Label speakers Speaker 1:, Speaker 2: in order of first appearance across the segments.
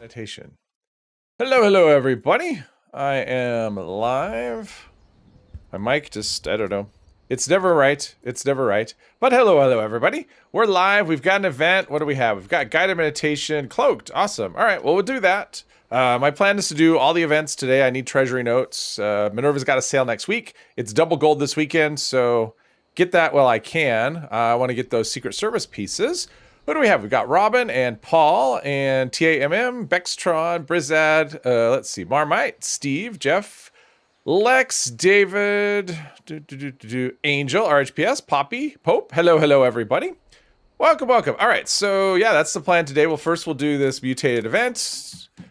Speaker 1: Meditation. Hello, everybody. I am live. My mic just, I don't know. It's never right. But hello, everybody. We're live. We've got an event. What do we have? We've got guided meditation, cloaked. Awesome. All right, well, we'll do that. My plan is to do all the events today. I need treasury notes. Minerva's got a sale next week. It's double gold this weekend, so get that while I can. I want to get those Secret Service pieces. What do we have? We've got Robin and Paul and TAMM, Bextron, Brizad, let's see, Marmite, Steve, Jeff, Lex, David, Angel, RHPS, Poppy, Pope. Hello, everybody. Welcome. All right, so yeah, that's the plan today. Well, first we'll do this mutated event,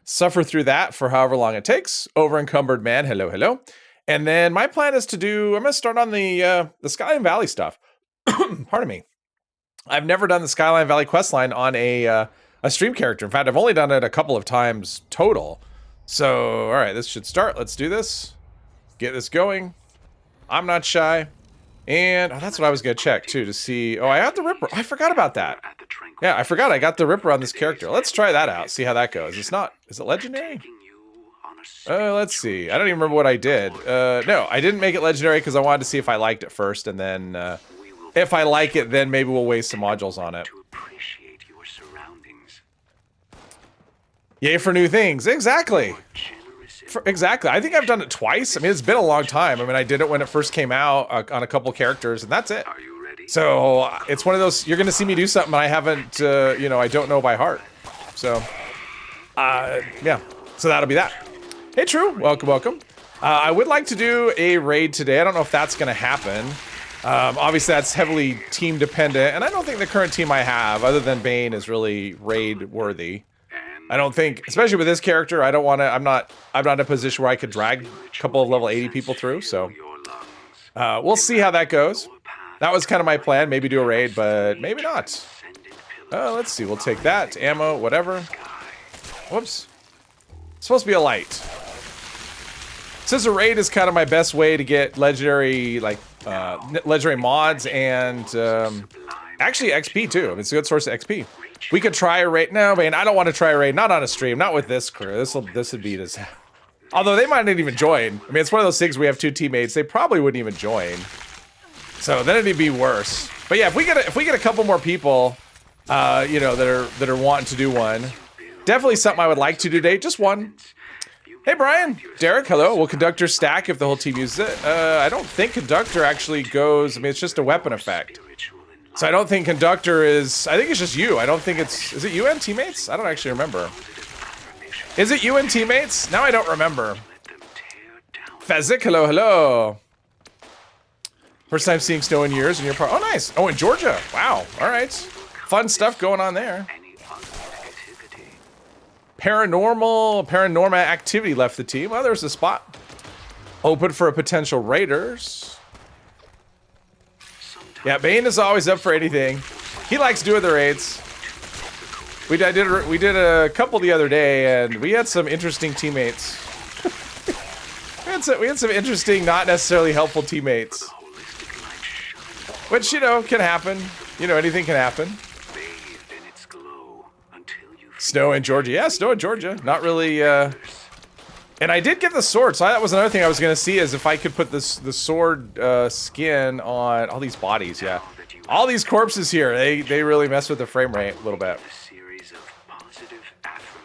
Speaker 1: suffer through that for however long it takes. Over encumbered man, hello. And then my plan is to do, I'm going to start on the Skyline Valley stuff. Pardon me. I've never done the Skyline Valley questline on a stream character. In fact, I've only done it a couple of times total. So, all right, this should start. Let's do this. Get this going. I'm not shy. And that's what I was going to check, too, to see. Oh, I got the Ripper. I forgot about that. Yeah, I forgot I got the Ripper on this character. Let's try that out, see how that goes. Is it legendary? Let's see. I don't even remember what I did. No, I didn't make it legendary because I wanted to see if I liked it first, and then... if I like it, then maybe we'll waste some modules on it. Yay for new things. Exactly. Exactly. I think I've done it twice. I mean, it's been a long time. I mean, I did it when it first came out on a couple characters, and that's it. So it's one of those, you're going to see me do something I haven't, I don't know by heart. So, yeah. So that'll be that. Hey, True. Welcome. I would like to do a raid today. I don't know if that's going to happen. Obviously that's heavily team dependent, and I don't think the current team I have, other than Bane, is really raid worthy. I don't think, especially with this character, I don't want to, I'm not in a position where I could drag a couple of level 80 people through, so we'll see how that goes. That was kind of my plan, maybe do a raid, but maybe not. Let's see, we'll take that, ammo, whatever. Whoops. It's supposed to be a light. Since a raid is kind of my best way to get legendary, legendary mods and actually XP too. I mean, it's a good source of XP. We could try a raid. No, man, I don't want to try a raid. Not on a stream. Not with this crew. This would beat us. Although they might not even join. I mean, it's one of those things. We have two teammates. They probably wouldn't even join. So then it'd be worse. But yeah, if we get a couple more people, that are wanting to do one, definitely something I would like to do today. Just one. Hey, Brian. Derek, hello. Will Conductor stack if the whole team uses it? I don't think Conductor actually goes... I mean, it's just a weapon effect. So I don't think Conductor is... I think it's just you. I don't think it's... Is it you and teammates? I don't actually remember. Is it you and teammates? Now I don't remember. Fezzik, hello. First time seeing snow in years in your part. Oh, nice. Oh, in Georgia. Wow. All right. Fun stuff going on there. Paranormal activity left the team. Well, there's a spot open for a potential raiders. Yeah, Bane is always up for anything. He likes doing the raids. We did a couple the other day, and we had some interesting teammates. we had some interesting, not necessarily helpful teammates. Which, can happen. Anything can happen. Snow in Georgia. Yeah, snow in Georgia. Not really, And I did get the sword, so that was another thing I was going to see, is if I could put the sword skin on all these bodies, yeah. All these corpses here, they really mess with the frame rate a little bit.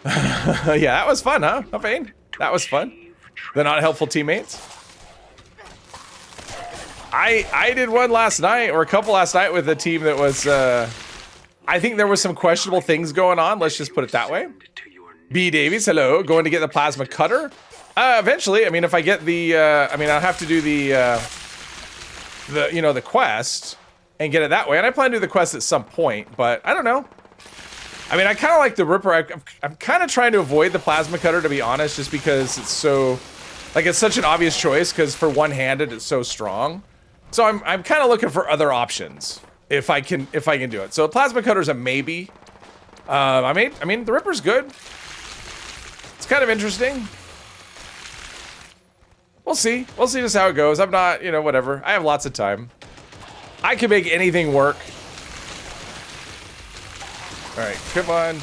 Speaker 1: Yeah, that was fun, huh? Bane? That was fun. The not helpful teammates. I did one last night, or a couple last night, with a team that was, I think there was some questionable things going on. Let's just put it that way. B. Davies, hello. Going to get the plasma cutter? Eventually. I mean, if I get the, I'll have to do the quest and get it that way. And I plan to do the quest at some point, but I don't know. I mean, I kind of like the Ripper. I'm kind of trying to avoid the plasma cutter, to be honest, just because it's so, it's such an obvious choice, because for one-handed, it's so strong. So I'm kind of looking for other options. If I can do it. So plasma cutter's a maybe. I mean the Ripper's good. It's kind of interesting. We'll see just how it goes. I'm not, whatever. I have lots of time. I can make anything work. All right, come on.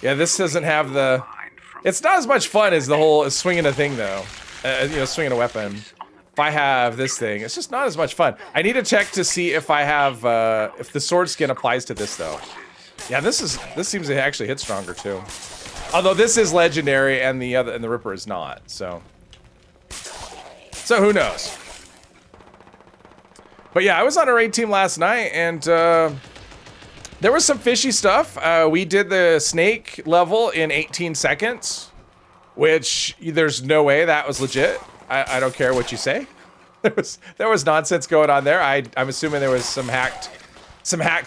Speaker 1: Yeah, this doesn't have the... It's not as much fun as the whole as swinging a thing, though. You know, swinging a weapon. If I have this thing, it's just not as much fun. I need to check to see if I have, if the sword skin applies to this, though. Yeah, this seems to actually hit stronger, too. Although this is legendary and the Ripper is not, so... So who knows? But yeah, I was on a raid team last night, and there was some fishy stuff. We did the snake level in 18 seconds, which there's no way that was legit. I don't care what you say. There was nonsense going on there. I'm assuming there was some hacked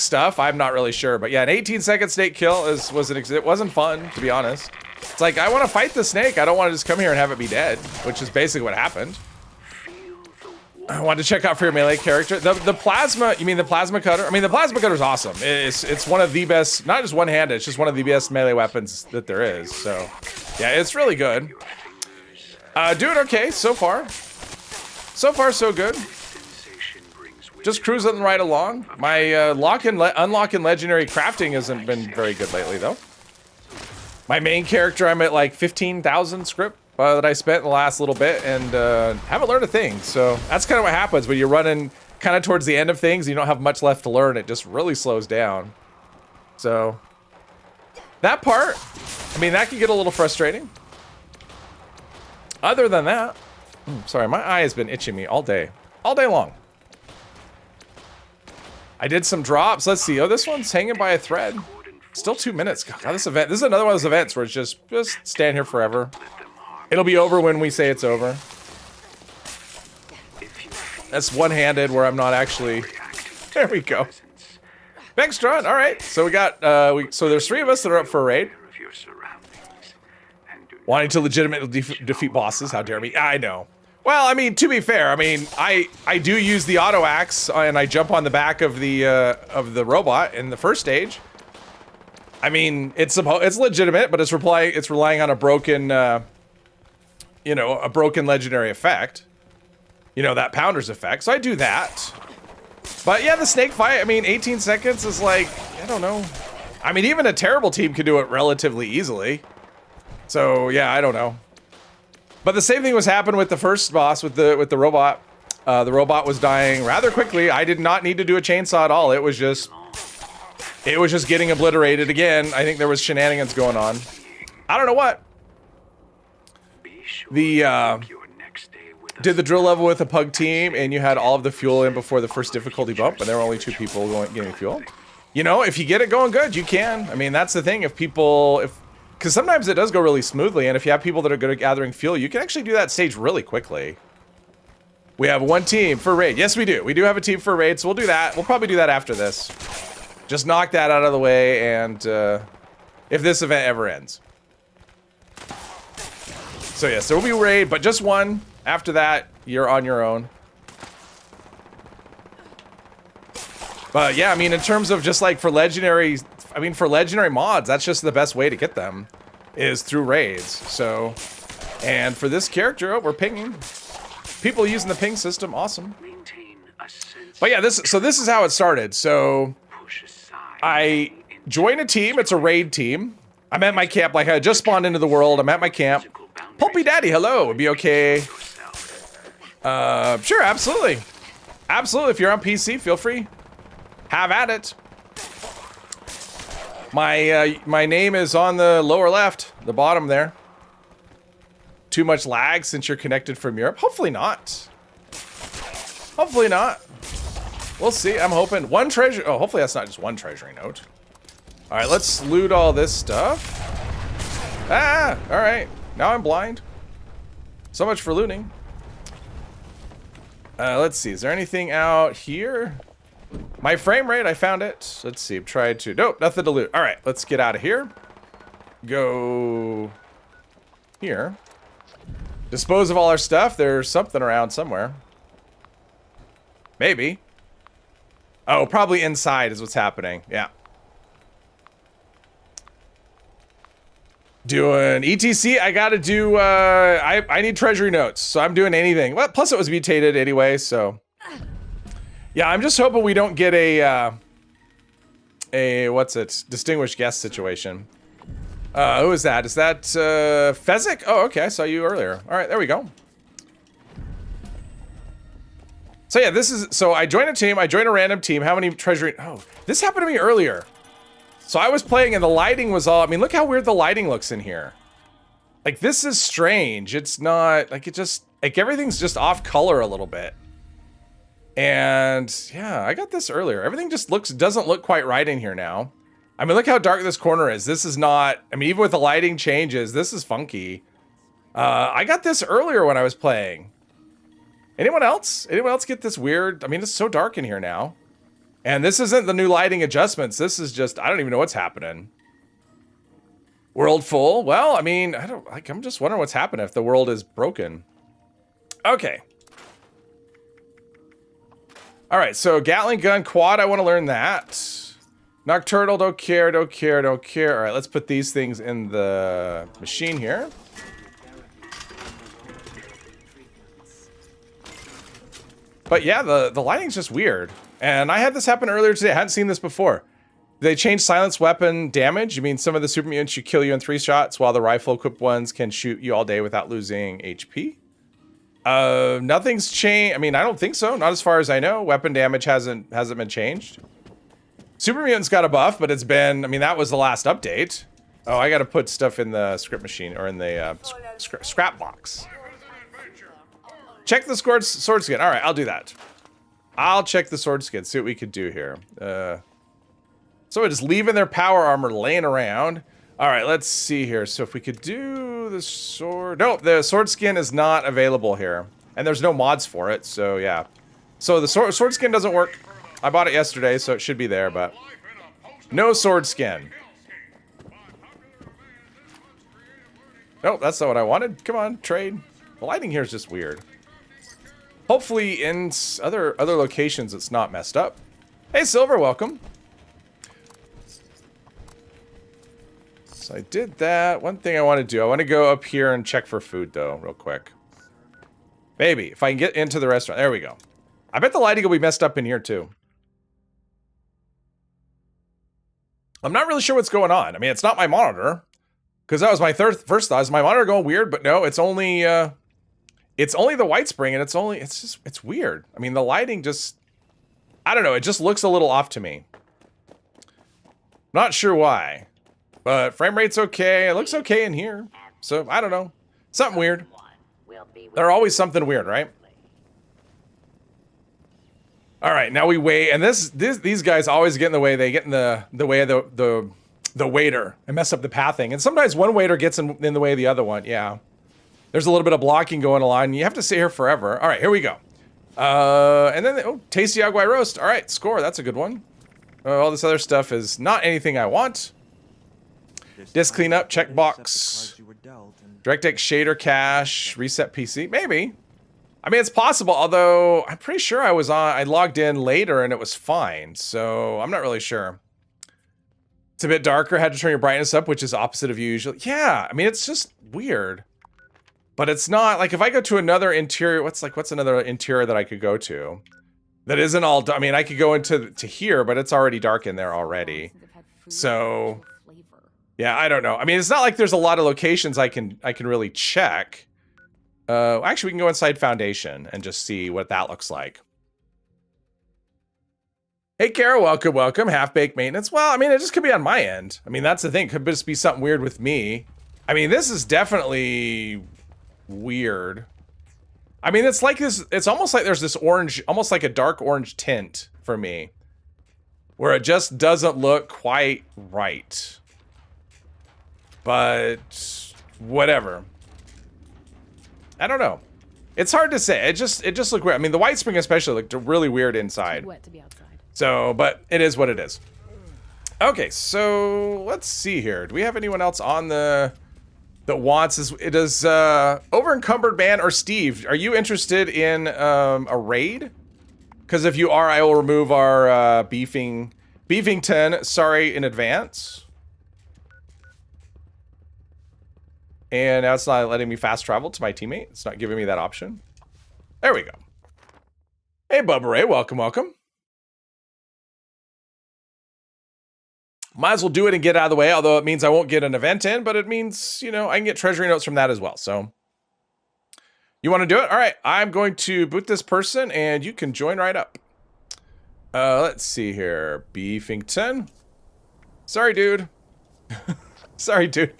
Speaker 1: stuff. I'm not really sure, but yeah, an 18-second snake kill it wasn't fun, to be honest. It's like, I want to fight the snake. I don't want to just come here and have it be dead, which is basically what happened. I wanted to check out for your melee character. The plasma, you mean the plasma cutter? I mean, the plasma cutter is awesome. It's one of the best, not just one-handed, it's just one of the best melee weapons that there is. So, yeah, it's really good. Doing okay so far. So far, so good. Just cruising right along. My unlocking legendary crafting hasn't been very good lately, though. My main character, I'm at like 15,000 script that I spent in the last little bit, and haven't learned a thing. So that's kind of what happens when you're running kind of towards the end of things. You don't have much left to learn. It just really slows down. So that part, I mean, that can get a little frustrating. Other than that, sorry, my eye has been itching me all day long. I did some drops. Let's see. Oh, this one's hanging by a thread. Still 2 minutes. God, this is another one of those events where it's just stand here forever. It'll be over when we say it's over. That's one-handed where I'm not actually... There we go. Vextron, all right. So we got, so there's 3 of us that are up for a raid. Wanting to legitimately defeat bosses, how dare me. I know. Well, I mean, to be fair, I mean, I do use the auto axe and I jump on the back of the robot in the first stage. I mean, it's legitimate, but it's relying on a broken, you know, a broken legendary effect. You know, that Pounder's effect. So I do that. But yeah, the snake fight, I mean, 18 seconds is like, I don't know. I mean, even a terrible team can do it relatively easily. So yeah, I don't know. But the same thing was happening with the first boss with the robot. The robot was dying rather quickly. I did not need to do a chainsaw at all. It was just getting obliterated again. I think there was shenanigans going on. I don't know what. Did the drill level with a pug team and you had all of the fuel in before the first difficulty bump, and there were only 2 people getting fuel. You know, if you get it going good, you can. I mean, that's the thing. Because sometimes it does go really smoothly, and if you have people that are good at gathering fuel, you can actually do that stage really quickly. We have 1 team for raid. Yes, we do. We do have a team for raid, so we'll do that. We'll probably do that after this. Just knock that out of the way, and if this event ever ends. So yes, there will be raid, but just 1. After that, you're on your own. But yeah, I mean, in terms of just like for legendary mods, that's just the best way to get them, is through raids. So, and for this character, oh, we're pinging. People using the ping system, awesome. But yeah, this is how it started. So, I joined a team. It's a raid team. I'm at my camp. Like I just spawned into the world. I'm at my camp. Pulpy Daddy, hello. Would be okay. Sure, absolutely. Absolutely. If you're on PC, feel free. Have at it. My name is on the lower left, the bottom there. Too much lag since you're connected from Europe? Hopefully not. Hopefully not. We'll see. I'm hoping 1 treasure. Oh, hopefully that's not just 1 treasury note. All right, let's loot all this stuff. Ah, all right. Now I'm blind. So much for looting. Let's see. Is there anything out here? My frame rate, I found it. Let's see. I've tried to. Nope, nothing to loot. All right, let's get out of here. Go here. Dispose of all our stuff. There's something around somewhere. Maybe. Oh, probably inside is what's happening. Yeah. Doing ETC, I gotta do, I need treasury notes, so I'm doing anything. Well, plus it was mutated anyway, so. Yeah, I'm just hoping we don't get a distinguished guest situation. Who is that? Is that Fezzik? Oh, okay, I saw you earlier. All right, there we go. So yeah, this is, so I joined a team, I joined a random team. How many treasury? Oh, this happened to me earlier. So I was playing and the lighting was all, I mean, look how weird the lighting looks in here. Like, this is strange. It's not, like, it just, like, everything's just off color a little bit. And yeah, I got this earlier. Everything just doesn't look quite right in here now. I mean, look how dark this corner is. This is not, I mean, even with the lighting changes, this is funky. I got this earlier when I was playing. Anyone else? Anyone else get this weird? I mean, it's so dark in here now. And this isn't the new lighting adjustments. This is just, I don't even know what's happening. World full? Well, I mean, I don't, like, I'm just wondering what's happening if the world is broken. Okay. All right, so Gatling gun quad, I want to learn that. Nocturnal, don't care, don't care, don't care. All right, let's put these things in the machine here. But yeah, the lighting's just weird. And I had this happen earlier today. I hadn't seen this before. They changed silence weapon damage. You mean some of the super mutants should kill you in 3 shots, while the rifle equipped ones can shoot you all day without losing HP? Nothing's changed. I mean, I don't think so. Not as far as I know. Weapon damage hasn't been changed. Super mutants got a buff, but it's been, I mean, that was the last update. Oh, I gotta put stuff in the script machine, or in the scrap box. Check the sword skin. All right, I'll do that. I'll check the sword skin, see what we could do here. So just leaving their power armor laying around. All right, let's see here. So if we could do the sword... Nope, the sword skin is not available here. And there's no mods for it, so yeah. So the sword skin doesn't work. I bought it yesterday, so it should be there, but... No sword skin. Nope, that's not what I wanted. Come on, trade. The lighting here is just weird. Hopefully in other locations it's not messed up. Hey, Silver, welcome. So I did that. One thing I want to do, I want to go up here and check for food, though, real quick. Maybe, if I can get into the restaurant. There we go. I bet the lighting will be messed up in here, too. I'm not really sure what's going on. I mean, it's not my monitor. Because that was my first thought. Is my monitor going weird? But no, it's only the white spring, and it's weird. I mean, the lighting just, I don't know, it just looks a little off to me. Not sure why. But frame rate's okay. It looks okay in here. So, I don't know. Something weird. There's always something weird, right? All right, now we wait. And these guys always get in the way. They get in the way of the waiter and mess up the pathing. And sometimes one waiter gets in the way of the other one. Yeah. There's a little bit of blocking going on. You have to stay here forever. All right, here we go. And then, oh, tasty agua roast. All right, score. That's a good one. All this other stuff is not anything I want. Disk cleanup, checkbox. DirectX shader cache, reset PC. Maybe. I mean, it's possible, although I'm pretty sure I logged in later and it was fine. So I'm not really sure. It's a bit darker. Had to turn your brightness up, which is opposite of usual. Yeah, I mean, it's just weird. But it's not, like, if I go to another interior, what's another interior that I could go to? That isn't all, I mean, I could go into here, but it's already dark in there already. So, yeah, I don't know. I mean, it's not like there's a lot of locations I can really check. Actually, we can go inside Foundation and just see what that looks like. Hey, Kara, welcome, welcome. Half-baked maintenance. Well, I mean, it just could be on my end. I mean, that's the thing. Could just be something weird with me. I mean, this is definitely weird. I mean, it's like this, it's almost like there's this orange, almost like a dark orange tint for me, where it just doesn't look quite right. But whatever. I don't know. It's hard to say. It just looked weird. I mean, the white spring especially looked really weird inside.
Speaker 2: Too wet to be outside.
Speaker 1: So, but it is what it is. Okay, so let's see here. Do we have anyone else on that wants this? It is over encumbered man or Steve. Are you interested in a raid? Because if you are, I will remove our beefington. Sorry in advance. And now it's not letting me fast travel to my teammate. It's not giving me that option. There we go. Hey, Bubba Ray, welcome, welcome. Might as well do it and get out of the way, although it means I won't get an event in, but it means, you know, I can get treasury notes from that as well. So you want to do it? All right, I'm going to boot this person and you can join right up. Let's see here. Beefington. Sorry, dude. Sorry, dude.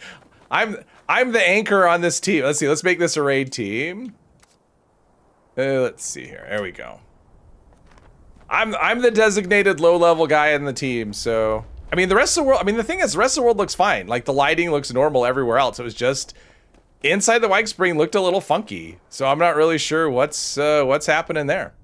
Speaker 1: I'm the anchor on this team. Let's see. Let's make this a raid team. Let's see here. There we go. I'm the designated low-level guy in the team, so I mean the rest of the world. I mean the thing is, the rest of the world looks fine. Like the lighting looks normal everywhere else. It was just inside the White Spring looked a little funky, so I'm not really sure what's happening there.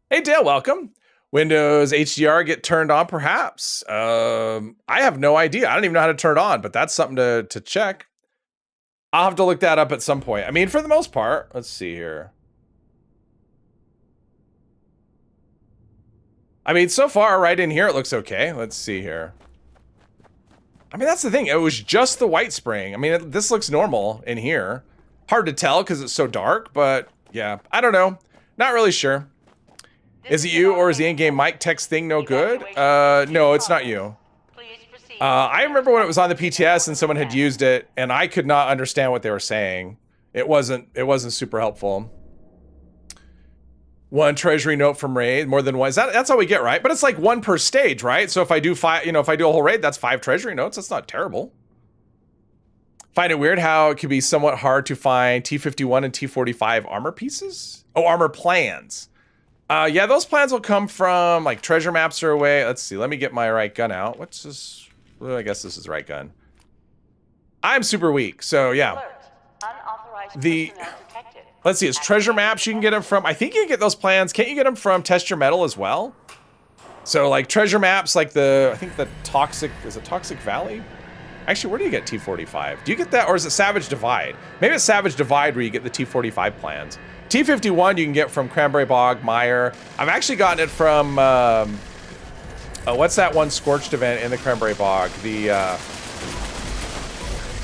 Speaker 1: Hey Dale, welcome. Windows HDR get turned on, perhaps. I have no idea. I don't even know how to turn it on, but that's something to check. I'll have to look that up at some point. I mean, for the most part, let's see here. I mean, so far, right in here, it looks okay. Let's see here. I mean, that's the thing. It was just the White Spring. I mean, this looks normal in here. Hard to tell because it's so dark, but yeah, I don't know. Not really sure. Is it you or is the in-game mic text thing no good? No, it's not you. I remember when it was on the PTS and someone had used it and I could not understand what they were saying. It wasn't super helpful. One treasury note from raid, more than one. That's all we get, right? But it's like one per stage, right? So if I do five, you know, if I do a whole raid, that's 5 treasury notes. That's not terrible. Find it weird how it can be somewhat hard to find T51 and T45 armor pieces? Oh, armor plans. Yeah, those plans will come from like treasure maps are away. Let's see. Let me get my right gun out. What's this? Well, I guess this is the right gun. I'm super weak, so yeah. Let's see, it's treasure maps you can get them from. I think you can get those plans. Can't you get them from Test Your Metal as well? So like treasure maps, like I think the Toxic, is it Toxic Valley? Actually, where do you get T45? Do you get that, or is it Savage Divide? Maybe it's Savage Divide where you get the T45 plans. T51 you can get from Cranberry Bog, Mire. I've actually gotten it from, what's that one Scorched event in the Cranberry Bog? The,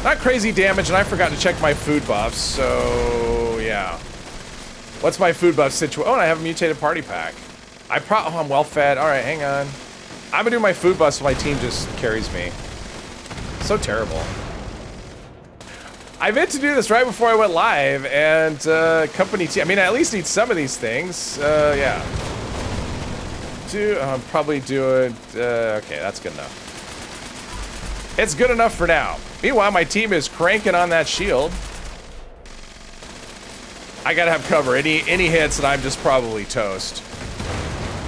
Speaker 1: not crazy damage, and I forgot to check my food buffs, so yeah. What's my food buff situation? Oh, and I have a mutated party pack. Oh, I'm well fed. All right, hang on. I'm gonna do my food buffs so my team just carries me. So terrible. I meant to do this right before I went live, and company team. I mean, I at least need some of these things. Yeah. I'm probably doing. Okay, that's good enough. It's good enough for now. Meanwhile, my team is cranking on that shield. I gotta have cover. Any hits and I'm just probably toast.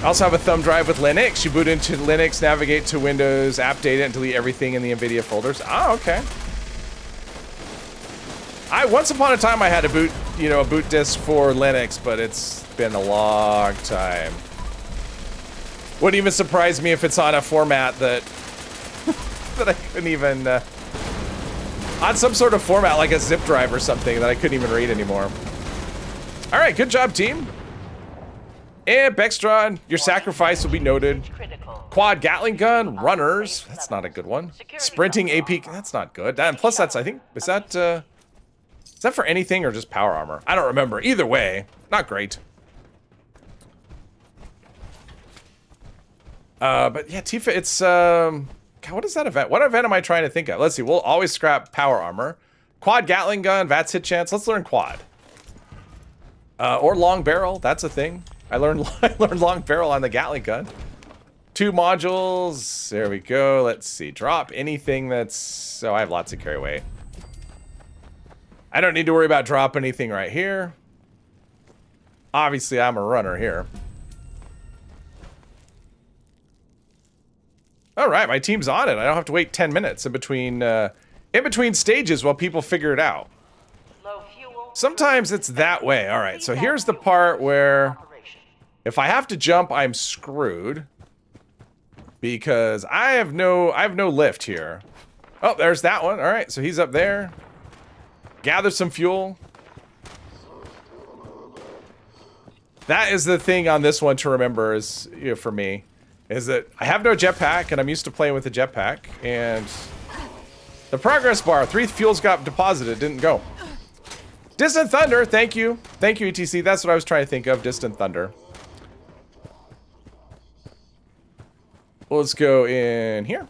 Speaker 1: I also have a thumb drive with Linux. You boot into Linux, navigate to Windows, app data, and delete everything in the NVIDIA folders. Oh, okay. Once upon a time I had a boot disk for Linux, but it's been a long time. Wouldn't even surprise me if it's on a format that that I couldn't even on some sort of format like a zip drive or something that I couldn't even read anymore. All right, good job, team. And Bextron, your sacrifice will be noted. Quad Gatling gun, runners. That's not a good one. Sprinting AP, that's not good. And plus, that's I think is that for anything or just power armor? I don't remember. Either way, not great. But yeah, Tifa, it's God, what is that event? What event am I trying to think of? Let's see. We'll always scrap power armor. Quad Gatling gun, VATS hit chance. Let's learn quad. Or long barrel. That's a thing. I learned long barrel on the Gatling gun. 2 modules. There we go. Let's see. Drop anything that's. Oh, I have lots of carry weight. I don't need to worry about drop anything right here. Obviously, I'm a runner here. All right, my team's on it. I don't have to wait 10 minutes in between stages while people figure it out. Sometimes it's that way. All right, so here's the part where if I have to jump, I'm screwed because I have no lift here. Oh, there's that one. All right, so he's up there. Gather some fuel. That is the thing on this one to remember is, for me, is that I have no jetpack and I'm used to playing with the jetpack, and the progress bar, 3 fuels got deposited, didn't go. Distant Thunder, thank you. Thank you, ETC. That's what I was trying to think of, Distant Thunder. let's go in here.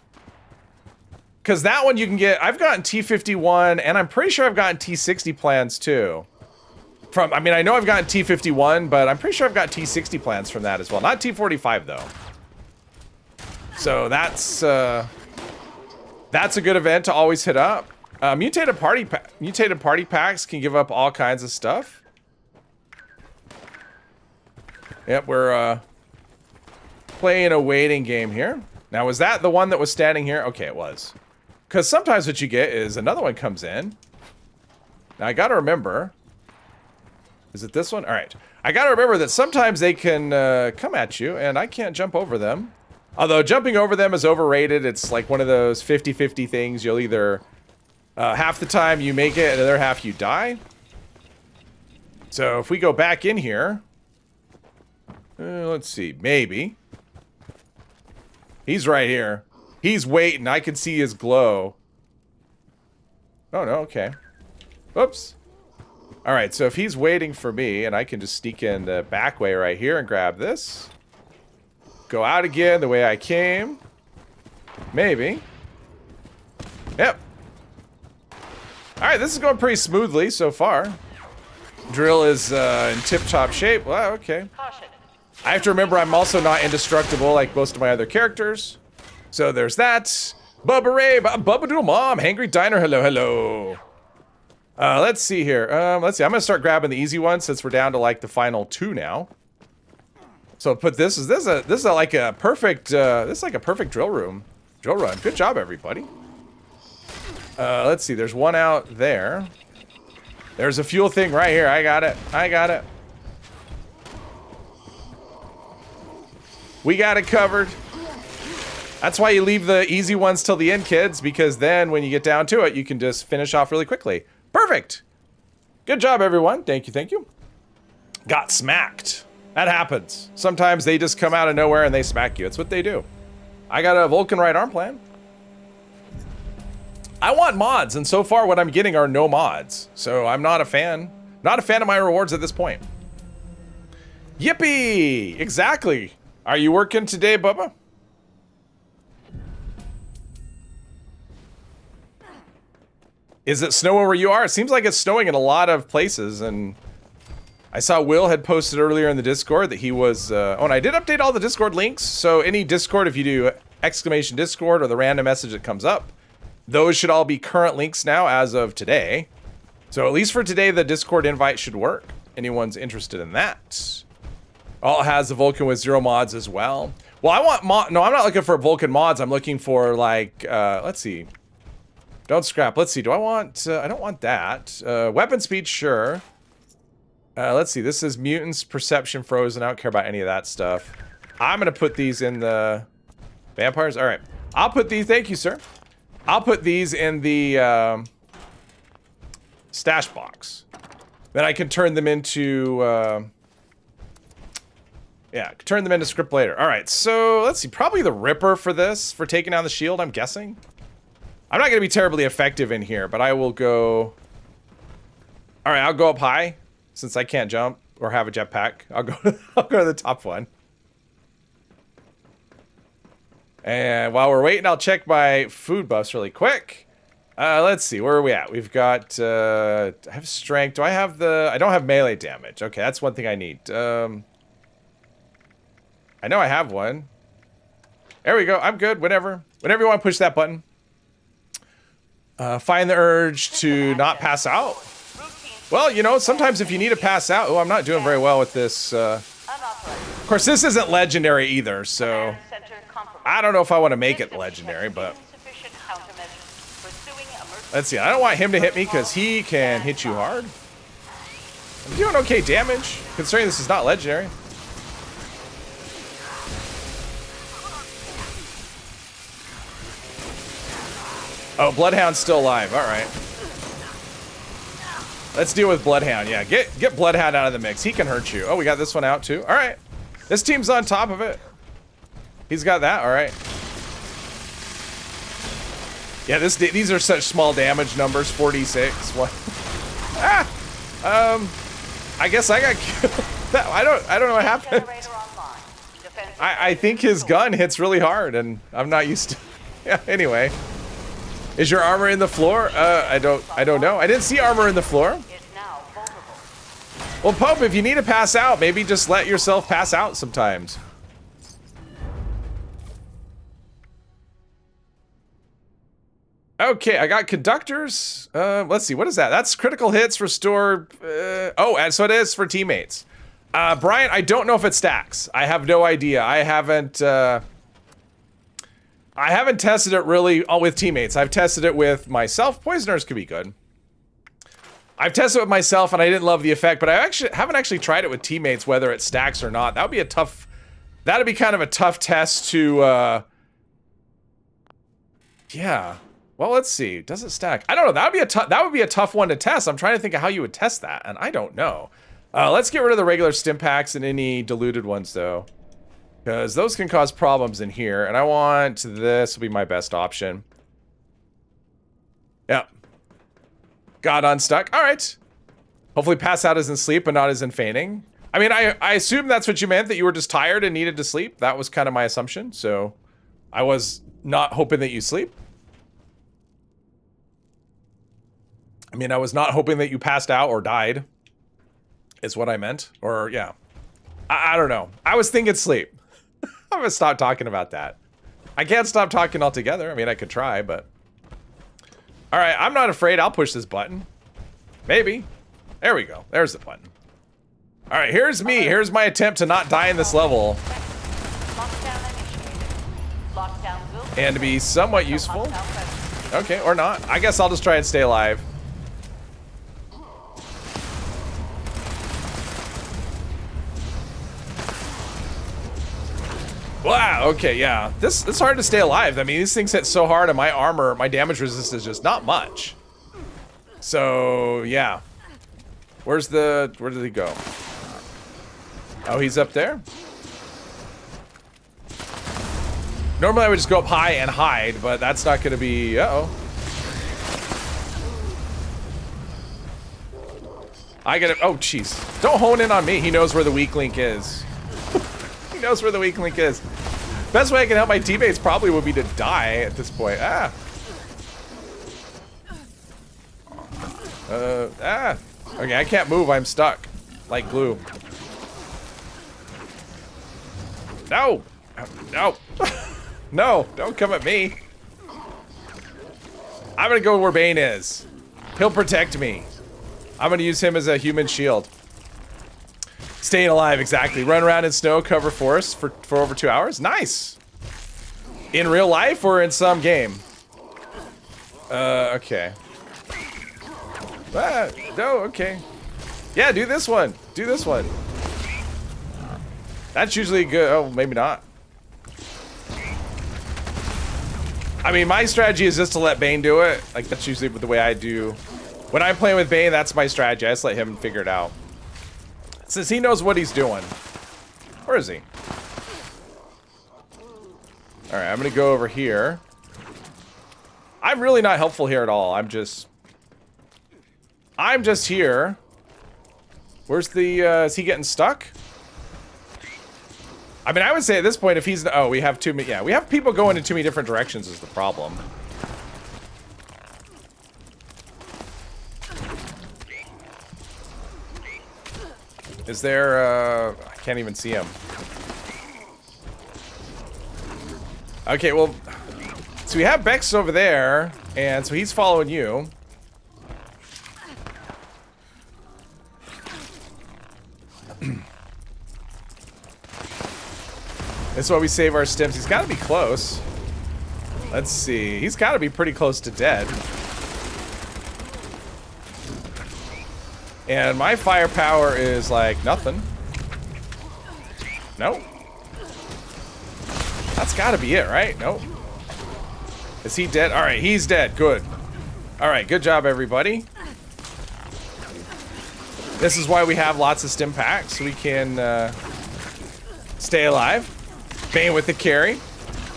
Speaker 1: Because that one you can get, I've gotten T51, and I'm pretty sure I've gotten T60 plans too. I mean, I know I've gotten T51, but I'm pretty sure I've got T60 plans from that as well. Not T45 though. So that's a good event to always hit up. Mutated party packs can give up all kinds of stuff. Yep, we're playing a waiting game here. Now, was that the one that was standing here? Okay, it was. Because sometimes what you get is another one comes in. Now, I gotta remember. Is it this one? All right. I gotta remember that sometimes they can come at you, and I can't jump over them. Although jumping over them is overrated. It's like one of those 50-50 things. You'll either, half the time you make it, and the other half you die. So if we go back in here, let's see, maybe. He's right here. He's waiting. I can see his glow. Oh, no, okay. Oops. All right, so if he's waiting for me, and I can just sneak in the back way right here and grab this. Go out again the way I came. Maybe. Yep. All right, this is going pretty smoothly so far. Drill is in tip-top shape. Well, okay. I have to remember I'm also not indestructible like most of my other characters. So there's that. Bubba Ray, Bubba Doodle Mom, Hangry Diner, hello, hello. Let's see here. Let's see. I'm gonna start grabbing the easy ones since we're down to like the final 2 now. So put this is like a perfect drill run. Good job, everybody. Let's see. There's one out there. There's a fuel thing right here. I got it. We got it covered. That's why you leave the easy ones till the end, kids, because then when you get down to it, you can just finish off really quickly. Perfect. Good job, everyone. Thank you. Got smacked. That happens. Sometimes they just come out of nowhere and they smack you. It's what they do. I got a Vulcan right arm plan. I want mods, and so far what I'm getting are no mods. So I'm not a fan. Not a fan of my rewards at this point. Yippee! Exactly. Are you working today, Bubba? Is it snowing where you are? It seems like it's snowing in a lot of places, and I saw Will had posted earlier in the Discord that he was, oh, and I did update all the Discord links, so any Discord, if you do exclamation Discord or the random message that comes up, those should all be current links now as of today. So at least for today, the Discord invite should work. Anyone's interested in that. All has a Vulcan with 0 mods as well. Well, I want no, I'm not looking for Vulcan mods. I'm looking for like, let's see. Don't scrap. Let's see. Do I want, I don't want that. Weapon speed, sure. Let's see. This is mutants, perception, frozen. I don't care about any of that stuff. I'm going to put these in the vampires. All right. I'll put these. Thank you, sir. I'll put these in the stash box. Then I can turn them into, yeah, turn them into script later. All right. So let's see. Probably the Ripper for this, for taking down the shield, I'm guessing. I'm not going to be terribly effective in here, but I will go... All right, I'll go up high, since I can't jump or have a jetpack. I'll go to the top one. And while we're waiting, I'll check my food buffs really quick. Let's see, where are we at? We've got... I have strength. Do I have the... I don't have melee damage. Okay, that's one thing I need. I know I have one. There we go. I'm good. Whenever you want to push that button. Find the urge to not pass out. Well, you know, sometimes if you need to pass out... Oh, I'm not doing very well with this. Of course, this isn't legendary either, so... I don't know if I want to make it legendary, but... Let's see. I don't want him to hit me because he can hit you hard. I'm doing okay damage, considering this is not legendary. Oh, Bloodhound's still alive. All right. Let's deal with Bloodhound. Yeah, get Bloodhound out of the mix. He can hurt you. Oh, we got this one out too. All right. This team's on top of it. He's got that. All right. Yeah, these are such small damage numbers. 46. What? I guess I got killed. I don't know what happened. I think his gun hits really hard, and I'm not used to. Yeah. Anyway, is your armor in the floor? I don't know. I didn't see armor in the floor. Well, Pope, if you need to pass out, maybe just let yourself pass out sometimes. Okay, I got conductors. Let's see, what is that? That's critical hits, restore. Oh, and so it is for teammates. Brian, I don't know if it stacks. I have no idea. I haven't tested it really all with teammates. I've tested it with myself. Poisoners could be good. I've tested it with myself and I didn't love the effect, but I haven't actually tried it with teammates, whether it stacks or not. That would be a tough, that'd be kind of a tough test to, yeah. Well, let's see. Does it stack? I don't know. That would be a tough one to test. I'm trying to think of how you would test that, and I don't know. Let's get rid of the regular stim packs and any diluted ones, though, because those can cause problems in here. And I want this will be my best option. Yeah. Got unstuck. All right. Hopefully, pass out as in sleep, but not as in fainting. I mean, I assume that's what you meant, that you were just tired and needed to sleep. That was kind of my assumption. So, I was not hoping that you sleep. I mean, I was not hoping that you passed out or died, is what I meant. Or, yeah. I don't know. I was thinking sleep. I'm gonna stop talking about that. I can't stop talking altogether. I mean, I could try, but... Alright, I'm not afraid. I'll push this button. Maybe. There we go. There's the button. Alright, here's me. Here's my attempt to not die in this level. And to be somewhat useful. Okay, or not. I guess I'll just try and stay alive. Wow, okay, yeah. It's hard to stay alive. I mean, these things hit so hard and my armor, my damage resistance is just not much. So, yeah. Where did he go? Oh, he's up there? Normally I would just go up high and hide, but that's not gonna be, uh-oh. I gotta, oh, jeez. Don't hone in on me. He knows where the weak link is. He knows where the weak link is. Best way I can help my teammates probably would be to die at this point. Ah. Okay, I can't move. I'm stuck. Like glue. No. No. No, don't come at me. I'm gonna go where Bane is. He'll protect me. I'm gonna use him as a human shield. Staying alive, exactly. Run around in snow, cover forest for over 2 hours. Nice. In real life or in some game? Okay. No, okay. Yeah, do this one. Do this one. That's usually good. Oh, maybe not. I mean, my strategy is just to let Bane do it. Like, that's usually the way I do. When I'm playing with Bane, that's my strategy. I just let him figure it out. Since he knows what he's doing. Where is he? Alright, I'm gonna go over here. I'm really not helpful here at all. I'm just here. Where's the, is he getting stuck? I mean, I would say at this point, if he's, oh, we have too many, yeah, we have people going in too many different directions is the problem. Is there, I can't even see him. Okay, well, so we have Bex over there, and so he's following you. That's why we save our stims. He's got to be close. Let's see. He's got to be pretty close to dead. And my firepower is like nothing. Nope. That's got to be it, right? Nope. Is he dead? All right, he's dead. Good. All right, good job, everybody. This is why we have lots of stim packs, so we can stay alive. Bane with the carry.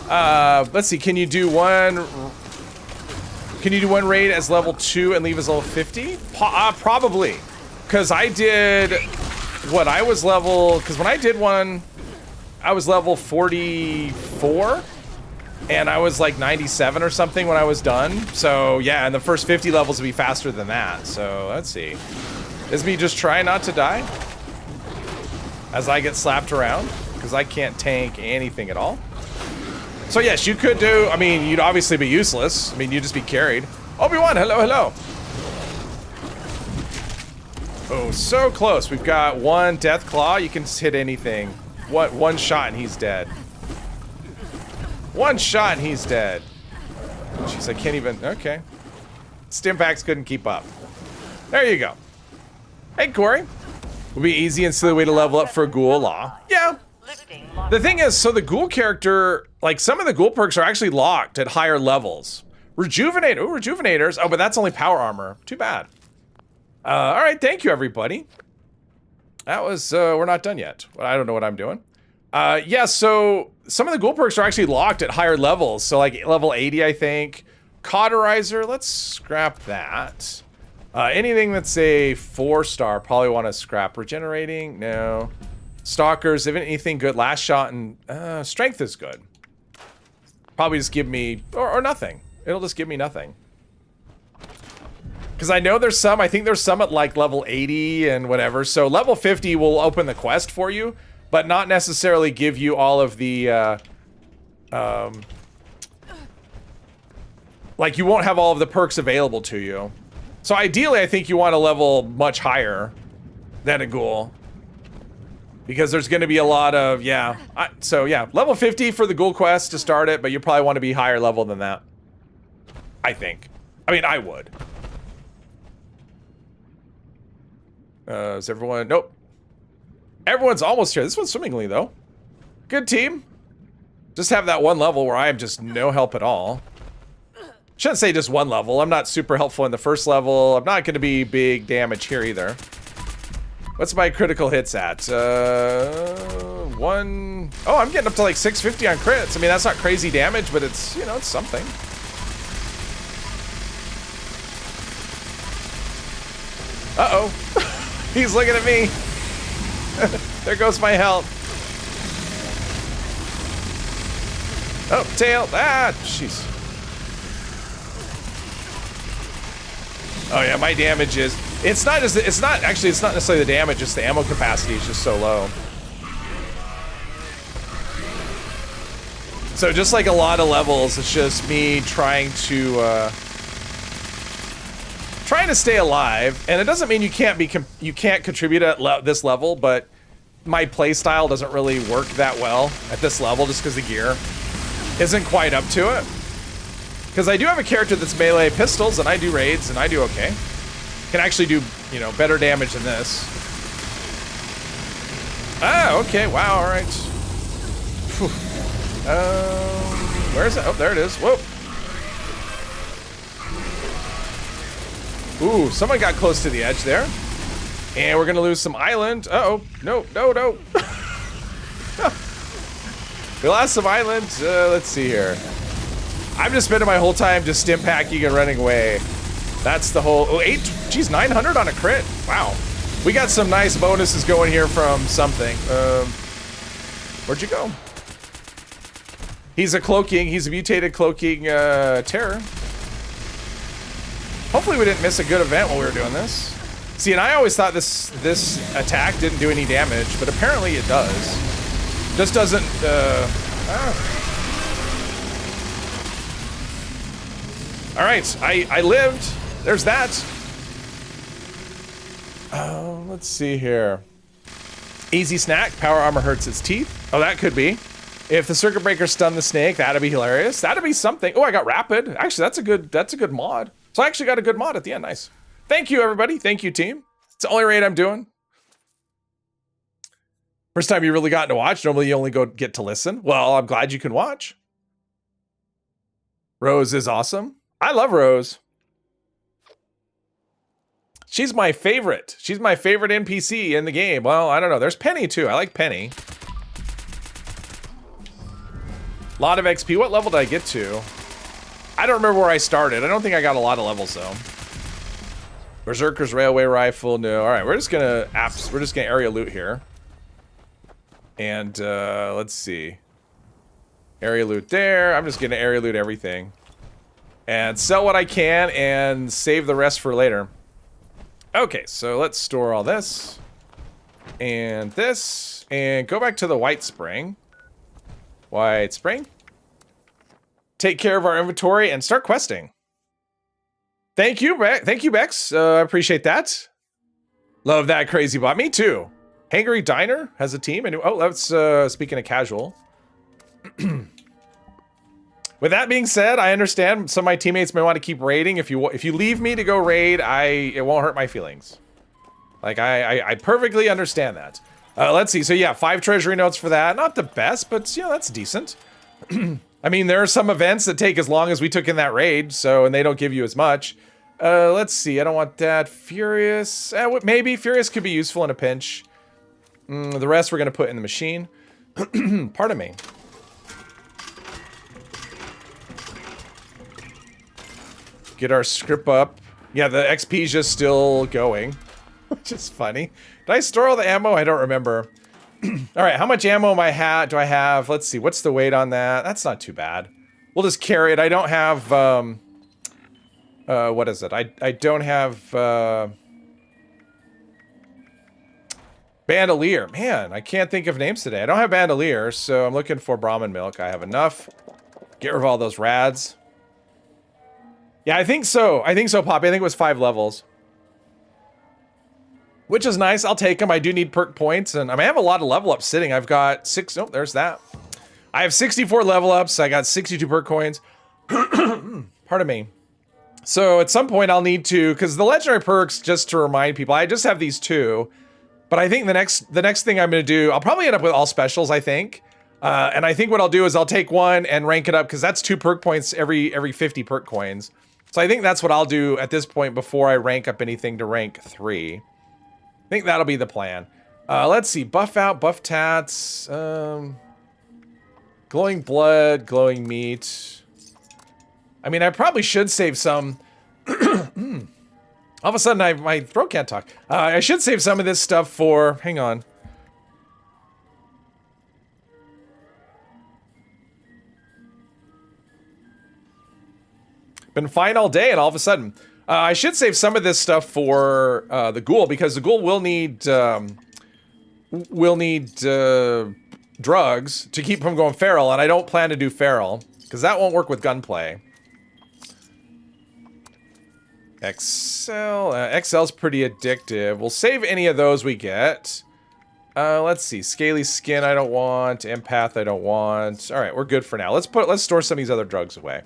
Speaker 1: Let's see. Can you do one raid as level 2 and leave as level 50? Probably. Because I did what I was level. Because when I did one, I was level 44, and I was like 97 or something when I was done. So yeah, and the first 50 levels would be faster than that. So let's see. Is me just trying not to die as I get slapped around, because I can't tank anything at all. So yes, you could do, I mean, you'd obviously be useless. I mean, you'd just be carried. Obi-Wan, hello, hello. Oh, so close. We've got one Death Claw. You can just hit anything. What? One shot and he's dead. One shot and he's dead. Jeez, I can't even, okay. Stimpaks couldn't keep up. There you go. Hey, Corey. Would be easy and silly way to level up for a ghoul law. Yeah. The thing is, so the ghoul character, like some of the ghoul perks are actually locked at higher levels. Rejuvenate, oh, rejuvenators. Oh, but that's only power armor. Too bad. All right, thank you, everybody. That was, we're not done yet. I don't know what I'm doing. Yeah, so some of the ghoul perks are actually locked at higher levels. So like level 80, I think. Cauterizer, let's scrap that. Anything that's a 4-star, probably want to scrap. Regenerating, no. Stalkers, if anything good, last shot and strength is good. Probably just give me, or nothing. It'll just give me nothing. Because I know there's some, I think there's some at like level 80 and whatever. So level 50 will open the quest for you, but not necessarily give you all of the, like you won't have all of the perks available to you. So ideally, I think you want to level much higher than a ghoul. Because there's going to be a lot of, yeah. So yeah, level 50 for the ghoul quest to start it, but you probably want to be higher level than that. I think. I mean, I would. Is everyone? Nope. Everyone's almost here. This one's swimmingly, though. Good team. Just have that one level where I am just no help at all. Shouldn't say just one level. I'm not super helpful in the first level. I'm not going to be big damage here either. What's my critical hits at? One... Oh, I'm getting up to like 650 on crits. I mean, that's not crazy damage, but it's, you know, it's something. Uh-oh. He's looking at me. There goes my health. Oh, tail. Ah, jeez. Oh yeah, my damage is... It's not necessarily the damage, it's the ammo capacity is just so low. So just like a lot of levels, it's just me trying to stay alive, and it doesn't mean you can't contribute at this level, but my playstyle doesn't really work that well at this level just because the gear isn't quite up to it. Because I do have a character that's melee pistols, and I do raids, and I do okay. Can actually do, you know, better damage than this. Ah, okay, wow, all right. Whew. Where is it? Oh, there it is. Whoa. Ooh, someone got close to the edge there. And we're gonna lose some island. Uh-oh, no, no, no. We lost some island. Let's see here. I'm just spending my whole time just stim packing and running away. That's the whole, oh, 900 on a crit. Wow. We got some nice bonuses going here from something. Where'd you go? He's a mutated cloaking terror. Hopefully we didn't miss a good event while we were doing this. See, and I always thought this attack didn't do any damage, but apparently it does. Just doesn't, All right, I lived. There's that. Let's see here. Easy snack. Power armor hurts its teeth. Oh, that could be. If the circuit breaker stunned the snake, that'd be hilarious. That'd be something. Oh, I got rapid. Actually, that's a good mod. So I actually got a good mod at the end. Nice. Thank you, everybody. Thank you, team. It's the only raid I'm doing. First time you really got to watch. Normally you only get to listen. Well, I'm glad you can watch. Rose is awesome. I love Rose. She's my favorite. She's my favorite NPC in the game. Well, I don't know. There's Penny too. I like Penny. A lot of XP. What level did I get to? I don't remember where I started. I don't think I got a lot of levels though. Berserker's Railway Rifle. No. All right, we're just gonna aerial loot here. And let's see. Area loot there. I'm just gonna area loot everything. And sell what I can and save the rest for later. Okay, so let's store all this. And this. And go back to the White Spring. White Spring. Take care of our inventory and start questing. Thank you, Bex. I appreciate that. Love that crazy bot. Me too. Hangry Diner has a team. And oh, that's speaking of casual. With that being said, I understand some of my teammates may want to keep raiding. If you leave me to go raid, it won't hurt my feelings. Like I perfectly understand that. Let's see. So yeah, 5 treasury notes for that. Not the best, but you know, that's decent. I mean, there are some events that take as long as we took in that raid, so, and they don't give you as much. Let's see. I don't want that. Furious. Maybe Furious could be useful in a pinch. The rest we're going to put in the machine. Pardon me. Get our script up. Yeah, the XP is just still going, which is funny. Did I store all the ammo? I don't remember. All right, how much ammo do I have? Let's see, what's the weight on that? That's not too bad. We'll just carry it. I don't have, what is it? I don't have, Bandolier. Man, I can't think of names today. I don't have Bandolier, so I'm looking for Brahmin milk. I have enough. Get rid of all those rads. Yeah, I think so. Poppy. I think it was 5 levels. Which is nice. I'll take them. I do need perk points. And I mean, I have a lot of level ups sitting. I've got 6. Nope, there's that. I have 64 level ups. I got 62 perk coins. Pardon me. So at some point I'll need to, because the legendary perks, just to remind people, I just have these 2. But I think the next thing I'm going to do, I'll probably end up with all specials, I think. And I think what I'll do is I'll take 1 and rank it up, because that's 2 perk points every 50 perk coins. So I think that's what I'll do at this point before I rank up anything to rank 3. I think that'll be the plan. Let's see. Buff out, buff tats. Glowing blood, glowing meat. I mean, I probably should save some. All of a sudden, my throat can't talk. I should save some of this stuff for... Hang on. Been fine all day, and all of a sudden... I should save some of this stuff for the ghoul, because the ghoul will need drugs to keep from going feral, and I don't plan to do feral, because that won't work with gunplay. XL's pretty addictive. We'll save any of those we get. Let's see. Scaly skin I don't want. Empath I don't want. All right, we're good for now. Let's store some of these other drugs away.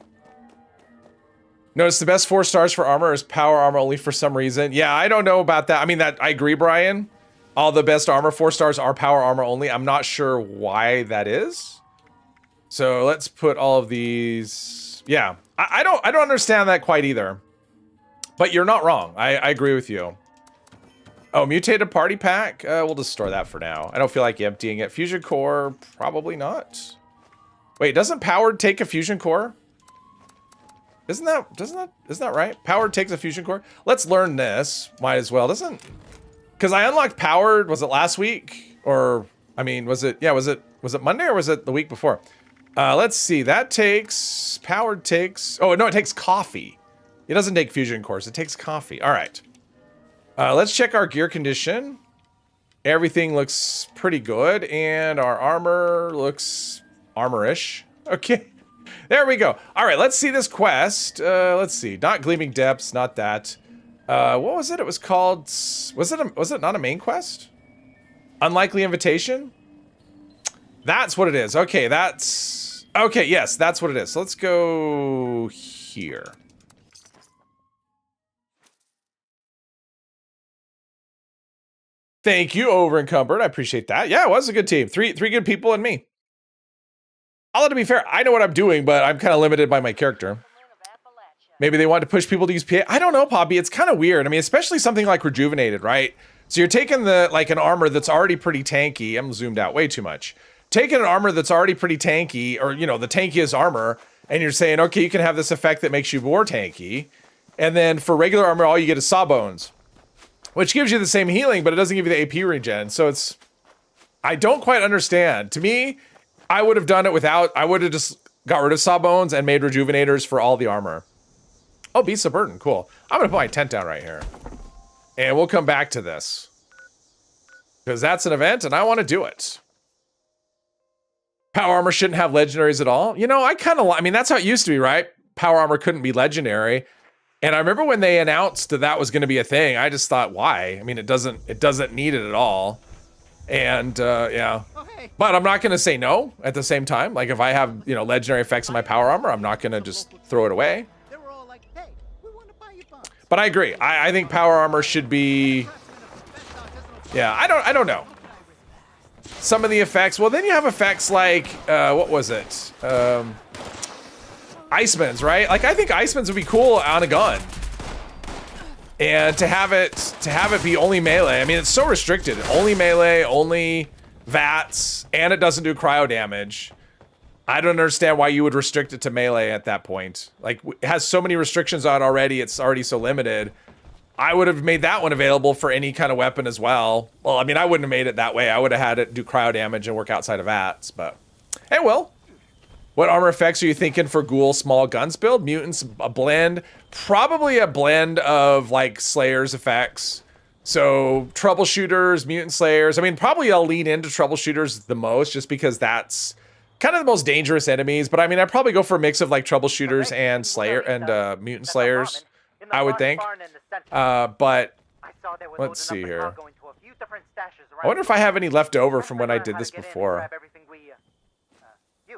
Speaker 1: Notice the best 4 stars for armor is power armor only for some reason. Yeah, I don't know about that. I mean, I agree, Brian. All the best armor 4 stars are power armor only. I'm not sure why that is. So let's put all of these. Yeah, I don't understand that quite either. But you're not wrong. I agree with you. Oh, mutated party pack. We'll just store that for now. I don't feel like emptying it. Fusion core, probably not. Wait, doesn't powered take a fusion core? Isn't that right? Powered takes a fusion core. Let's learn this. Might as well. Because I unlocked powered. Was it last week? Or I mean, was it Monday or was it the week before? Let's see. That takes powered takes. Oh no, it takes coffee. It doesn't take fusion cores. It takes coffee. All right. Let's check our gear condition. Everything looks pretty good, and our armor looks armorish. Okay. There we go. All right, let's see this quest. Let's see. Not Gleaming Depths, not that. What was it? It was called... Was it not a main quest? Unlikely Invitation? That's what it is. Okay, that's... Okay, yes, that's what it is. So let's go here. Thank you, Over Encumbered. I appreciate that. Yeah, it was a good team. Three good people and me. Although, to be fair, I know what I'm doing, but I'm kind of limited by my character. Maybe they want to push people to use PA. I don't know, Poppy. It's kind of weird. I mean, especially something like Rejuvenated, right? So you're taking an armor that's already pretty tanky. I'm zoomed out way too much. Taking an armor that's already pretty tanky, or, you know, the tankiest armor, and you're saying, okay, you can have this effect that makes you more tanky. And then for regular armor, all you get is Sawbones, which gives you the same healing, but it doesn't give you the AP regen. So it's I don't quite understand. To me, I would have done it without, I would have just got rid of Sawbones and made rejuvenators for all the armor. Oh, Beasts of Burden, cool. I'm gonna put my tent down right here. And we'll come back to this. Because that's an event and I want to do it. Power armor shouldn't have legendaries at all. You know, I mean, that's how it used to be, right? Power armor couldn't be legendary. And I remember when they announced that that was going to be a thing, I just thought, why? I mean, it doesn't need it at all. And yeah, but I'm not going to say no at the same time. Like if I have, you know, legendary effects on my power armor, I'm not going to just throw it away. But I agree. I think power armor should be, yeah, I don't know. Some of the effects, well, then you have effects like, what was it? Icemans, right? Like I think Icemans would be cool on a gun. And to have it be only melee. I mean, it's so restricted. Only melee, only VATS, and it doesn't do cryo damage. I don't understand why you would restrict it to melee at that point. Like, it has so many restrictions on it already, it's already so limited. I would have made that one available for any kind of weapon as well. Well, I mean, I wouldn't have made it that way. I would have had it do cryo damage and work outside of VATS, but... Hey, Will. What armor effects are you thinking for Ghoul small guns build? Mutants, a blend. Probably a blend of, like, Slayers effects. So, Troubleshooters, Mutant Slayers. I mean, probably I'll lean into Troubleshooters the most, just because that's kind of the most dangerous enemies. But, I mean, I'd probably go for a mix of, like, Troubleshooters and Slayer and Mutant Slayers, I would think. But let's see here. I wonder if I have any left over from when I did this before.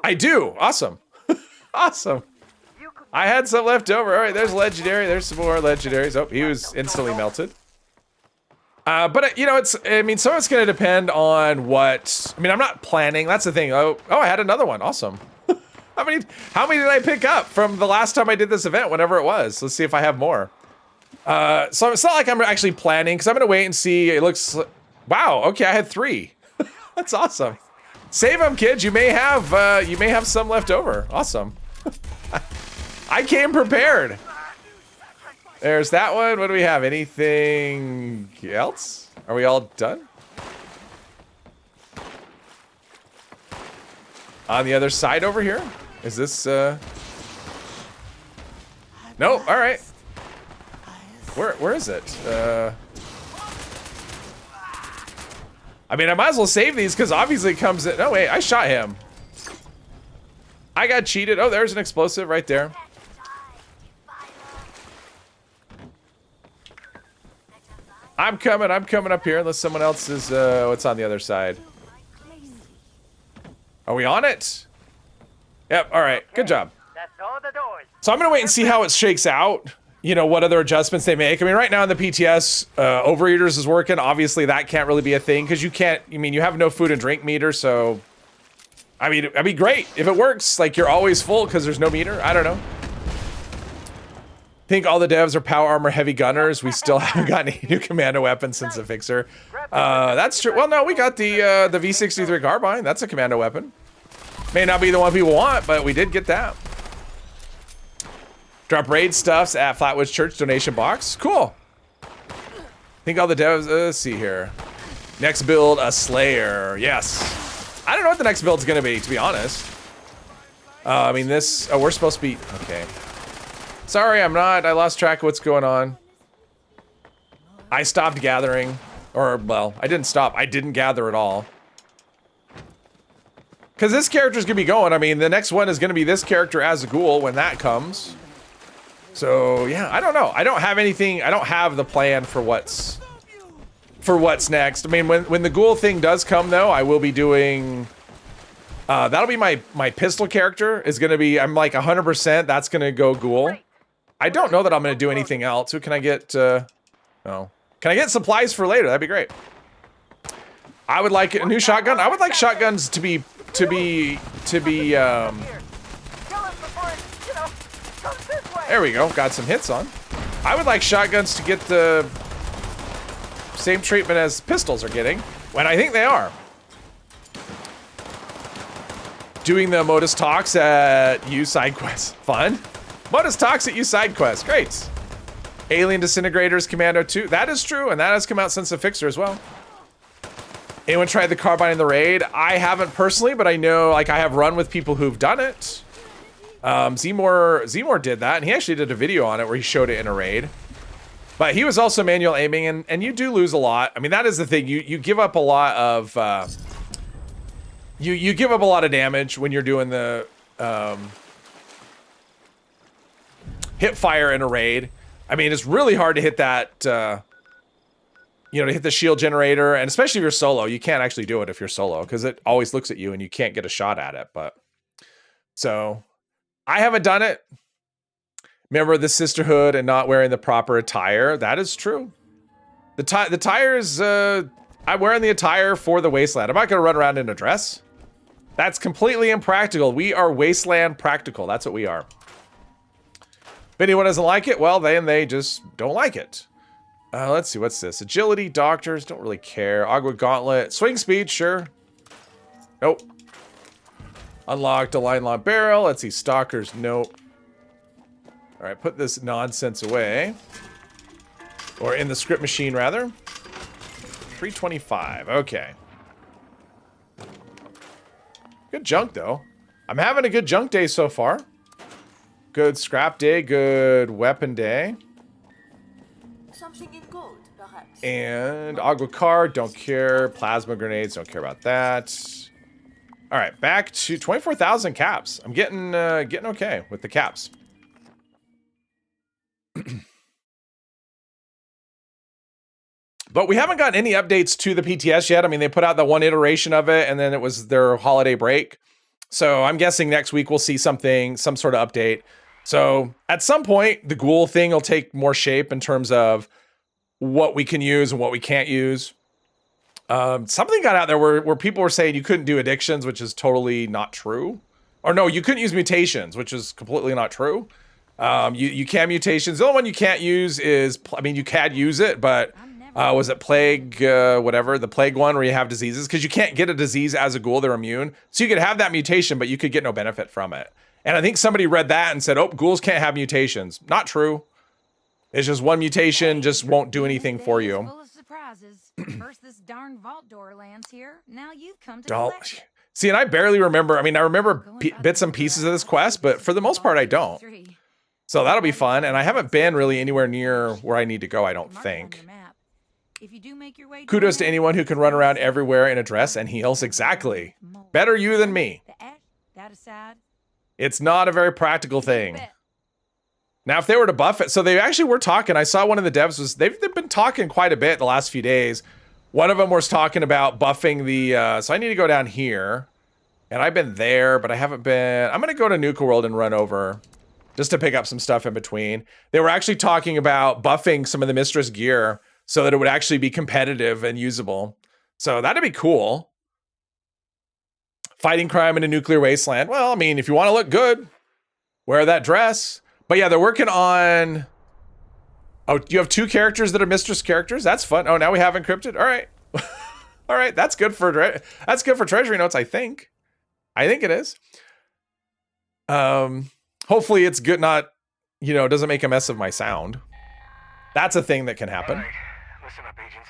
Speaker 1: I do. Awesome. Awesome. I had some left over. All right, there's legendary. There's some more legendaries. Oh, he was instantly melted. But you know, I mean, some of it's going to depend on what. I mean, I'm not planning. That's the thing. Oh, I had another one. Awesome. How many did I pick up from the last time I did this event? Whenever it was. Let's see if I have more. So it's not like I'm actually planning, because I'm going to wait and see. It looks... Wow, okay, I had 3. That's awesome. Save them, kids. You may have some left over. Awesome. I came prepared. There's that one. What do we have? Anything else? Are we all done? On the other side over here? Is this, No, all right. Where is it? I mean, I might as well save these because obviously it comes in. No, wait, I shot him. I got cheated. Oh, there's an explosive right there. I'm coming up here unless someone else is, what's on the other side? Are we on it? Yep, all right, good job. So I'm gonna wait and see how it shakes out. You know, what other adjustments they make. I mean, right now in the PTS, Overeaters is working. Obviously, that can't really be a thing because you can't, I mean, you have no food and drink meter, so... I mean, it'd be great if it works. Like, you're always full because there's no meter. I don't know. I think all the devs are power armor heavy gunners. We still haven't gotten any new commando weapons since the fixer. That's true. Well, no, we got the V63 carbine. That's a commando weapon. May not be the one people want, but we did get that. Drop raid stuffs at Flatwoods Church donation box. Cool. Think all the devs, let's see here. Next build, a Slayer. Yes. I don't know what the next build's gonna be, to be honest. I mean, this, oh, we're supposed to be, okay. Sorry, I'm not, I lost track of what's going on. I stopped gathering, or, well, I didn't stop. I didn't gather at all. Because this character's gonna be going. I mean, the next one is gonna be this character as a ghoul when that comes. So yeah, I don't know. I don't have anything. I don't have the plan for what's next. I mean, when the ghoul thing does come, though, I will be doing. That'll be my pistol character. Is gonna be. I'm like 100%. That's gonna go ghoul. I don't know that I'm gonna do anything else. Who can I get? Oh, can I get supplies for later? That'd be great. I would like a new shotgun. I would like shotguns to be. There we go, got some hits on. I would like shotguns to get the same treatment as pistols are getting, when I think they are. Doing the Modus Talks at U side quest. Fun. Modus Talks at U side quest, great. Alien Disintegrators Commando 2, that is true, and that has come out since the fixer as well. Anyone tried the carbine in the raid? I haven't personally, but I know, like, I have run with people who've done it. Zemor did that, and he actually did a video on it where he showed it in a raid. But he was also manual aiming, and you do lose a lot. I mean, that is the thing. You give up a lot of you give up a lot of damage when you're doing the hip fire in a raid. I mean, it's really hard to hit that, you know, to hit the shield generator, and especially if you're solo. You can't actually do it if you're solo because it always looks at you and you can't get a shot at it. But so I haven't done it. Remember the sisterhood and not wearing the proper attire. That is true. The tires, I'm wearing the attire for the wasteland. I'm not going to run around in a dress. That's completely impractical. We are wasteland practical. That's what we are. If anyone doesn't like it, well, then they just don't like it. Let's see. What's this? Agility, doctors, don't really care. Agua gauntlet, swing speed, sure. Nope. Unlocked a line lock barrel. Let's see. Stalkers, nope. All right, put this nonsense away. Or in the script machine, rather. 325, okay. Good junk, though. I'm having a good junk day so far. Good scrap day, good weapon day.
Speaker 2: Something in gold, perhaps.
Speaker 1: And Agua card, don't care. Plasma grenades, don't care about that. All right, back to 24,000 caps. I'm getting okay with the caps. But we haven't gotten any updates to the PTS yet. I mean, they put out the one iteration of it, and then it was their holiday break. So I'm guessing next week we'll see something, some sort of update. So at some point, the ghoul thing will take more shape in terms of what we can use and what we can't use. Something got out there where people were saying you couldn't do addictions, which is totally not true. Or no, you couldn't use mutations, which is completely not true. You can mutations. The only one you can't use is, I mean, you can use it, but was it plague, whatever, the plague one where you have diseases? Because you can't get a disease as a ghoul, they're immune. So you could have that mutation, but you could get no benefit from it. And I think somebody read that and said, oh, ghouls can't have mutations. Not true. It's just one mutation just won't do anything for you.
Speaker 3: Full of surprises. First this darn vault door lands here. Now you've come to collect.
Speaker 1: See, and I barely remember. I mean, I remember bits and pieces of this quest, but for the most part, I don't. So that'll be fun. And I haven't been really anywhere near where I need to go, I don't think. Kudos to anyone who can run around everywhere in a dress and heals. Exactly. Better you than me. It's not a very practical thing. Now, if they were to buff it, so they actually were talking. I saw one of the devs was, they've been talking quite a bit the last few days. One of them was talking about buffing the, so I need to go down here. And I've been there, but I haven't been, I'm going to go to Nuka World and run over just to pick up some stuff in between. They were actually talking about buffing some of the Mistress gear so that it would actually be competitive and usable. So that'd be cool. Fighting crime in a nuclear wasteland. Well, I mean, if you want to look good, wear that dress. But yeah, they're working on... Oh, you have two characters that are Mistress characters? That's fun. Oh, now we have encrypted? All right. All right, that's good for treasury notes, I think. I think it is. Hopefully it's good, not, you know, doesn't make a mess of my sound. That's a thing that can happen.
Speaker 4: All right. Listen up, agents.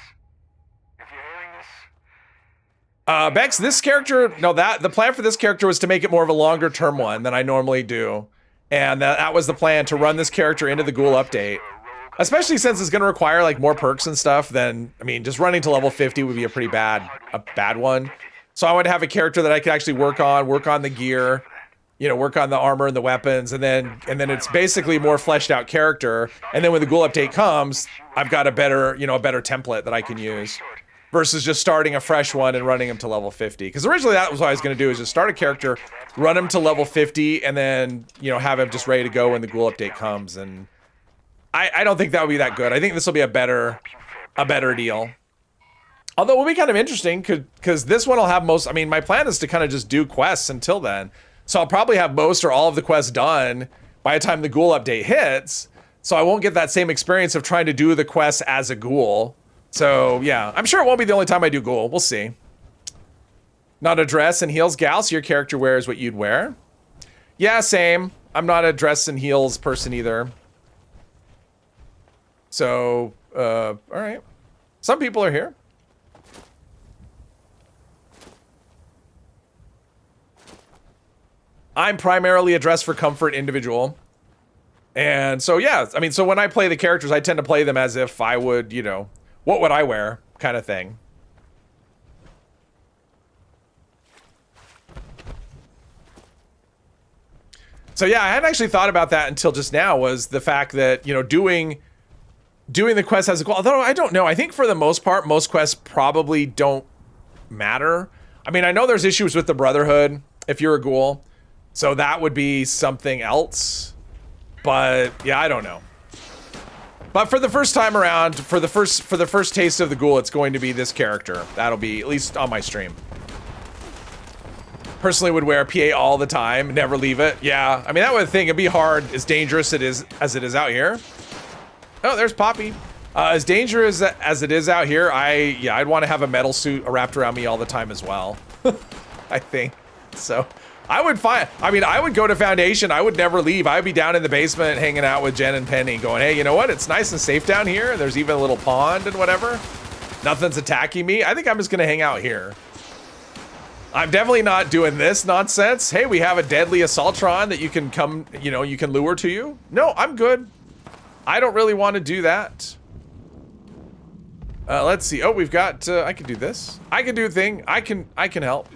Speaker 4: If you're hearing this...
Speaker 1: Bex, this character, no, the plan for this character was to make it more of a longer term one than I normally do. And that was the plan, to run this character into the ghoul update. Especially since it's going to require like more perks and stuff, then, I mean, just running to level 50 would be a pretty bad one. So I would have a character that I could actually work on the gear, you know, work on the armor and the weapons, and then it's basically a more fleshed out character. And then when the ghoul update comes, I've got a better template that I can use. Versus just starting a fresh one and running him to level 50. Because originally that was what I was going to do, is just start a character, run him to level 50, and then, you know, have him just ready to go when the ghoul update comes. And I don't think that would be that good. I think this will be a better deal. Although it will be kind of interesting, because this one will have most, I mean, my plan is to kind of just do quests until then. So I'll probably have most or all of the quests done by the time the ghoul update hits. So I won't get that same experience of trying to do the quests as a ghoul. So, yeah, I'm sure it won't be the only time I do ghoul. We'll see. Not a dress and heels gal, so your character wears what you'd wear. Yeah, same. I'm not a dress and heels person either. So, all right. Some people are here. I'm primarily a dress for comfort individual. And so, yeah, I mean, so when I play the characters, I tend to play them as if I would, you know, what would I wear kind of thing. So yeah, I hadn't actually thought about that until just now, was the fact that, you know, doing the quest as a goal. Although I don't know, I think for the most part, most quests probably don't matter. I mean, I know there's issues with the Brotherhood if you're a ghoul, so that would be something else. But yeah, I don't know. But for the first time around, for the first taste of the ghoul, it's going to be this character. That'll be at least on my stream. Personally would wear PA all the time, never leave it. Yeah, I mean, that would think it'd be hard, as dangerous as it is out here. Oh, there's Poppy. As dangerous as it is out here, I'd want to have a metal suit wrapped around me all the time as well. I think. So, I would go to Foundation. I would never leave. I would be down in the basement hanging out with Jen and Penny going, hey, you know what? It's nice and safe down here. There's even a little pond and whatever. Nothing's attacking me. I think I'm just going to hang out here. I'm definitely not doing this nonsense. Hey, we have a deadly Assaultron that you can come, you know, you can lure to you. No, I'm good. I don't really want to do that. Let's see. Oh, we've got, I can do this. I can do a thing. I can help.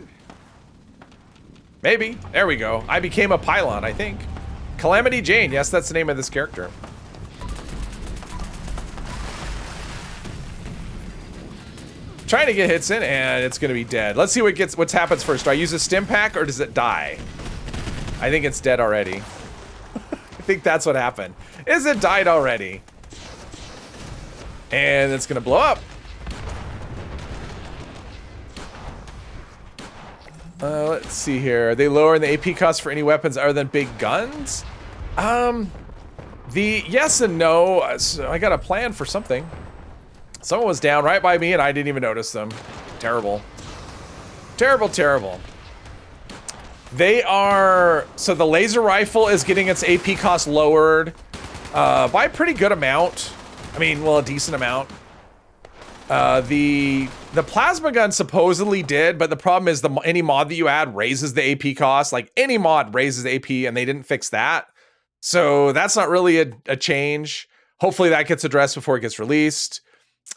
Speaker 1: Maybe. There we go. I became a pylon, I think. Calamity Jane. Yes, that's the name of this character. Trying to get hits in, and it's gonna be dead. Let's see what happens first. Do I use a stim pack or does it die? I think it's dead already. I think that's what happened. Is it died already? And it's gonna blow up. Let's see here. Are they lowering the AP cost for any weapons other than big guns? The yes and no. So I got a plan for something. Someone was down right by me and I didn't even notice them. Terrible. Terrible, terrible. They are... So the laser rifle is getting its AP cost lowered by a pretty good amount. I mean, well, a decent amount. The plasma gun supposedly did, but the problem is any mod that you add raises the AP cost. Like, any mod raises the AP and they didn't fix that. So that's not really a change. Hopefully that gets addressed before it gets released.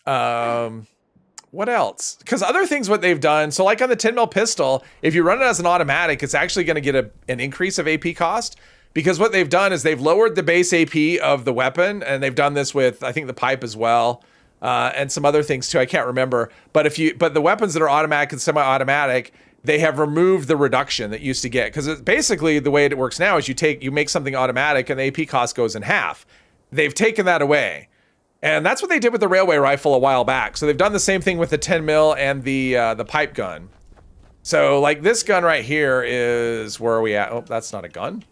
Speaker 1: What else? Because other things what they've done, so like on the 10mm pistol, if you run it as an automatic, it's actually going to get an increase of AP cost, because what they've done is they've lowered the base AP of the weapon, and they've done this with, I think, the pipe as well, and some other things too. I can't remember, but the weapons that are automatic and semi-automatic, they have removed the reduction that you used to get, because basically the way it works now is you make something automatic and the AP cost goes in half. They've taken that away. And that's what they did with the railway rifle a while back. So they've done the same thing with the 10mm and the pipe gun. So like this gun right here is, where are we at? Oh, that's not a gun.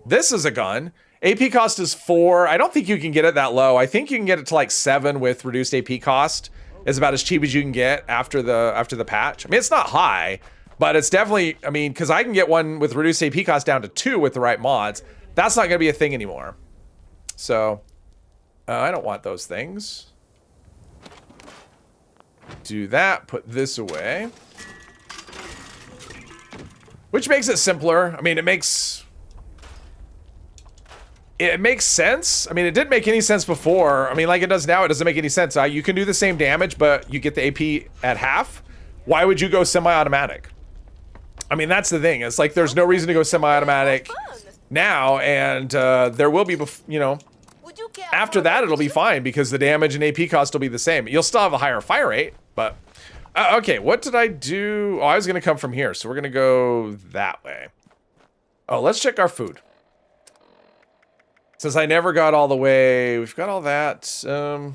Speaker 1: This is a gun. AP cost is 4. I don't think you can get it that low. I think you can get it to like 7 with reduced AP cost. It's about as cheap as you can get after the patch. I mean, it's not high, but it's definitely, I mean, because I can get one with reduced AP cost down to 2 with the right mods. That's not going to be a thing anymore. So... I don't want those things. Do that, put this away. Which makes it simpler. I mean, it makes sense. I mean, it didn't make any sense before. I mean, like it does now, it doesn't make any sense. You can do the same damage, but you get the AP at half. Why would you go semi-automatic? I mean, that's the thing. It's like there's no reason to go semi-automatic now, and there will be, you know... After that, it'll be fine because the damage and AP cost will be the same. You'll still have a higher fire rate, but... okay, what did I do? Oh, I was going to come from here, so we're going to go that way. Oh, let's check our food. Since I never got all the way... We've got all that. Oh,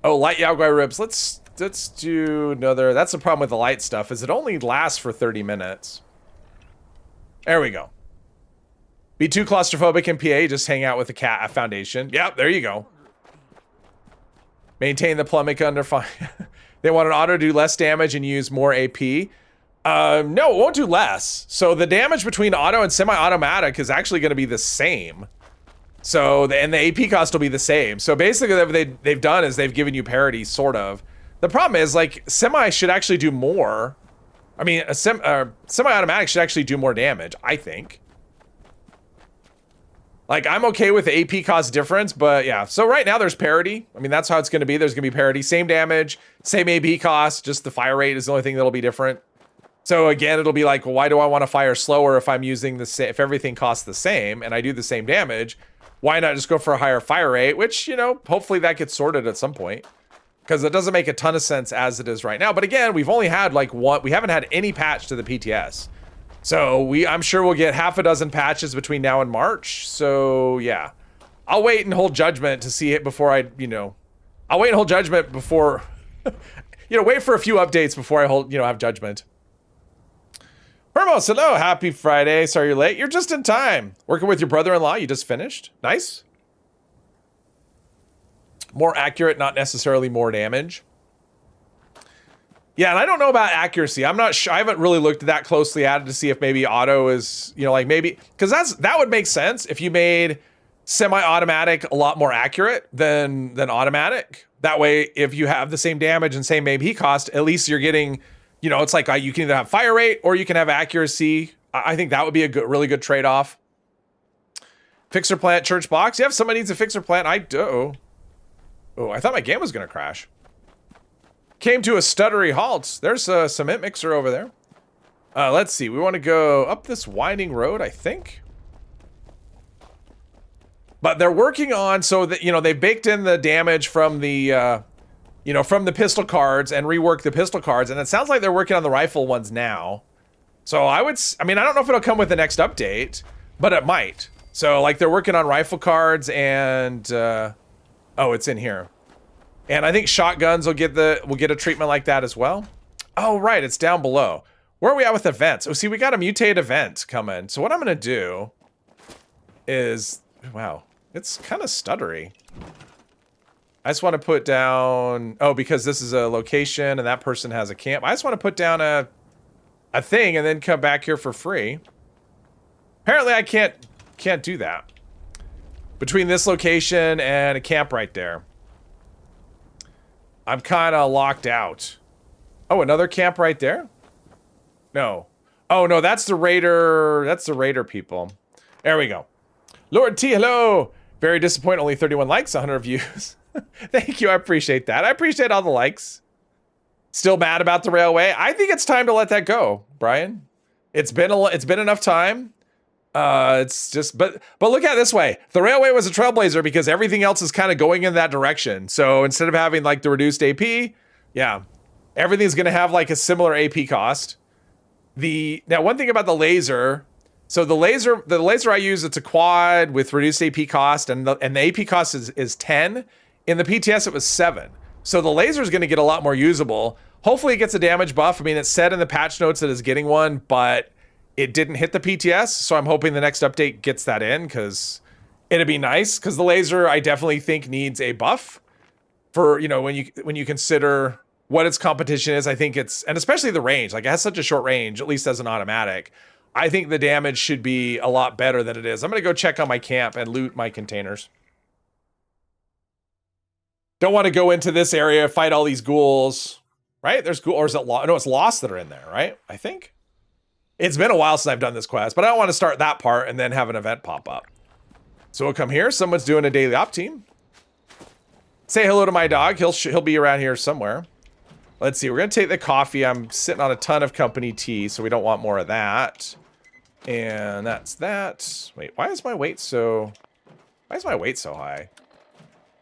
Speaker 1: light Yao Guai ribs. Let's do another... That's the problem with the light stuff, is it only lasts for 30 minutes. There we go. Be too claustrophobic in PA, just hang out with the cat at Foundation. Yep, there you go. Maintain the plumbing under fire. They want an auto to do less damage and use more AP. No, it won't do less. So the damage between auto and semi-automatic is actually going to be the same. So, and the AP cost will be the same. So basically what they've done is they've given you parity, sort of. The problem is, like, semi should actually do more. I mean, a semi-automatic should actually do more damage, I think. Like, I'm okay with the AP cost difference, but yeah. So right now there's parity. I mean, that's how it's going to be. There's going to be parity. Same damage, same AP cost, just the fire rate is the only thing that'll be different. So again, it'll be like, well, why do I want to fire slower if I'm using the same, if everything costs the same and I do the same damage? Why not just go for a higher fire rate? Which, you know, hopefully that gets sorted at some point. Because it doesn't make a ton of sense as it is right now. But again, we've only had like one, we haven't had any patch to the PTS. So I'm sure we'll get half a dozen patches between now and March. So yeah, I'll wait and hold judgment to see it before I, you know, I'll wait and hold judgment before, you know, wait for a few updates before I hold, you know, have judgment. Hermos, hello, happy Friday. Sorry you're late. You're just in time. Working with your brother-in-law, you just finished. Nice. More accurate, not necessarily more damage. Yeah, and I don't know about accuracy. I'm not sure. I haven't really looked that closely at it to see if maybe auto is, you know, like maybe, because that would make sense if you made semi-automatic a lot more accurate than automatic. That way, if you have the same damage and same AP cost, at least you're getting, you know, it's like you can either have fire rate or you can have accuracy. I think that would be a good, really good trade-off. Fixer plant, church box. Yeah, if somebody needs a fixer plant, I do. Oh, I thought my game was going to crash. Came to a stuttery halt. There's a cement mixer over there. Let's see. We want to go up this winding road, I think. But they're working on, so that, you know, they baked in the damage from the, you know, from the pistol cards and reworked the pistol cards. And it sounds like they're working on the rifle ones now. So I mean, I don't know if it'll come with the next update, but it might. So like they're working on rifle cards and, oh, it's in here. And I think shotguns will get a treatment like that as well. Oh, right, it's down below. Where are we at with events? Oh, see, we got a mutate event coming. So what I'm gonna do is, wow, it's kind of stuttery. I just want to put down, oh, because this is a location and that person has a camp. I just want to put down a thing and then come back here for free. Apparently I can't do that. Between this location and a camp right there. I'm kind of locked out. Oh, another camp right there? No. Oh, no, that's the raider. That's the raider people. There we go. Lord T, hello. Very disappointed. Only 31 likes, 100 views. Thank you. I appreciate that. I appreciate all the likes. Still mad about the railway? I think it's time to let that go, Brian. It's been enough time. It's just, but look at it this way. The railway was a trailblazer because everything else is kind of going in that direction. So instead of having like the reduced AP, yeah, everything's going to have like a similar AP cost. Now one thing about the laser, so the laser I use, it's a quad with reduced AP cost and the AP cost is 10. In the PTS, it was 7. So the laser is going to get a lot more usable. Hopefully it gets a damage buff. I mean, it said in the patch notes that it's getting one, but it didn't hit the PTS, so I'm hoping the next update gets that in, because it'd be nice, because the laser, I definitely think, needs a buff for, you know, when you consider what its competition is. I think it's, and especially the range, like it has such a short range, at least as an automatic. I think the damage should be a lot better than it is. I'm going to go check on my camp and loot my containers. Don't want to go into this area, fight all these ghouls, right? There's ghouls, or is it no, it's lost that are in there, right? I think. It's been a while since I've done this quest, but I don't want to start that part and then have an event pop up. So we'll come here. Someone's doing a daily op team. Say hello to my dog. He'll be around here somewhere. Let's see. We're going to take the coffee. I'm sitting on a ton of company tea, so we don't want more of that. And that's that. Wait, why is my weight so high?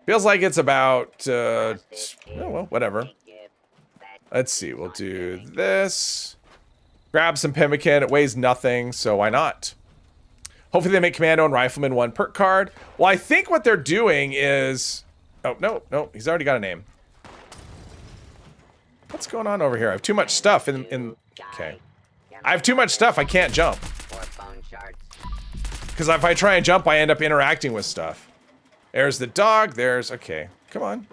Speaker 1: Feels like it's about, oh, well, whatever. Let's see. We'll do this. Grab some pemmican. It weighs nothing, so why not? Hopefully they make Commando and Rifleman 1 perk card. Well, I think what they're doing is... Oh, no. He's already got a name. What's going on over here? I have too much stuff in... Okay. I have too much stuff. I can't jump. Because if I try and jump, I end up interacting with stuff. There's the dog. There's... Okay. Come on.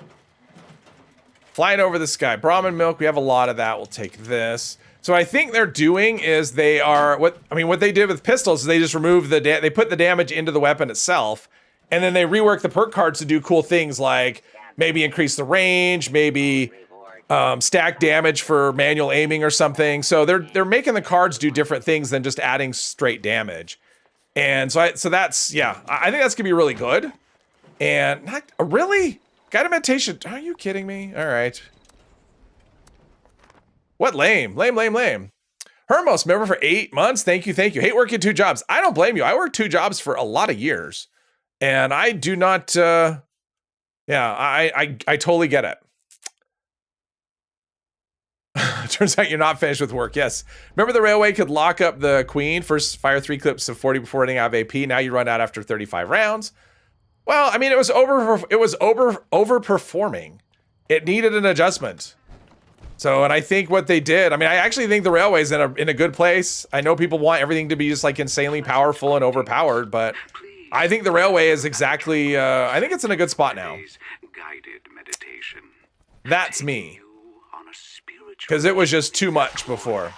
Speaker 1: Flying over the sky. Brahmin milk. We have a lot of that. We'll take this. So I think they're doing is they are... What they did with pistols is they just remove the... They put the damage into the weapon itself. And then they rework the perk cards to do cool things like maybe increase the range, maybe stack damage for manual aiming or something. So they're making the cards do different things than just adding straight damage. And so that's, yeah, I think that's gonna be really good. And not really guided meditation. Are you kidding me? All right. What lame. Hermos, member for 8 months. Thank you. Hate working 2 jobs. I don't blame you. I worked 2 jobs for a lot of years. And I do not, I totally get it. Turns out you're not finished with work. Yes. Remember the railway could lock up the queen, first fire 3 clips of 40 before running out of AP. Now you run out after 35 rounds. Well, I mean, it was overperforming. It needed an adjustment. So, and I think what they did, I mean, I actually think the railway's in a good place. I know people want everything to be just like insanely powerful and overpowered, but I think the railway is exactly, I think it's in a good spot now. That's me. Because it was just too much before.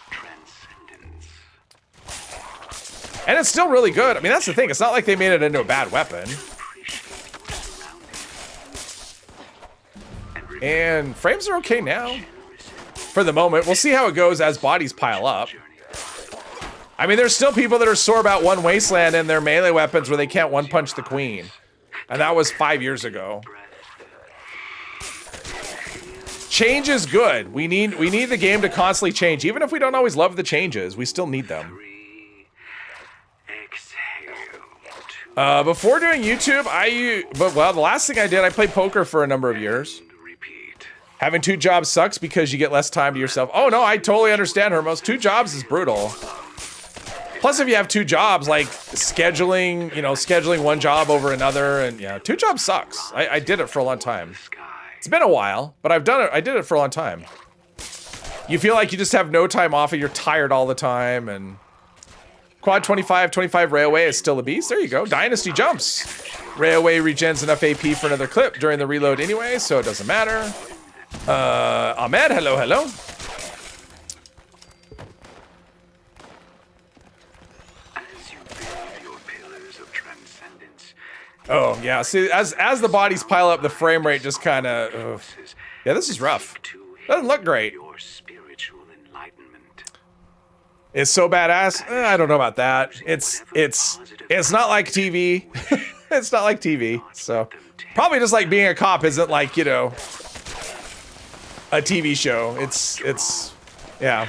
Speaker 1: And it's still really good. I mean, that's the thing. It's not like they made it into a bad weapon. And frames are okay now. For the moment. We'll see how it goes as bodies pile up. I mean, there's still people that are sore about one wasteland and their melee weapons where they can't one-punch the queen. And that was 5 years ago. Change is good. We need the game to constantly change. Even if we don't always love the changes, we still need them. Before doing YouTube, the last thing I did, I played poker for a number of years. Having 2 jobs sucks because you get less time to yourself. Oh no, I totally understand, Hermos. 2 jobs is brutal. Plus, if you have 2 jobs, like scheduling one job over another, and yeah, 2 jobs sucks. I did it for a long time. It's been a while, but I did it for a long time. You feel like you just have no time off and you're tired all the time, and Quad 25 Railway is still a beast. There you go. Dynasty jumps. Railway regens enough AP for another clip during the reload anyway, so it doesn't matter. Ahmed, hello. Oh yeah, see, as the bodies pile up, the frame rate just kind of, yeah, this is rough. Doesn't look great. It's so badass. I don't know about that. It's not like TV. It's not like TV. So probably just like being a cop isn't like, you know, a TV show. It's yeah.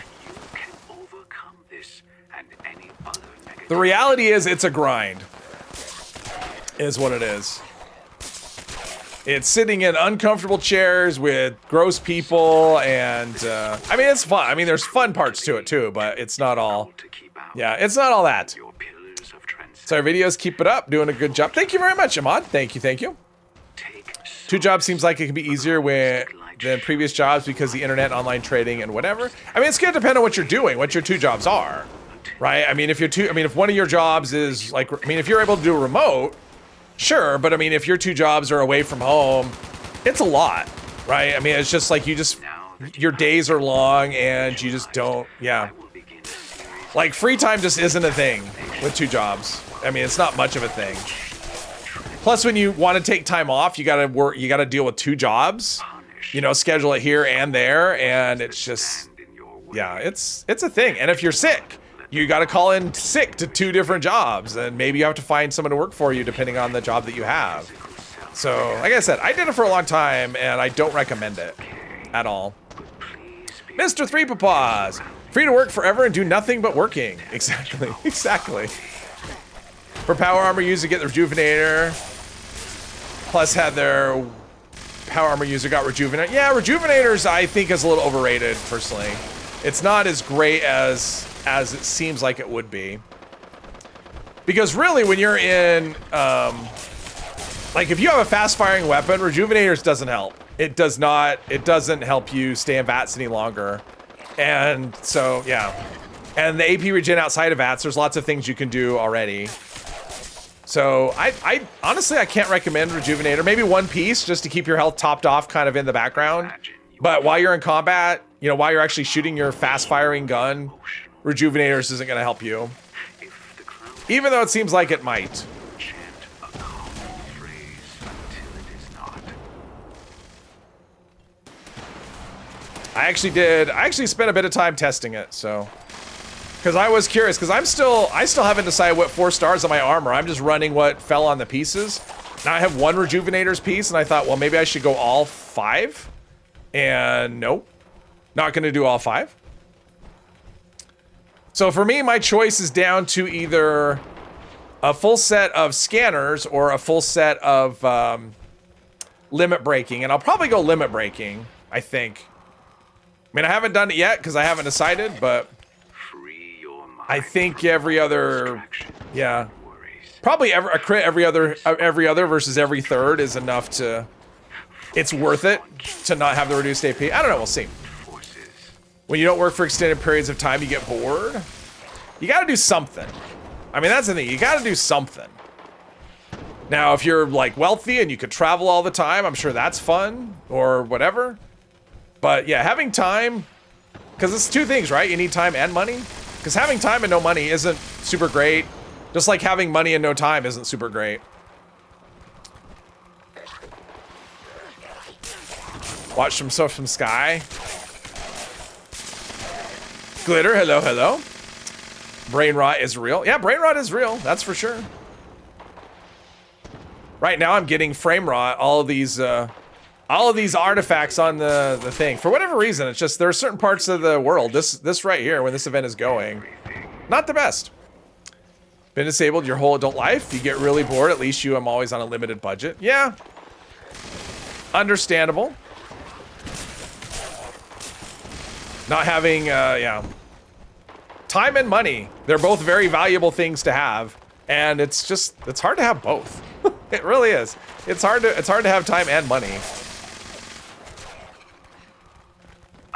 Speaker 1: The reality is it's a grind. Is what it is. It's sitting in uncomfortable chairs with gross people, and I mean, it's fun. I mean, there's fun parts to it too, but it's not all. Yeah, it's not all that. So our videos, keep it up, doing a good job. Thank you very much, Ahmad. Thank you. 2 jobs seems like it can be easier than previous jobs because the internet, online trading, and whatever. I mean, it's gonna depend on what you're doing, what your 2 jobs are, right? I mean, if one of your jobs is like, I mean, if you're able to do a remote. Sure, but I mean, if your 2 jobs are away from home, it's a lot, right? I mean, it's just like your days are long and you just don't, yeah. Like free time just isn't a thing with 2 jobs. I mean, it's not much of a thing. Plus, when you want to take time off, you gotta deal with 2 jobs, you know, schedule it here and there, and it's just, yeah, it's a thing. And if you're sick, you got to call in sick to 2 different jobs, and maybe you have to find someone to work for you depending on the job that you have. So, like I said, I did it for a long time, and I don't recommend it at all. Mr. 3 Papas, free to work forever and do nothing but working. Exactly. For power armor user, get the rejuvenator. Plus, had their power armor user got rejuvenator. Yeah, rejuvenators I think is a little overrated personally. It's not as great as it seems like it would be. Because really, when you're in, like if you have a fast-firing weapon, rejuvenators doesn't help. It doesn't help you stay in VATS any longer. And so, yeah. And the AP regen outside of VATS, there's lots of things you can do already. So I honestly, I can't recommend rejuvenator. Maybe 1 piece just to keep your health topped off kind of in the background. But while you're in combat, you know, while you're actually shooting your fast-firing gun, rejuvenators isn't going to help you. Even though it seems like it might. I actually spent a bit of time testing it, so. Because I was curious, because I still haven't decided what 4 stars on my armor. I'm just running what fell on the pieces. Now I have 1 rejuvenator's piece, and I thought, well, maybe I should go all 5. And nope, not gonna do all 5. So for me, my choice is down to either a full set of scanners or a full set of limit breaking. And I'll probably go limit breaking, I think. I mean, I haven't done it yet because I haven't decided, but I think every other, yeah. Probably a crit every other versus every third is enough to, it's worth it to not have the reduced AP. I don't know, we'll see. When you don't work for extended periods of time, you get bored. You gotta do something. I mean, that's the thing, you gotta do something. Now, if you're like wealthy and you could travel all the time, I'm sure that's fun or whatever. But yeah, having time, because it's 2 things, right? You need time and money. Because having time and no money isn't super great. Just like having money and no time isn't super great. Watch some stuff from Sky. Glitter, hello, hello. Brain rot is real. Yeah, brain rot is real. That's for sure. Right now I'm getting frame rot. All of these artifacts on the thing. For whatever reason, it's just there are certain parts of the world. This right here, when this event is going, not the best. Been disabled your whole adult life. You get really bored. At least I'm always on a limited budget. Yeah. Understandable. Not having, yeah. Time and money. They're both very valuable things to have. And it's hard to have both. It really is. It's hard to have time and money.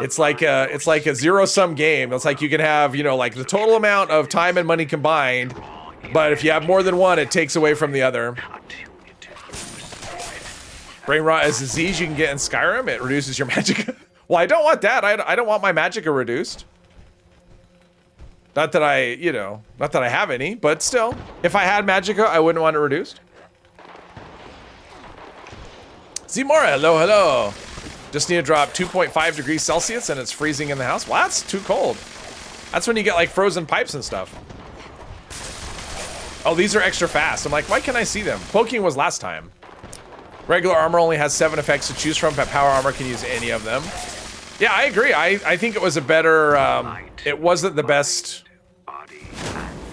Speaker 1: It's like a zero-sum game. It's like you can have, you know, like the total amount of time and money combined, but if you have more than one, it takes away from the other. Brain rot is a disease you can get in Skyrim. It reduces your magic. Well, I don't want that. I don't want my magicka reduced. Not that I have any, but still, if I had magicka, I wouldn't want it reduced. Zimora, hello, hello. Just need to drop 2.5 degrees Celsius and it's freezing in the house. Well, that's too cold. That's when you get like frozen pipes and stuff. Oh, these are extra fast. I'm like, why can't I see them? Poking was last time. Regular armor only has 7 effects to choose from, but power armor can use any of them. Yeah, I agree. I think it was a better, it wasn't the best.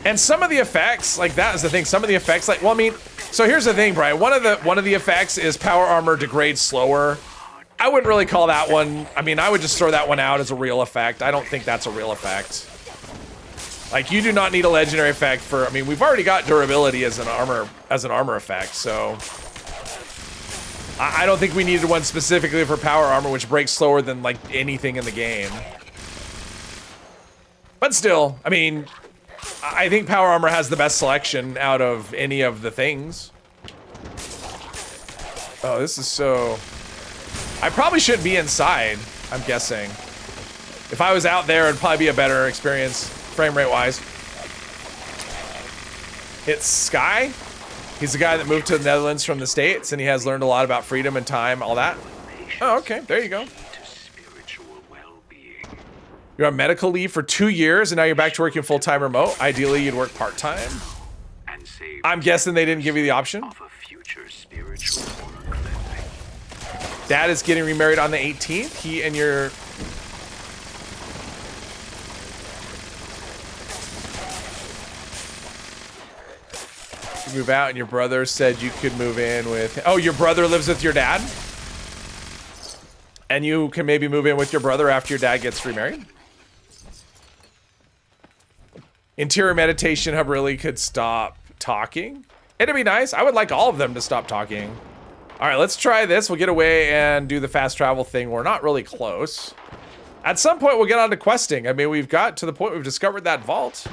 Speaker 1: And some of the effects, like that is the thing. Some of the effects, like, well, I mean, so here's the thing, Brian. One of the effects is power armor degrades slower. I wouldn't really call that one. I mean, I would just throw that one out as a real effect. I don't think that's a real effect. Like, you do not need a legendary effect for. I mean, we've already got durability as an armor effect, so I don't think we needed one specifically for power armor, which breaks slower than like anything in the game. But still, I mean, I think power armor has the best selection out of any of the things. Oh, this is so. I probably shouldn't be inside, I'm guessing. If I was out there, it'd probably be a better experience, frame rate wise. It's Sky. He's the guy that moved to the Netherlands from the States, and he has learned a lot about freedom and time, all that. Oh, okay, there you go. You're on medical leave for 2 years, and now you're back to working full-time remote. Ideally, you'd work part-time. I'm guessing they didn't give you the option. Dad is getting remarried on the 18th. He and your... You move out and your brother said you could move in with... Oh, your brother lives with your dad? And you can maybe move in with your brother after your dad gets remarried? Interior meditation hub really could stop talking. It'd be nice. I would like all of them to stop talking. All right, let's try this. We'll get away and do the fast travel thing. We're not really close. At some point, we'll get on to questing. I mean, we've got to the point we've discovered that vault.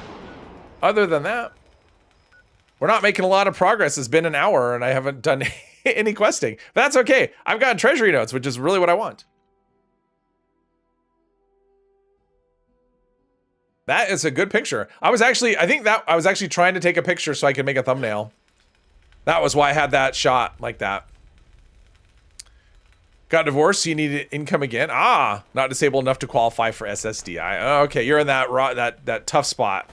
Speaker 1: Other than that, we're not making a lot of progress. It's been an hour and I haven't done any questing. But that's okay. I've got treasury notes, which is really what I want. That is a good picture. I was actually trying to take a picture so I could make a thumbnail. That was why I had that shot like that. Got divorced, so you need income again. Ah, not disabled enough to qualify for SSDI. Oh, okay, you're in that that tough spot.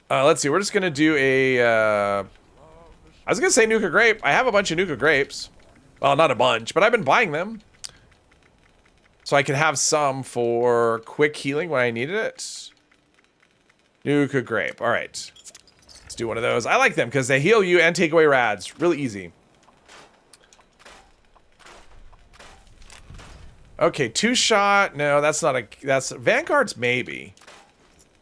Speaker 1: Let's see. We're just gonna do a. I was gonna say Nuka grape. I have a bunch of Nuka grapes. Well, not a bunch, but I've been buying them, so I can have some for quick healing when I needed it. Nuka grape. All right, let's do one of those. I like them because they heal you and take away rads. Really easy. Okay, 2-shot. No, that's not a. That's Vanguards maybe.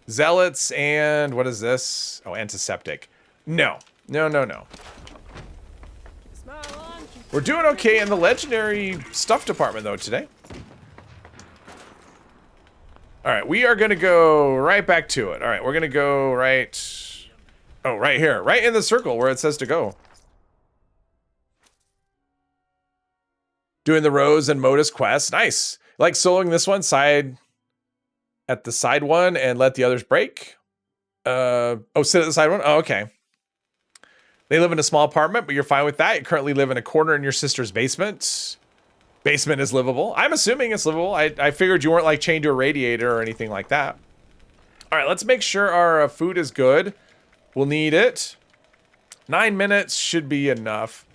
Speaker 1: Zealots and what is this? Oh, antiseptic. No. No, no, no. We're doing okay in the legendary stuff department though today. All right, we are gonna go right back to it. All right, we're gonna go right. Oh, right here, right in the circle where it says to go. Doing the Rose and Modus quest. Nice. Like soloing this one side at the side one and let the others break. Oh, sit at the side one. Oh, okay. They live in a small apartment, but you're fine with that. You currently live in a corner in your sister's basement. Basement is livable. I'm assuming it's livable. I figured you weren't like chained to a radiator or anything like that. All right, let's make sure our food is good. We'll need it. 9 minutes should be enough.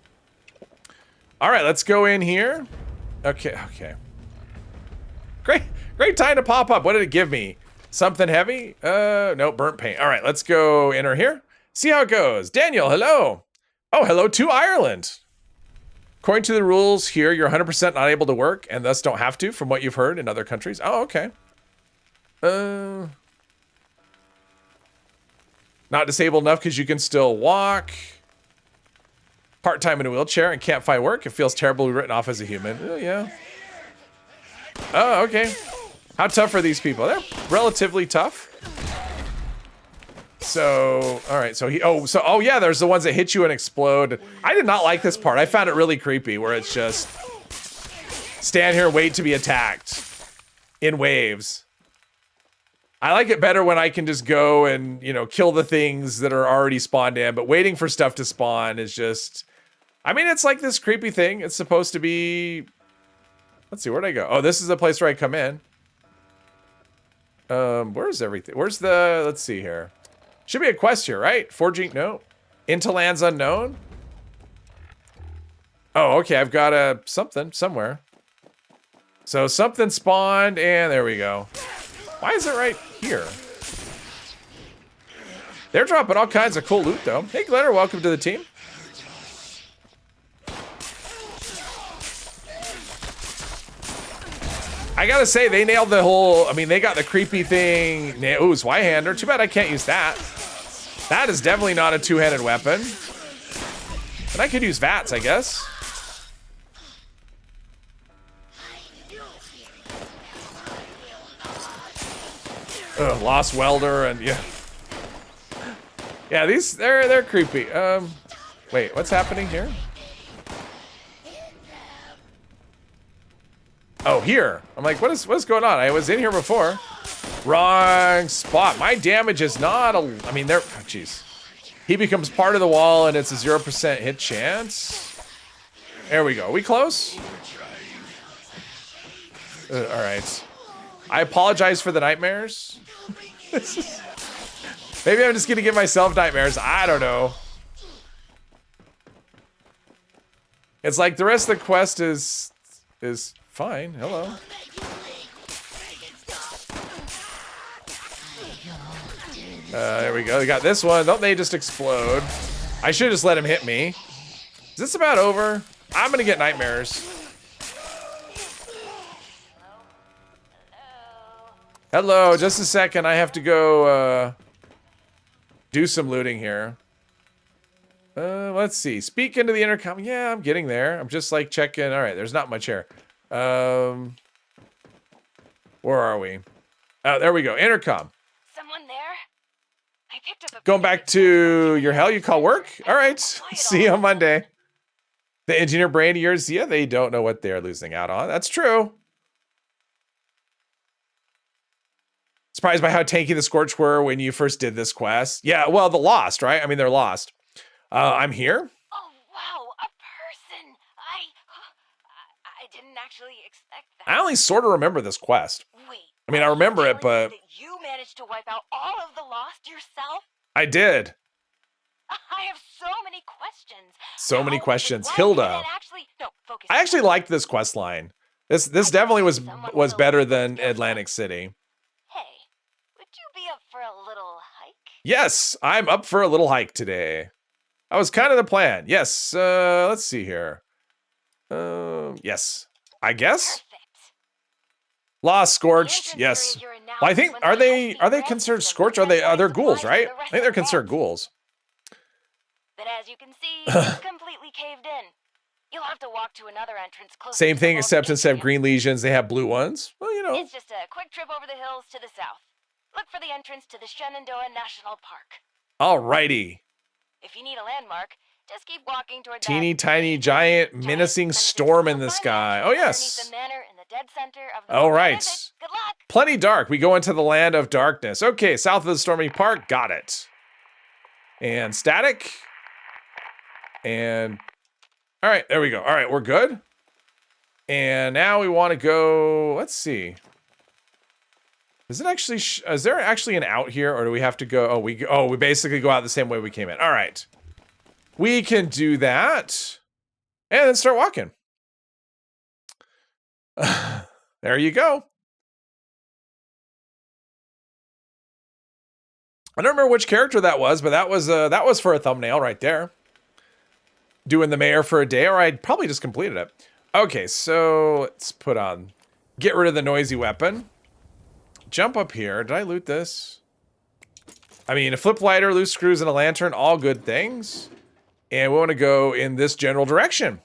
Speaker 1: All right, let's go in here. Okay, okay. Great time to pop up. What did it give me? Something heavy? No, burnt paint. All right, let's go enter here. See how it goes. Daniel, hello. Oh, hello to Ireland. According to the rules here, you're 100% not able to work and thus don't have to from what you've heard in other countries. Oh, okay. Not disabled enough because you can still walk. Part-time in a wheelchair and can't find work. It feels terribly written off as a human. Yeah. Oh, okay. How tough are these people? They're relatively tough. So, all right. So oh yeah, there's the ones that hit you and explode. I did not like this part. I found it really creepy where it's just stand here and wait to be attacked in waves. I like it better when I can just go and, you know, kill the things that are already spawned in, but waiting for stuff to spawn is just, I mean, it's like this creepy thing. It's supposed to be, let's see, where'd I go? Oh, this is the place where I come in. Where's everything? Where's the, let's see here. Should be a quest here, right? Forging, no. Into lands unknown. Oh, okay, I've got a something somewhere. So something spawned and there we go. Why is it right here? They're dropping all kinds of cool loot, though. Hey, Glitter, welcome to the team. I gotta say, they nailed the whole... I mean, they got the creepy thing... Ooh, Zweihander. Too bad I can't use that. That is definitely not a two-handed weapon. And I could use VATS, I guess. Ugh, Lost Welder and yeah. Yeah, these they're creepy. Wait, what's happening here? Oh, here. I'm like, what's going on? I was in here before. Wrong spot. My damage is not a, I mean, there, oh, jeez. He becomes part of the wall and it's a 0% hit chance. There we go. Are we close? All right. I apologize for the nightmares. Maybe I'm just gonna give myself nightmares. I don't know. It's like the rest of the quest is fine. Hello. There we go. We got this one. Don't they just explode? I should just let him hit me. Is this about over? I'm gonna get nightmares. Hello, just a second. I have to go do some looting here. Let's see. Speak into the intercom. Yeah, I'm getting there. I'm just like checking. All right, there's not much here. Where are we? Oh, there we go. Intercom.
Speaker 5: Someone there? I picked up a
Speaker 1: Going back to your hell you call work? All right. See you on Monday. The engineer brain of yours, yeah, they don't know what they're losing out on. That's true. Surprised by how tanky the Scorch were when you first did this quest. Yeah, well, the Lost, right? I mean, they're lost. I'm here.
Speaker 5: Oh, wow, a person. I actually expect that.
Speaker 1: I only sort of remember this quest.
Speaker 5: Wait.
Speaker 1: I mean, I remember it, but...
Speaker 5: That you managed to wipe out all of the Lost yourself?
Speaker 1: I did.
Speaker 5: I have so many questions.
Speaker 1: So many
Speaker 5: How
Speaker 1: questions.
Speaker 5: and why
Speaker 1: Hilda.
Speaker 5: did it actually... No, focus.
Speaker 1: I actually liked this quest line. This definitely was better than Atlantic City.
Speaker 5: Hey, would you be up for a little hike?
Speaker 1: Yes, I'm up for a little hike today. That was kind of the plan. Yes, let's see here. Yes, I guess.
Speaker 5: Perfect.
Speaker 1: Lost, Scorched, yes. Well, I think, are they considered Scorched? Are they're ghouls, right? I think they're considered ghouls.
Speaker 5: But as you can see, it's completely caved in. You'll have to walk to another entrance closer.
Speaker 1: Same
Speaker 5: to
Speaker 1: thing,
Speaker 5: the
Speaker 1: except
Speaker 5: vault
Speaker 1: instead of
Speaker 5: atrium.
Speaker 1: green legions, they have blue ones. Well, you know.
Speaker 5: It's just a quick trip over the hills to the south. Look for the entrance to the Shenandoah National Park.
Speaker 1: Alrighty.
Speaker 5: If you need a landmark, just keep walking toward
Speaker 1: Teeny
Speaker 5: that
Speaker 1: tiny giant menacing storm in the sky. Oh yes.
Speaker 5: the manor in the dead center of the
Speaker 1: All
Speaker 5: Pacific.
Speaker 1: right.
Speaker 5: Good luck.
Speaker 1: Plenty dark. We go into the land of darkness. Okay, south of the stormy park. Got it. And static. And all right, there we go. All right, we're good. And now we want to go. Let's see. Is it actually? Is there actually an out here, or do we have to go? Oh, we basically go out the same way we came in. All right, we can do that, and then start walking. There you go. I don't remember which character that was, but that was for a thumbnail right there. Doing the mayor for a day, or I'd probably just completed it. Okay, so let's get rid of the noisy weapon. Jump up here. Did I loot this? I mean, a flip lighter, loose screws, and a lantern, all good things. And we want to go in this general direction.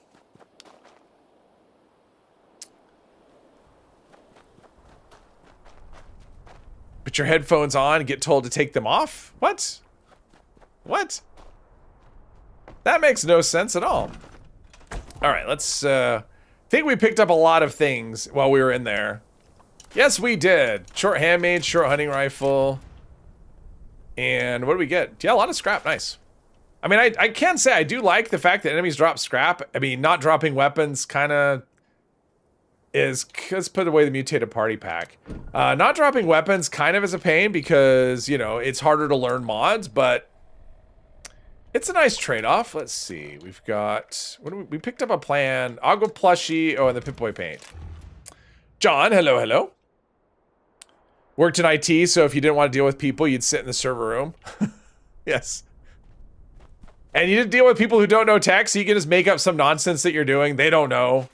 Speaker 1: Put your headphones on and get told to take them off? What? What? That makes no sense at all. All right, let's, think we picked up a lot of things while we were in there. Yes, we did. Short handmade, short hunting rifle. And what do we get? Yeah, a lot of scrap, nice. I mean, I can say I do like the fact that enemies drop scrap. I mean, not dropping weapons kind of is, let's put away the mutated party pack. Not dropping weapons kind of is a pain because, you know, it's harder to learn mods, but it's a nice trade-off. Let's see. We've got, we picked up a plan. Agua plushie. Oh, and the Pip-Boy paint. John, hello, hello. Worked in IT, so if you didn't want to deal with people, you'd sit in the server room. Yes. And you didn't deal with people who don't know tech, so you can just make up some nonsense that you're doing. They don't know.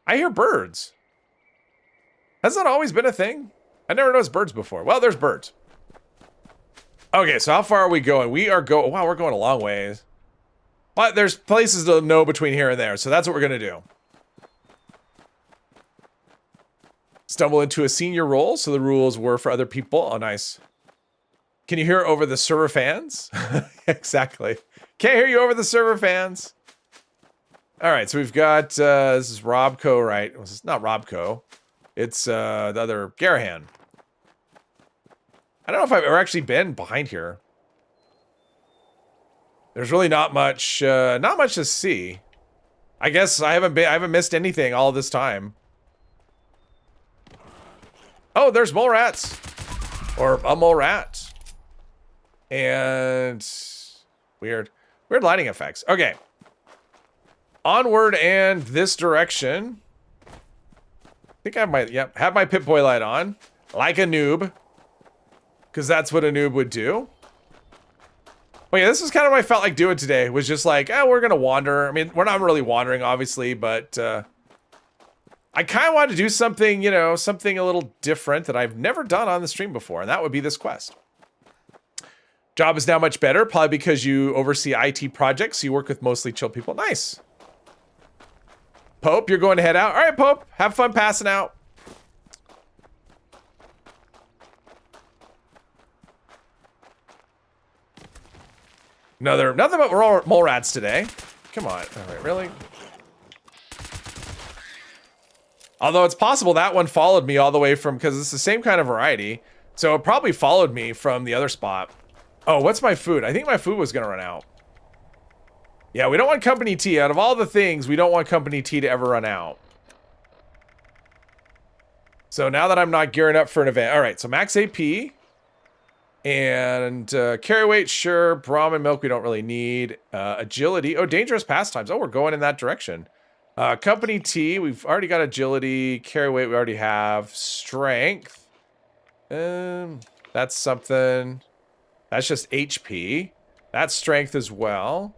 Speaker 1: I hear birds. Has that always been a thing? I never noticed birds before. Well, there's birds. Okay, so how far are we going? We are going, wow, we're going a long ways. But there's places to know between here and there, so that's what we're gonna do. Stumble into a senior role, so the rules were for other people. Oh, nice. Can you hear it over the server fans? Exactly. Can't hear you over the server fans. All right, so we've got, this is Robco, right? Well, it's not Robco. It's the other Garahan. I don't know if I've ever actually been behind here. There's really not much to see. I guess I haven't missed anything all this time. Oh, there's mole rats. Or a mole rat. And weird lighting effects. Okay. Onward and this direction. I think I have my Pip-Boy light on. Like a noob. Because that's what a noob would do. Well, yeah, this is kind of what I felt like doing today. Was just like, we're going to wander. I mean, we're not really wandering, obviously, but I kind of wanted to do something, you know, something a little different that I've never done on the stream before, and that would be this quest. Job is now much better, probably because you oversee IT projects, so you work with mostly chill people. Nice. Pope, you're going to head out. All right, Pope, have fun passing out. Nothing but mole rats today. Come on. All right, really? Although it's possible that one followed me all the way from, because it's the same kind of variety. So it probably followed me from the other spot. Oh, what's my food? I think my food was going to run out. Yeah, we don't want Company T. Out of all the things, we don't want Company T to ever run out. So now that I'm not gearing up for an event. All right, so max AP. And carry weight, sure. Brahmin milk we don't really need. Agility. Oh, dangerous pastimes. Oh, we're going in that direction. Company T, we've already got agility. Carry weight we already have. Strength. That's something. That's just HP. That's strength as well.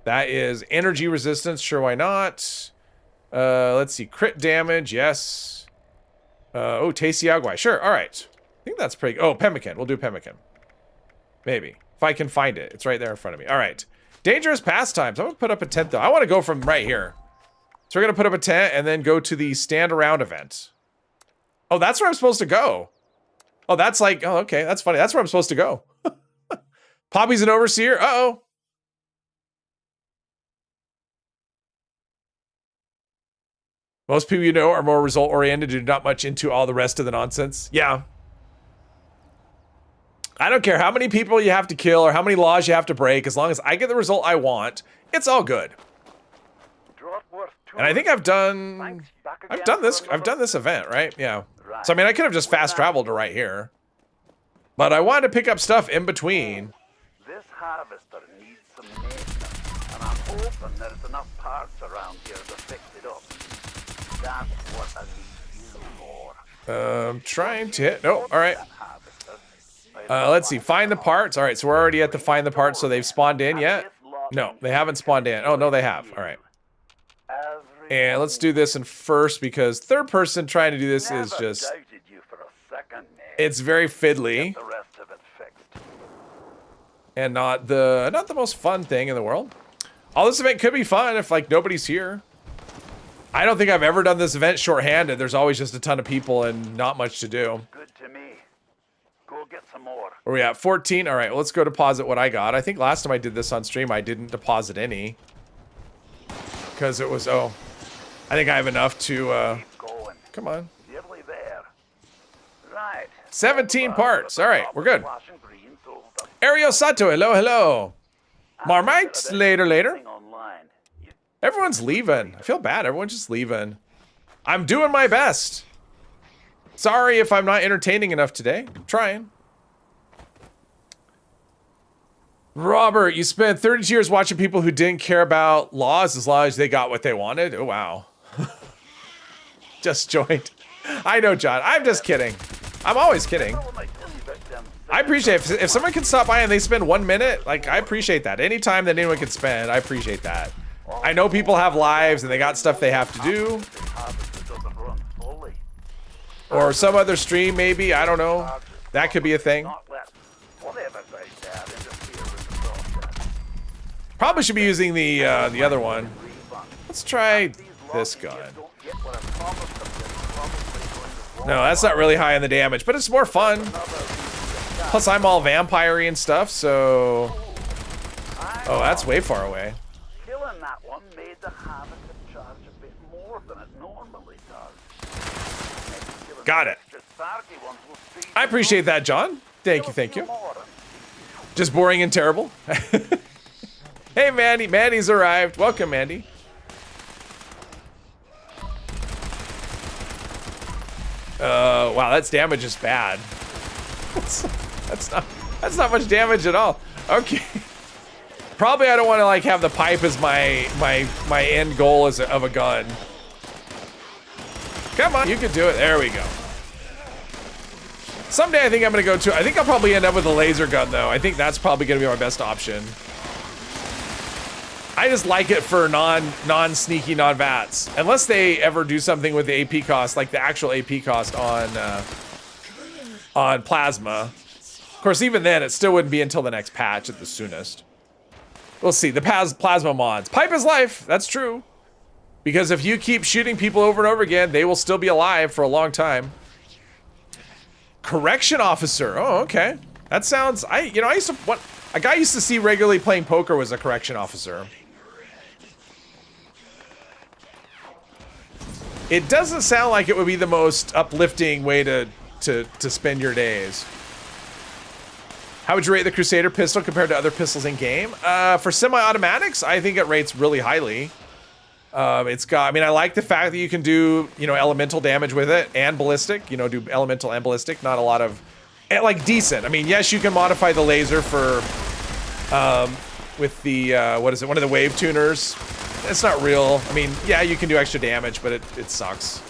Speaker 1: That is energy resistance. Sure, why not? Let's see. Crit damage. Yes. Oh, tasty agua. Sure. All right. I think that's pretty... Oh, pemmican. We'll do pemmican. Maybe. If I can find it. It's right there in front of me. All right. Dangerous pastimes. I'm going to put up a tent, though. I want to go from right here. So we're going to put up a tent and then go to the stand around event. Oh, that's where I'm supposed to go. Oh, that's like... Oh, okay. That's funny. That's where I'm supposed to go. Poppy's an overseer. Uh-oh. Most people you know are more result-oriented and not much into all the rest of the nonsense. Yeah. I don't care how many people you have to kill or how many laws you have to break. As long as I get the result I want, it's all good. And I think I've done this event, right? Yeah. So I mean, I could have just fast traveled to right here, but I wanted to pick up stuff in between.
Speaker 6: This harvester needs some maintenance, and I'm hoping there's enough parts around here to fix it up. That's what I need you for.
Speaker 1: I'm trying to hit. No, all right. Let's see. Find the parts. All right, so we're already at the find the parts. So they've spawned in yet? No, they haven't spawned in. Oh no, they have. All right. And let's do this in first because third person trying to do this is just. It's very fiddly. And not the most fun thing in the world. All this event could be fun if like nobody's here. I don't think I've ever done this event shorthanded. There's always just a ton of people and not much to do.
Speaker 6: Good to me. Go get some more.
Speaker 1: Where we at? 14. All right, well, let's go deposit what I got. I think last time I did this on stream, I didn't deposit any because it was I think I have enough to. Come on.
Speaker 6: There. Right.
Speaker 1: 17 parts. All right, we're good. Ario Sato, hello, hello. Marmite, later. Everyone's leaving. I feel bad. Everyone's just leaving. I'm doing my best. Sorry if I'm not entertaining enough today. I'm trying. Robert, you spent 32 years watching people who didn't care about laws as long as they got what they wanted. Oh, wow. Just joined. I know, John. I'm just kidding. I'm always kidding. I appreciate if someone can stop by and they spend 1 minute, like, I appreciate that. Anytime that anyone can spend, I appreciate that. I know people have lives and they got stuff they have to do. Or some other stream, maybe. I don't know. That could be a thing. Probably should be using the other one. Let's try this gun. No, that's not really high on the damage, but it's more fun. Plus, I'm all vampire-y and stuff, so... Oh, that's way far away.
Speaker 6: Killing that one made the harvester charge a bit more than it normally does.
Speaker 1: Got it. I appreciate that, John. Thank you. Just boring and terrible. Hey, Mandy. Mandy's arrived. Welcome, Mandy. Wow, that's damage is bad. That's not much damage at all. Okay. Probably I don't want to like have the pipe as my end goal as of a gun. Come on, you can do it. There we go. Someday I think I'm gonna go to. I think I'll probably end up with a laser gun though. I think that's probably gonna be my best option. I just like it for non-sneaky, non-vats. Unless they ever do something with the AP cost, like the actual AP cost on plasma. Of course, even then, it still wouldn't be until the next patch at the soonest. We'll see. The plasma mods. Pipe is life. That's true. Because if you keep shooting people over and over again, they will still be alive for a long time. Correction officer. Oh, okay. That sounds. I used to. What a guy used to see regularly playing poker was a correction officer. It doesn't sound like it would be the most uplifting way to spend your days. How would you rate the Crusader pistol compared to other pistols in game? For semi-automatics, I think it rates really highly. It's got, I mean, I like the fact that you can do, you know, elemental damage with it and ballistic, you know, do elemental and ballistic, not a lot of, and like decent. I mean, yes, you can modify the laser for, with the, what is it, one of the wave tuners. It's not real. I mean, yeah, you can do extra damage, but it sucks.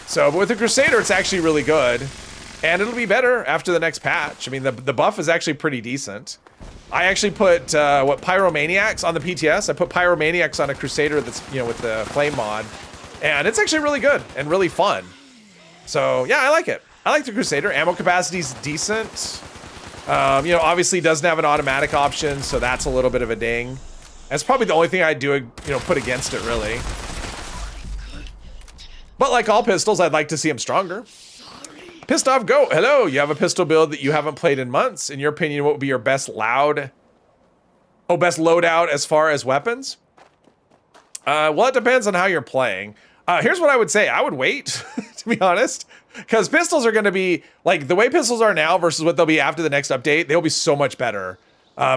Speaker 1: So, but with the Crusader, it's actually really good. And it'll be better after the next patch. I mean, the buff is actually pretty decent. I actually put, Pyromaniacs on the PTS. I put Pyromaniacs on a Crusader that's, you know, with the Flame mod. And it's actually really good and really fun. So, yeah, I like it. I like the Crusader. Ammo capacity's decent. You know, obviously doesn't have an automatic option, so that's a little bit of a ding. That's probably the only thing I'd do, you know, put against it, really. But like all pistols, I'd like to see them stronger. Pissed Off Go, hello, you have a pistol build that you haven't played in months. In your opinion, what would be your best loadout as far as weapons? Well, it depends on how you're playing. Here's what I would say. I would wait, to be honest, because pistols are going to be, like, the way pistols are now versus what they'll be after the next update, they'll be so much better.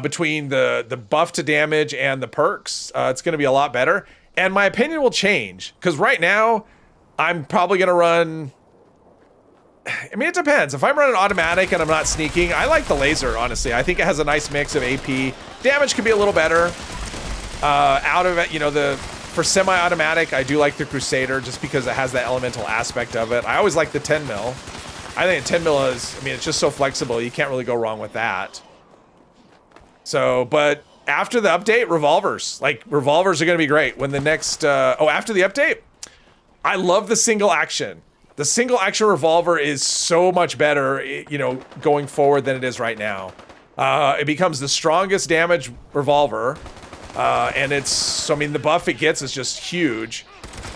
Speaker 1: Between the buff to damage and the perks, it's going to be a lot better. And my opinion will change, because right now, I'm probably going to run... I mean, it depends. If I'm running automatic and I'm not sneaking, I like the laser, honestly. I think it has a nice mix of AP. Damage could be a little better. Out of it, you know, for semi-automatic, I do like the Crusader just because it has that elemental aspect of it. I always like the 10 mil. I think 10 mil is, I mean, it's just so flexible. You can't really go wrong with that. So, but after the update, revolvers. Like, revolvers are going to be great. When the next, after the update, I love the single action. The single action revolver is so much better, you know, going forward than it is right now. It becomes the strongest damage revolver, and it's, so I mean, the buff it gets is just huge.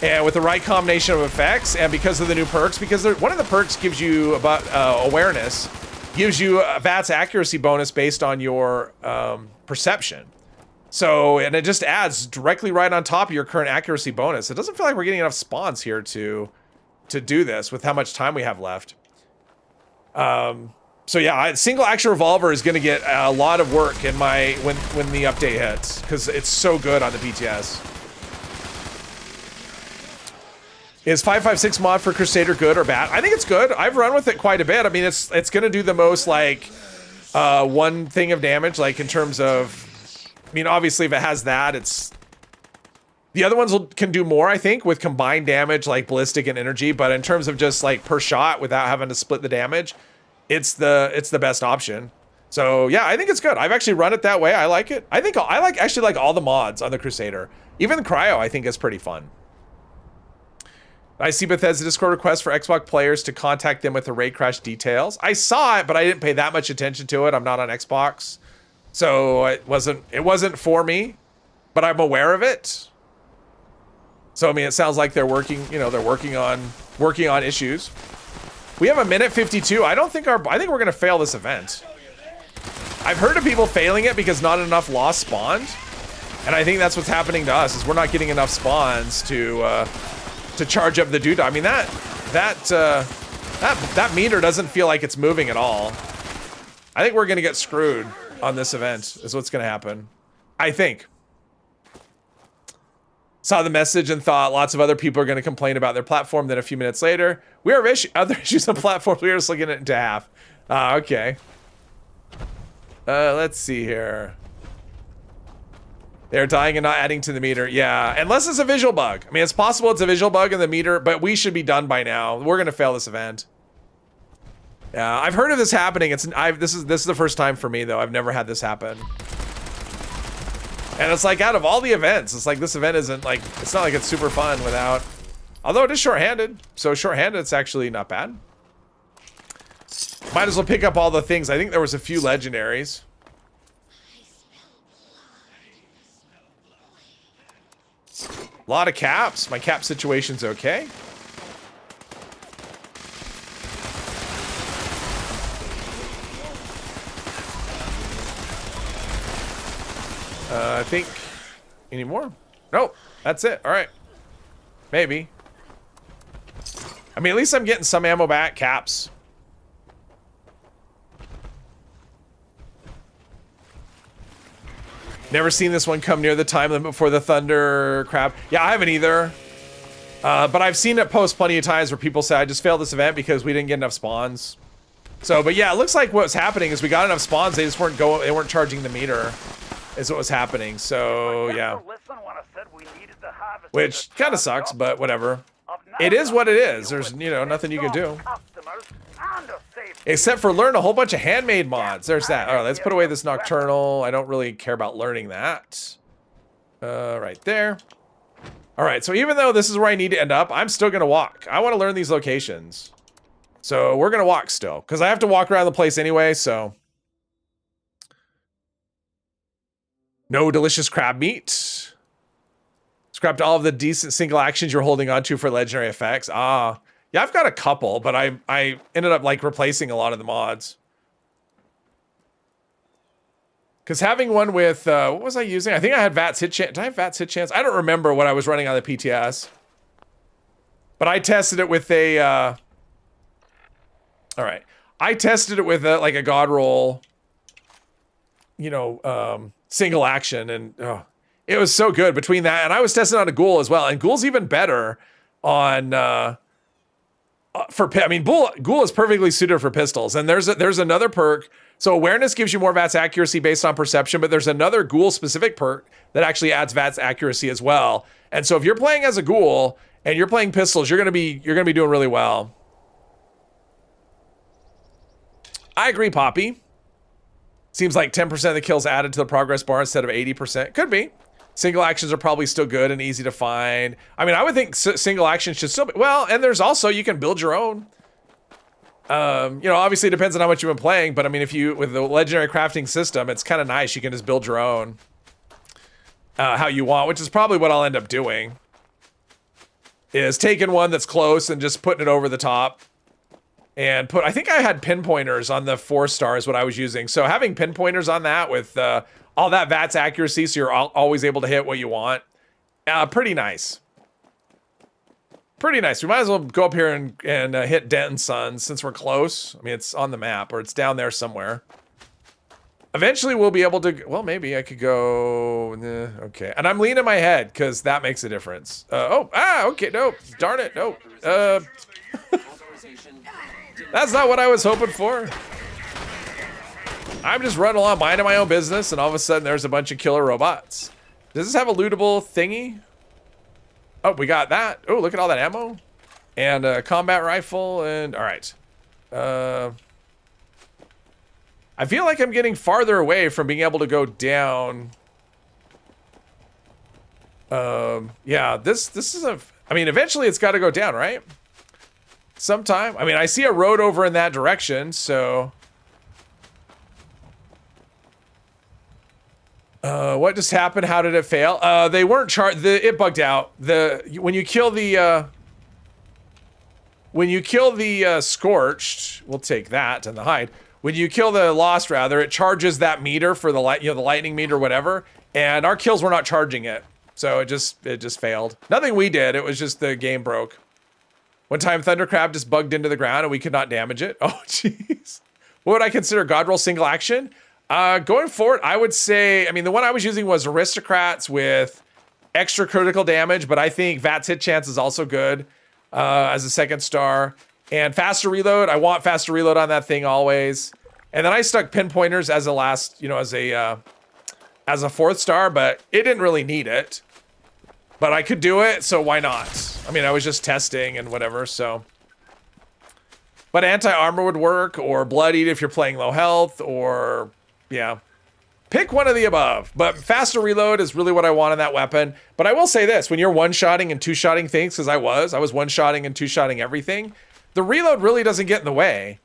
Speaker 1: And with the right combination of effects, and because of the new perks, because one of the perks gives you about awareness, gives you a VATS accuracy bonus based on your perception. So, and it just adds directly right on top of your current accuracy bonus. It doesn't feel like we're getting enough spawns here to do this with how much time we have left. So yeah, single action revolver is going to get a lot of work in my when the update hits, because it's so good on the PTS. Is 5.56 mod for Crusader good or bad? I think it's good. I've run with it quite a bit. I mean, it's going to do the most, like, one thing of damage, like in terms of, I mean, obviously if it has that, it's, the other ones can do more, I think, with combined damage, like ballistic and energy. But in terms of just like per shot without having to split the damage, it's the best option. So yeah, I think it's good. I've actually run it that way. I like it. I think I actually like all the mods on the Crusader. Even the Cryo, I think, is pretty fun. I see Bethesda Discord request for Xbox players to contact them with the raid crash details. I saw it, but I didn't pay that much attention to it. I'm not on Xbox, so it wasn't for me. But I'm aware of it. So, I mean, it sounds like they're working, you know, they're working on issues. We have a minute 52. I think we're going to fail this event. I've heard of people failing it because not enough loss spawned. And I think that's what's happening to us, is we're not getting enough spawns to charge up the dude. I mean, that meter doesn't feel like it's moving at all. I think we're going to get screwed on this event, is what's going to happen. I think. Saw the message and thought lots of other people are going to complain about their platform. Then a few minutes later, we have other issues on platforms. We are just looking at it into half. Okay. Let's see here. They're dying and not adding to the meter. Yeah, unless it's a visual bug. I mean, it's possible it's a visual bug in the meter, but we should be done by now. We're going to fail this event. Yeah, I've heard of this happening. This is the first time for me, though. I've never had this happen. And it's like, out of all the events, it's like this event isn't like, it's not like it's super fun without, although it is shorthanded. So shorthanded, it's actually not bad. Might as well pick up all the things. I think there was a few legendaries. A lot of caps. My cap situation's okay. I think, any more? Nope, that's it. All right, maybe. I mean, at least I'm getting some ammo back, caps. Never seen this one come near the time limit for the Thunder Crab. Yeah, I haven't either. But I've seen it post plenty of times where people say, I just failed this event because we didn't get enough spawns. So, but yeah, it looks like what's happening is we got enough spawns, they just weren't they weren't charging the meter, is what was happening. So, yeah. Which kind of sucks, but whatever. It is what it is. There's, you know, nothing you can do. Except for learn a whole bunch of handmade mods. There's that. All right, let's put away this Nocturnal. I don't really care about learning that. Right there. All right, so even though this is where I need to end up, I'm still going to walk. I want to learn these locations. So we're going to walk still, because I have to walk around the place anyway, so. No delicious crab meat. Scrapped all of the decent single actions you're holding on to for legendary effects. Ah. Yeah, I've got a couple, but I ended up like replacing a lot of the mods. Because having one with, what was I using? I think I had VATS hit chance. Did I have VATS hit chance? I don't remember what I was running on the PTS. But I tested it with a, all right. I tested it with like a God roll, you know, single action. And it was so good between that. And I was testing on a ghoul as well. And ghoul's even better on, I mean, ghoul is perfectly suited for pistols, and there's another perk. So awareness gives you more VATS accuracy based on perception, but there's another ghoul specific perk that actually adds VATS accuracy as well. And so if you're playing as a ghoul and you're playing pistols, you're gonna be doing really well. I agree, Poppy. Seems like 10% of the kills added to the progress bar instead of 80%. Could be. Single actions are probably still good and easy to find. I mean, I would think single actions should still be, well, and there's also, you can build your own. You know, obviously it depends on how much you've been playing, but I mean, if you, with the legendary crafting system, it's kind of nice. You can just build your own, how you want, which is probably what I'll end up doing. Is taking one that's close and just putting it over the top. And I think I had pinpointers on the 4-star is what I was using. So having pinpointers on that with, all that VATS accuracy, so you're always able to hit what you want. Pretty nice. Pretty nice. We might as well go up here and hit Denton Sons since we're close. I mean, it's on the map, or it's down there somewhere. Eventually, we'll be able to... Well, maybe I could go... okay. And I'm leaning my head, because that makes a difference. Okay. No. Darn it. No. That's not what I was hoping for. I'm just running along minding my own business, and all of a sudden there's a bunch of killer robots. Does this have a lootable thingy? Oh, we got that. Oh, look at all that ammo. And a combat rifle, and all right. I feel like I'm getting farther away from being able to go down. Yeah, this is a... I mean, eventually it's got to go down, right? Sometime. I mean, I see a road over in that direction, so... what just happened? How did it fail? They weren't it bugged out. When you kill the scorched, we'll take that and the hide. When you kill the lost, rather, it charges that meter for the the lightning meter, whatever. And our kills were not charging it, so it just failed. Nothing we did. It was just the game broke. One time, Thundercrab just bugged into the ground and we could not damage it. Oh, jeez. What would I consider God roll single action? Going forward, I would say, I mean, the one I was using was Aristocrats with extra critical damage, but I think VATS hit chance is also good as a 2nd star. And faster reload, I want faster reload on that thing always. And then I stuck pinpointers as a last, you know, as a 4th star, but it didn't really need it. But I could do it, so why not? I mean, I was just testing and whatever, so. But anti-armor would work, or blood eat if you're playing low health, or... yeah, pick one of the above, but faster reload is really what I want in that weapon. But I will say this, when you're one-shotting and two-shotting things, because I was one-shotting and two-shotting everything, the reload really doesn't get in the way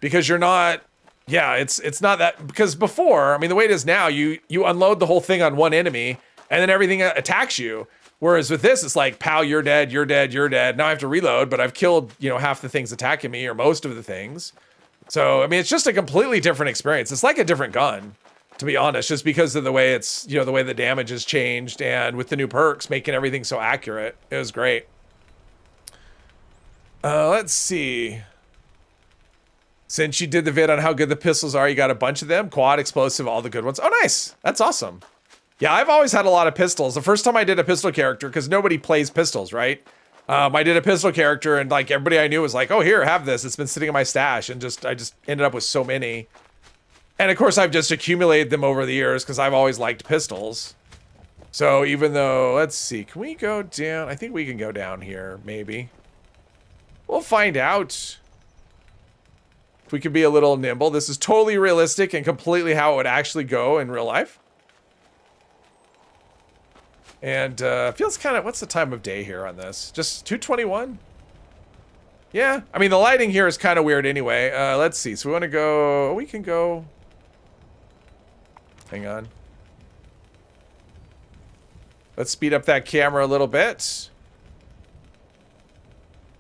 Speaker 1: because you're not, yeah, it's not that, because before, I mean, the way it is now, you unload the whole thing on one enemy and then everything attacks you. Whereas with this, it's like, pow, you're dead, you're dead, you're dead. Now I have to reload, but I've killed, you know, half the things attacking me or most of the things. So, I mean, it's just a completely different experience. It's like a different gun, to be honest, just because of the way it's, you know, the way the damage has changed and with the new perks making everything so accurate. It was great. Let's see. Since you did the vid on how good the pistols are, you got a bunch of them. Quad, explosive, all the good ones. Oh, nice. That's awesome. Yeah, I've always had a lot of pistols. The first time I did a pistol character, because nobody plays pistols, right? I did a pistol character, and like everybody I knew was like, "Oh, here, have this. It's been sitting in my stash," and I just ended up with so many. And of course, I've just accumulated them over the years because I've always liked pistols. So even though, let's see, can we go down? I think we can go down here, maybe. We'll find out if we could be a little nimble. This is totally realistic and completely how it would actually go in real life. And feels kind of, what's the time of day here on this? Just 2:21? Yeah, I mean, the lighting here is kind of weird anyway. Let's see, so we want to go, we can go, hang on. Let's speed up that camera a little bit.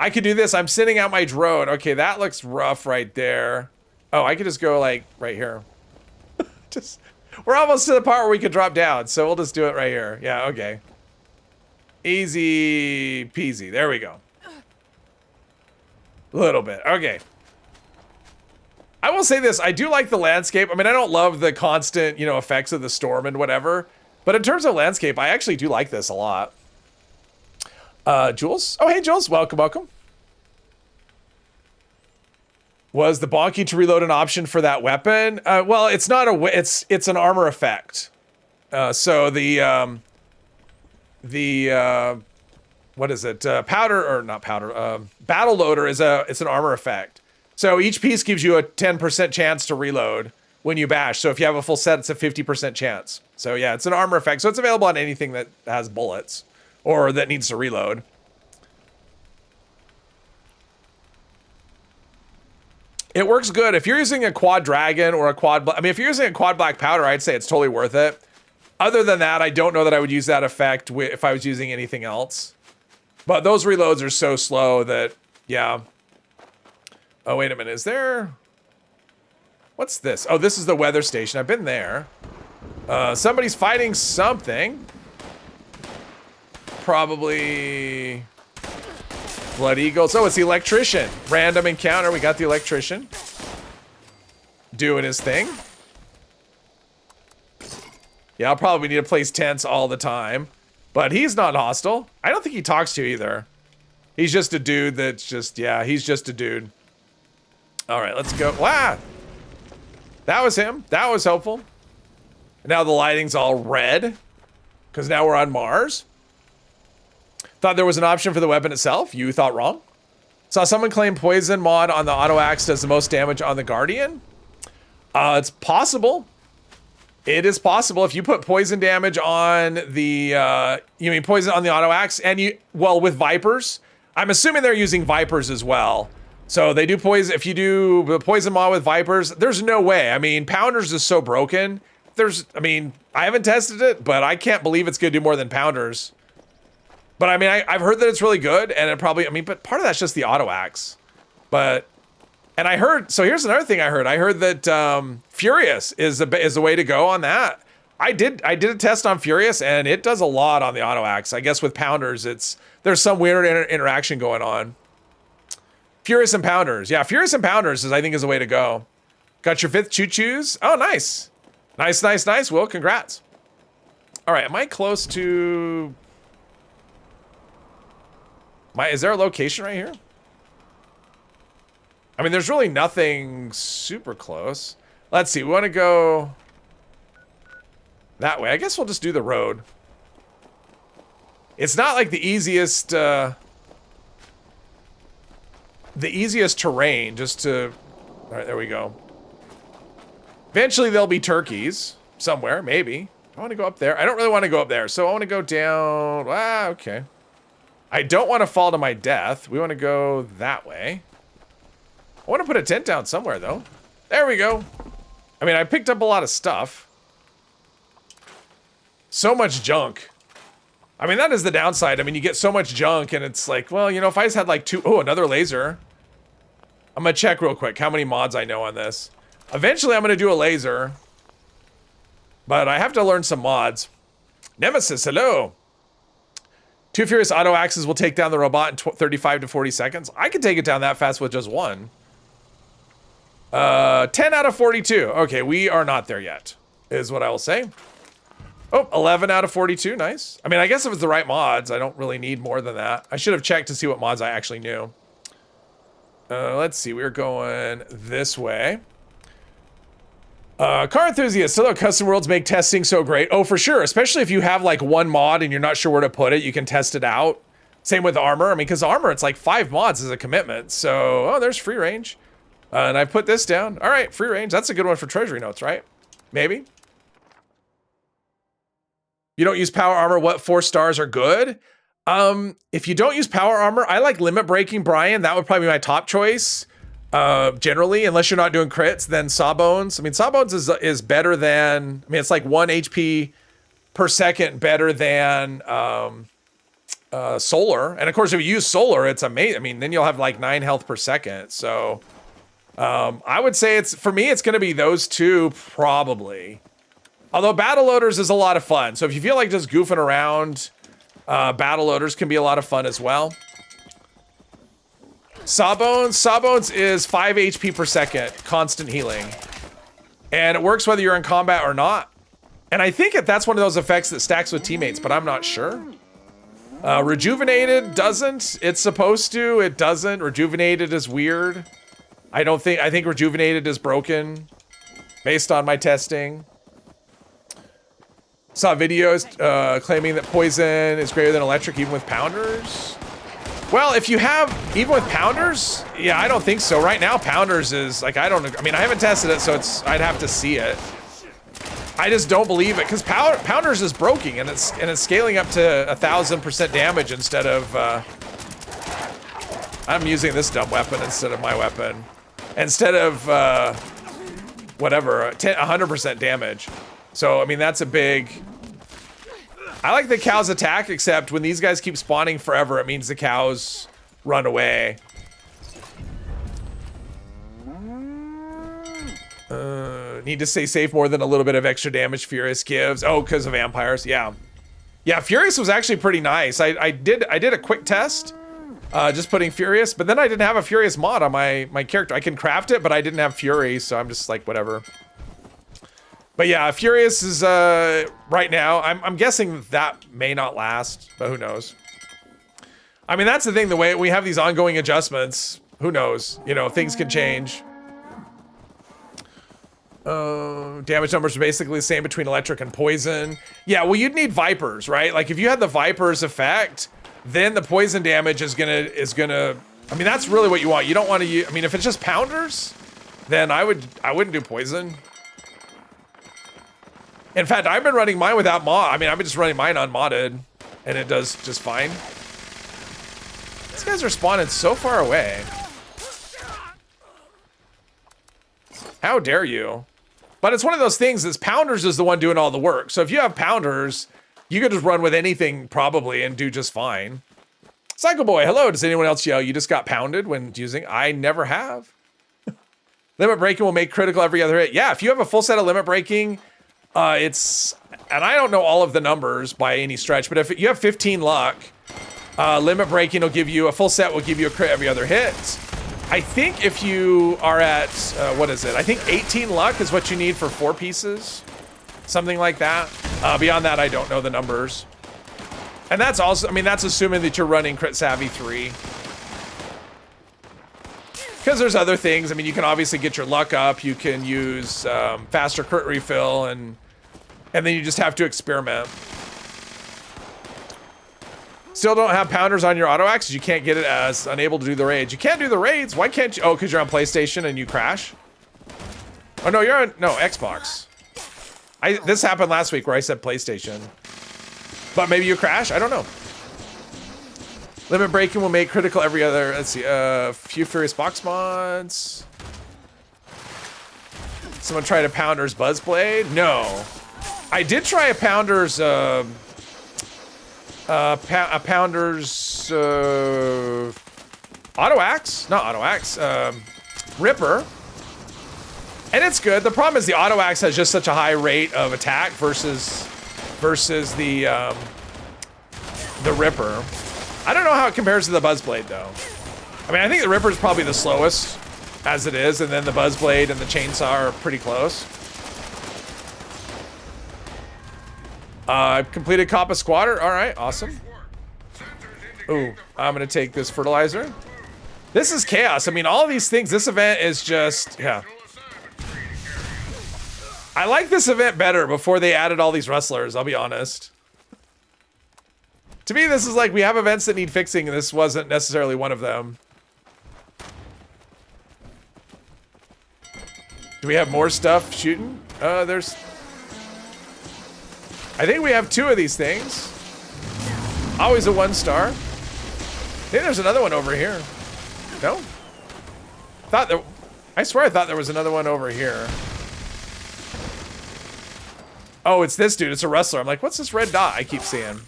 Speaker 1: I could do this. I'm sending out my drone. Okay, that looks rough right there. Oh, I could just go like right here. We're almost to the part where we could drop down, so we'll just do it right here. Yeah, okay. Easy peasy. There we go. A little bit. Okay. I will say this. I do like the landscape. I mean, I don't love the constant, you know, effects of the storm and whatever. But in terms of landscape, I actually do like this a lot. Jules? Oh, hey, Jules. Welcome, welcome. Was the bonking to reload an option for that weapon? Well, it's not a... It's an armor effect. So the what is it? Powder, or not powder, battle loader it's an armor effect. So each piece gives you a 10% chance to reload when you bash. So if you have a full set, it's a 50% chance. So yeah, it's an armor effect. So it's available on anything that has bullets or that needs to reload. It works good. If you're using a quad dragon or a quad, I mean, if you're using a quad black powder, I'd say it's totally worth it. Other than that, I don't know that I would use that effect if I was using anything else. But those reloads are so slow that, yeah. Oh, wait a minute. Is there... What's this? Oh, this is the weather station. I've been there. Somebody's fighting something. Probably... Blood Eagles. Oh, it's the electrician. Random encounter. We got the electrician. Doing his thing. Yeah, I'll probably need to place tents all the time. But he's not hostile. I don't think he talks to you either. He's just a dude that's just... Yeah, he's just a dude. Alright, let's go. Wow! That was him. That was helpful. Now the lighting's all red. Because now we're on Mars. Thought there was an option for the weapon itself. You thought wrong. Saw someone claim poison mod on the auto axe does the most damage on the Guardian. It's possible. It is possible. If you put poison damage on the, you mean poison on the auto axe, and you, well, with Vipers, I'm assuming they're using Vipers as well. So they do poison. If you do the poison mod with Vipers, there's no way. I mean, Pounders is so broken. I mean, I haven't tested it, but I can't believe it's going to do more than Pounders. But I mean, I've heard that it's really good, and it probably, I mean, but part of that's just the auto axe. But, and I heard, so here's another thing I heard. I heard that Furious is a way to go on that. I did a test on Furious, and it does a lot on the auto axe. I guess with Pounders, there's some weird interaction going on. Furious and Pounders. Yeah, Furious and Pounders I think is a way to go. Got your 5th choo-choos. Oh, nice. Nice, nice, nice, Will. Congrats. All right, am I close to... Is there a location right here? I mean, there's really nothing super close. Let's see, we want to go that way. I guess we'll just do the road. It's not like the easiest terrain, just to... All right, there we go. Eventually there'll be turkeys somewhere, maybe. I want to go up there. I don't really want to go up there, so I want to go down. Ah, okay. I don't want to fall to my death. We want to go that way. I want to put a tent down somewhere, though. There we go. I mean, I picked up a lot of stuff. So much junk. I mean, that is the downside. I mean, you get so much junk, and it's like, well, you know, if I just had like 2... Oh, another laser. I'm going to check real quick how many mods I know on this. Eventually, I'm going to do a laser. But I have to learn some mods. Nemesis, hello. 2 Furious auto axes will take down the robot in 35 to 40 seconds. I can take it down that fast with just one. 10 out of 42. Okay, we are not there yet, is what I will say. Oh, 11 out of 42, nice. I mean, I guess if it's the right mods, I don't really need more than that. I should have checked to see what mods I actually knew. Let's see, we're going this way. Car enthusiasts, hello, custom worlds make testing so great. Oh, for sure, especially if you have like one mod and you're not sure where to put it, you can test it out. Same with armor. I mean, because armor, it's like 5 mods as a commitment. So, oh, there's free range. And I put this down. All right, free range. That's a good one for treasury notes, right? Maybe. You don't use power armor, what 4 stars are good? If you don't use power armor, I like limit breaking Brian. That would probably be my top choice. Generally, unless you're not doing crits, then Sawbones. I mean, Sawbones is better than, I mean, it's like 1 HP per second better than Solar. And of course, if you use Solar, it's amazing. I mean, then you'll have like 9 health per second. So I would say for me, it's going to be those 2 probably. Although Battle Loaders is a lot of fun. So if you feel like just goofing around, Battle Loaders can be a lot of fun as well. Sawbones is 5 HP per second, constant healing. And it works whether you're in combat or not. And I think that's one of those effects that stacks with teammates, but I'm not sure. Rejuvenated doesn't. It's supposed to. It doesn't. Rejuvenated is weird. I think Rejuvenated is broken based on my testing. Saw videos claiming that poison is greater than electric even with pounders. Well, if you have, even with pounders, yeah, I don't think so. Right now, pounders is like, I mean, I haven't tested it, so I'd have to see it. I just don't believe it, because pounders is broken, and it's scaling up to 1,000% damage instead of, I'm using this dumb weapon instead of my weapon. Instead of, whatever, 100% damage. So, I mean, that's a big... I like the cows attack, except when these guys keep spawning forever, it means the cows run away. Need to stay safe more than a little bit of extra damage Furious gives. Oh, because of vampires, yeah. Yeah, Furious was actually pretty nice. I did a quick test, just putting Furious, but then I didn't have a Furious mod on my character. I can craft it, but I didn't have Fury, so I'm just like, whatever. But yeah, Furious is, right now, I'm guessing that may not last, but who knows? I mean, that's the thing, the way we have these ongoing adjustments, who knows? You know, things can change. Damage numbers are basically the same between electric and poison. Yeah, well, you'd need Vipers, right? Like, if you had the Vipers effect, then the poison damage is gonna, I mean, that's really what you want. You don't want to use, I mean, if it's just pounders, then I wouldn't do poison. In fact, I've been running mine without mod. I mean, I've been just running mine unmodded, and it does just fine. These guys are spawning so far away. How dare you? But it's one of those things that's Pounders is the one doing all the work. So if you have Pounders, you could just run with anything probably and do just fine. Psycho Boy, hello. Does anyone else yell you just got pounded when using? I never have. Limit breaking will make critical every other hit. Yeah, if you have a full set of limit breaking, it's, and I don't know all of the numbers by any stretch, but if you have 15 luck, limit breaking will give you, a full set will give you a crit every other hit. I think if you are at, what is it? I think 18 luck is what you need for 4 pieces. Something like that. Beyond that, I don't know the numbers. And that's also, I mean, that's assuming that you're running Crit Savvy 3. Because there's other things. I mean, you can obviously get your luck up. You can use faster crit refill, and then you just have to experiment. Still don't have Pounders on your auto axe. You can't get it as unable to do the raids. You can't do the raids. Why can't you? Oh, because you're on PlayStation and you crash. Oh no, you're on Xbox. This happened last week where I said PlayStation, but maybe you crash. I don't know. Limit breaking will make critical every other. Let's see. Few Furious box mods. Someone tried a Pounder's Buzzblade. No, I did try a Pounder's. A Pounder's auto axe, not auto axe, Ripper, and it's good. The problem is the auto axe has just such a high rate of attack versus the Ripper. I don't know how it compares to the Buzzblade though. I mean, I think the Ripper is probably the slowest as it is, and then the Buzzblade and the Chainsaw are pretty close. I've completed Kappa Squatter. All right, awesome. Ooh, I'm gonna take this fertilizer. This is chaos. I mean, all of these things, this event is just, yeah. I like this event better before they added all these wrestlers, I'll be honest. To me, this is like, we have events that need fixing, and this wasn't necessarily one of them. Do we have more stuff shooting? There's... I think we have 2 of these things. Always a 1-star. I think there's another one over here. No? I swear I thought there was another one over here. Oh, it's this dude. It's a wrestler. I'm like, what's this red dot I keep seeing?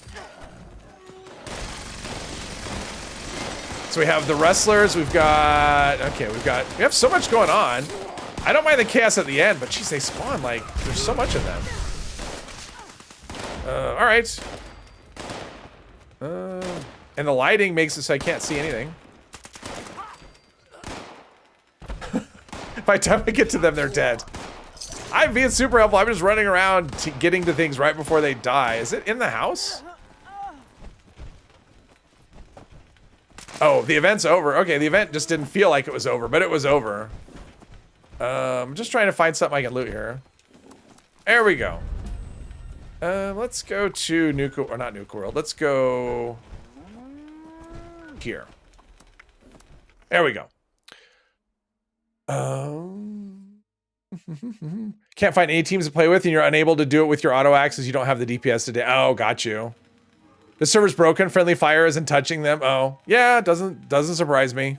Speaker 1: So we have the wrestlers. We've got... Okay, we have so much going on. I don't mind the chaos at the end, but geez, they spawn like... There's so much of them. All right. And the lighting makes it so I can't see anything. By the time I get to them, they're dead. I'm being super helpful. I'm just running around getting to things right before they die. Is it in the house? Oh, the event's over. Okay, the event just didn't feel like it was over, but it was over. I'm just trying to find something I can loot here. There we go. Let's go to Nuke, or not Nuke World. Let's go here. There we go. Can't find any teams to play with, and you're unable to do it with your auto axes. You don't have the DPS today. Oh, got you. The server's broken. Friendly fire isn't touching them. Oh, yeah, doesn't surprise me.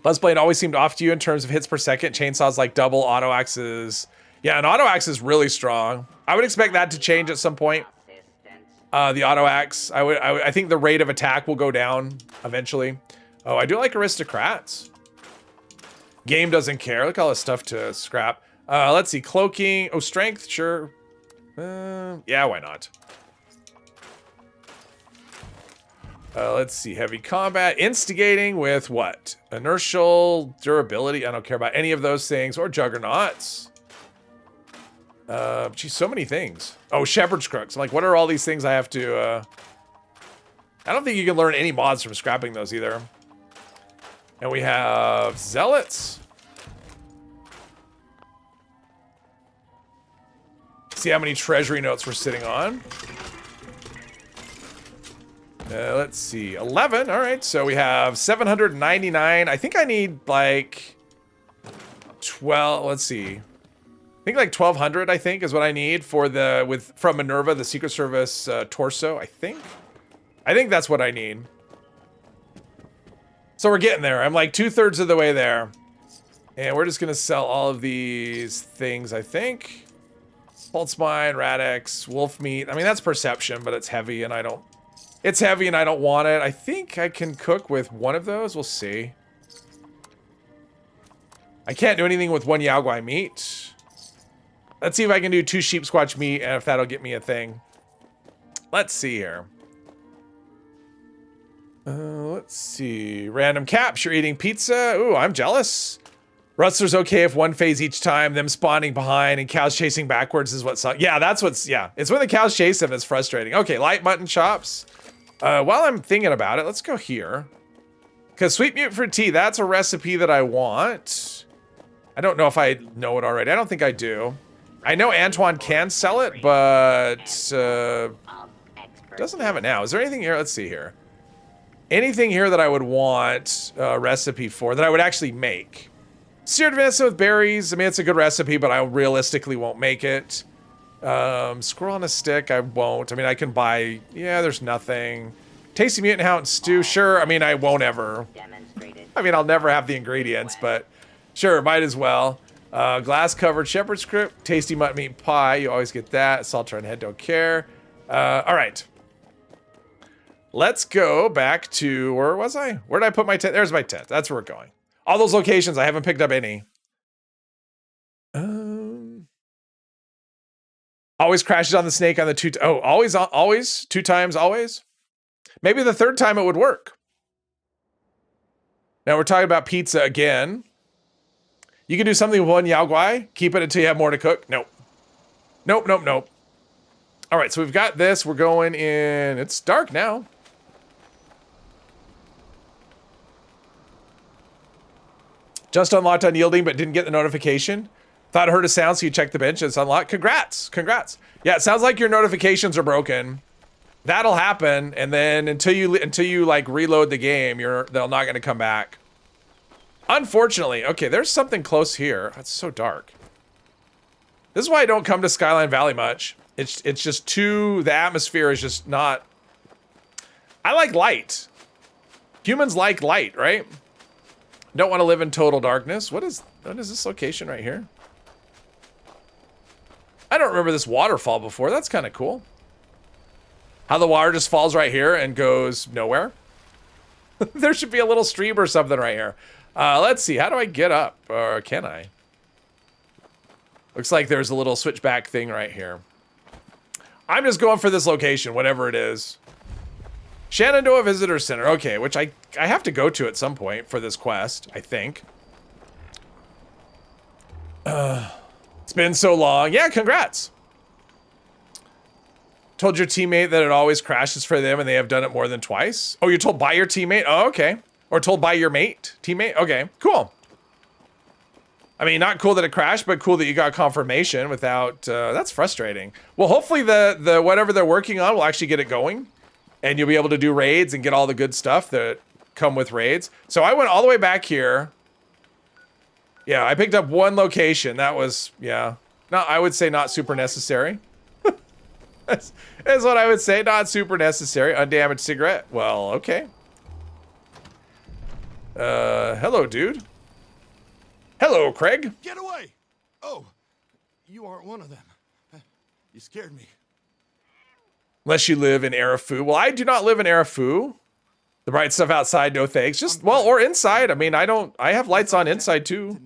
Speaker 1: Buzzblade always seemed off to you in terms of hits per second. Chainsaws like double, auto axes. Yeah, an auto axe is really strong. I would expect that to change at some point. The auto axe. I think the rate of attack will go down eventually. Oh, I do like aristocrats. Game doesn't care. Look at all this stuff to scrap. Let's see. Cloaking. Oh, strength. Sure. Yeah, why not? Let's see. Heavy combat. Instigating with what? Inertial. Durability. I don't care about any of those things. Or juggernauts. Geez, so many things. Oh, shepherd's crooks. I'm like, what are all these things I have to... I don't think you can learn any mods from scrapping those either. And we have zealots. See how many treasury notes we're sitting on. Let's see, 11. All right, so we have 799. I think I need like 12. Let's see. I think like 1200. I think is what I need for the from Minerva, the Secret Service torso. I think that's what I need. So we're getting there. I'm like 2/3 of the way there. And we're just going to sell all of these things, I think. Pulse Mine, Radix, Wolf Meat. I mean, that's perception, but it's heavy and I don't... It's heavy and I don't want it. I think I can cook with one of those. We'll see. I can't do anything with 1 Yao Guai meat. Let's see if I can do 2 sheep squatch meat and if that'll get me a thing. Let's see here. Let's see. Random caps. You're eating pizza. Ooh, I'm jealous. Rustler's okay if 1 phase each time. Them spawning behind and cows chasing backwards is what sucks. Yeah, that's what's... Yeah, it's when the cows chase them that's frustrating. Okay, light mutton chops. While I'm thinking about it, let's go here. Because sweet mute for tea, that's a recipe that I want. I don't know if I know it already. I don't think I do. I know Antoine can sell it, but... doesn't have it now. Is there anything here? Let's see here. Anything here that I would want a recipe for, that I would actually make. Seared venison with berries. I mean, it's a good recipe, but I realistically won't make it. Squirrel on a stick, I won't. I mean, I can buy... Yeah, there's nothing. Tasty mutant hound stew, sure. I mean, I won't ever. I mean, I'll never have the ingredients, but sure, might as well. Glass-covered shepherd's crook. Tasty mutton meat pie. You always get that. Salter on head, don't care. All right. Let's go back to... Where was I? Where did I put my tent? There's my tent. That's where we're going. All those locations, I haven't picked up any. Always crashes on the snake on the 2... Oh, always? 2 times, always? Maybe the 3rd time it would work. Now we're talking about pizza again. You can do something with 1 Yao Guai. Keep it until you have more to cook. Nope. Nope, nope, nope. All right, so we've got this. We're going in. It's dark now. Just unlocked unyielding, but didn't get the notification. Thought I heard a sound, so you checked the bench. It's unlocked. Congrats, congrats. Yeah, it sounds like your notifications are broken. That'll happen, and then until you like reload the game, they're not going to come back. Unfortunately, okay, there's something close here. It's so dark. This is why I don't come to Skyline Valley much. It's just the atmosphere is just not. I like light. Humans like light, right? Don't want to live in total darkness. What is this location right here? I don't remember this waterfall before. That's kind of cool. How the water just falls right here and goes nowhere. There should be a little stream or something right here. Let's see. How do I get up? Or can I? Looks like there's a little switchback thing right here. I'm just going for this location, whatever it is. Shenandoah Visitor Center. Okay, which I have to go to at some point for this quest, I think. It's been so long. Yeah, congrats. Told your teammate that it always crashes for them and they have done it more than twice. Oh, you're told by your teammate? Oh, okay. Or told by your teammate? Okay, cool. I mean, not cool that it crashed, but cool that you got confirmation without, that's frustrating. Well, hopefully the whatever they're working on will actually get it going and you'll be able to do raids and get all the good stuff that come with raids. So I went all the way back here. Yeah, I picked up one location. That was, yeah. No, I would say not super necessary. That's what I would say. Not super necessary. Undamaged cigarette. Well, okay. Hello, dude. Hello, Craig.
Speaker 7: Get away! Oh, you aren't one of them. You scared me.
Speaker 1: Unless you live in Arafu. Well, I do not live in Arafu. The bright stuff outside, no thanks. Just, well, or inside. I mean, I have lights on inside too.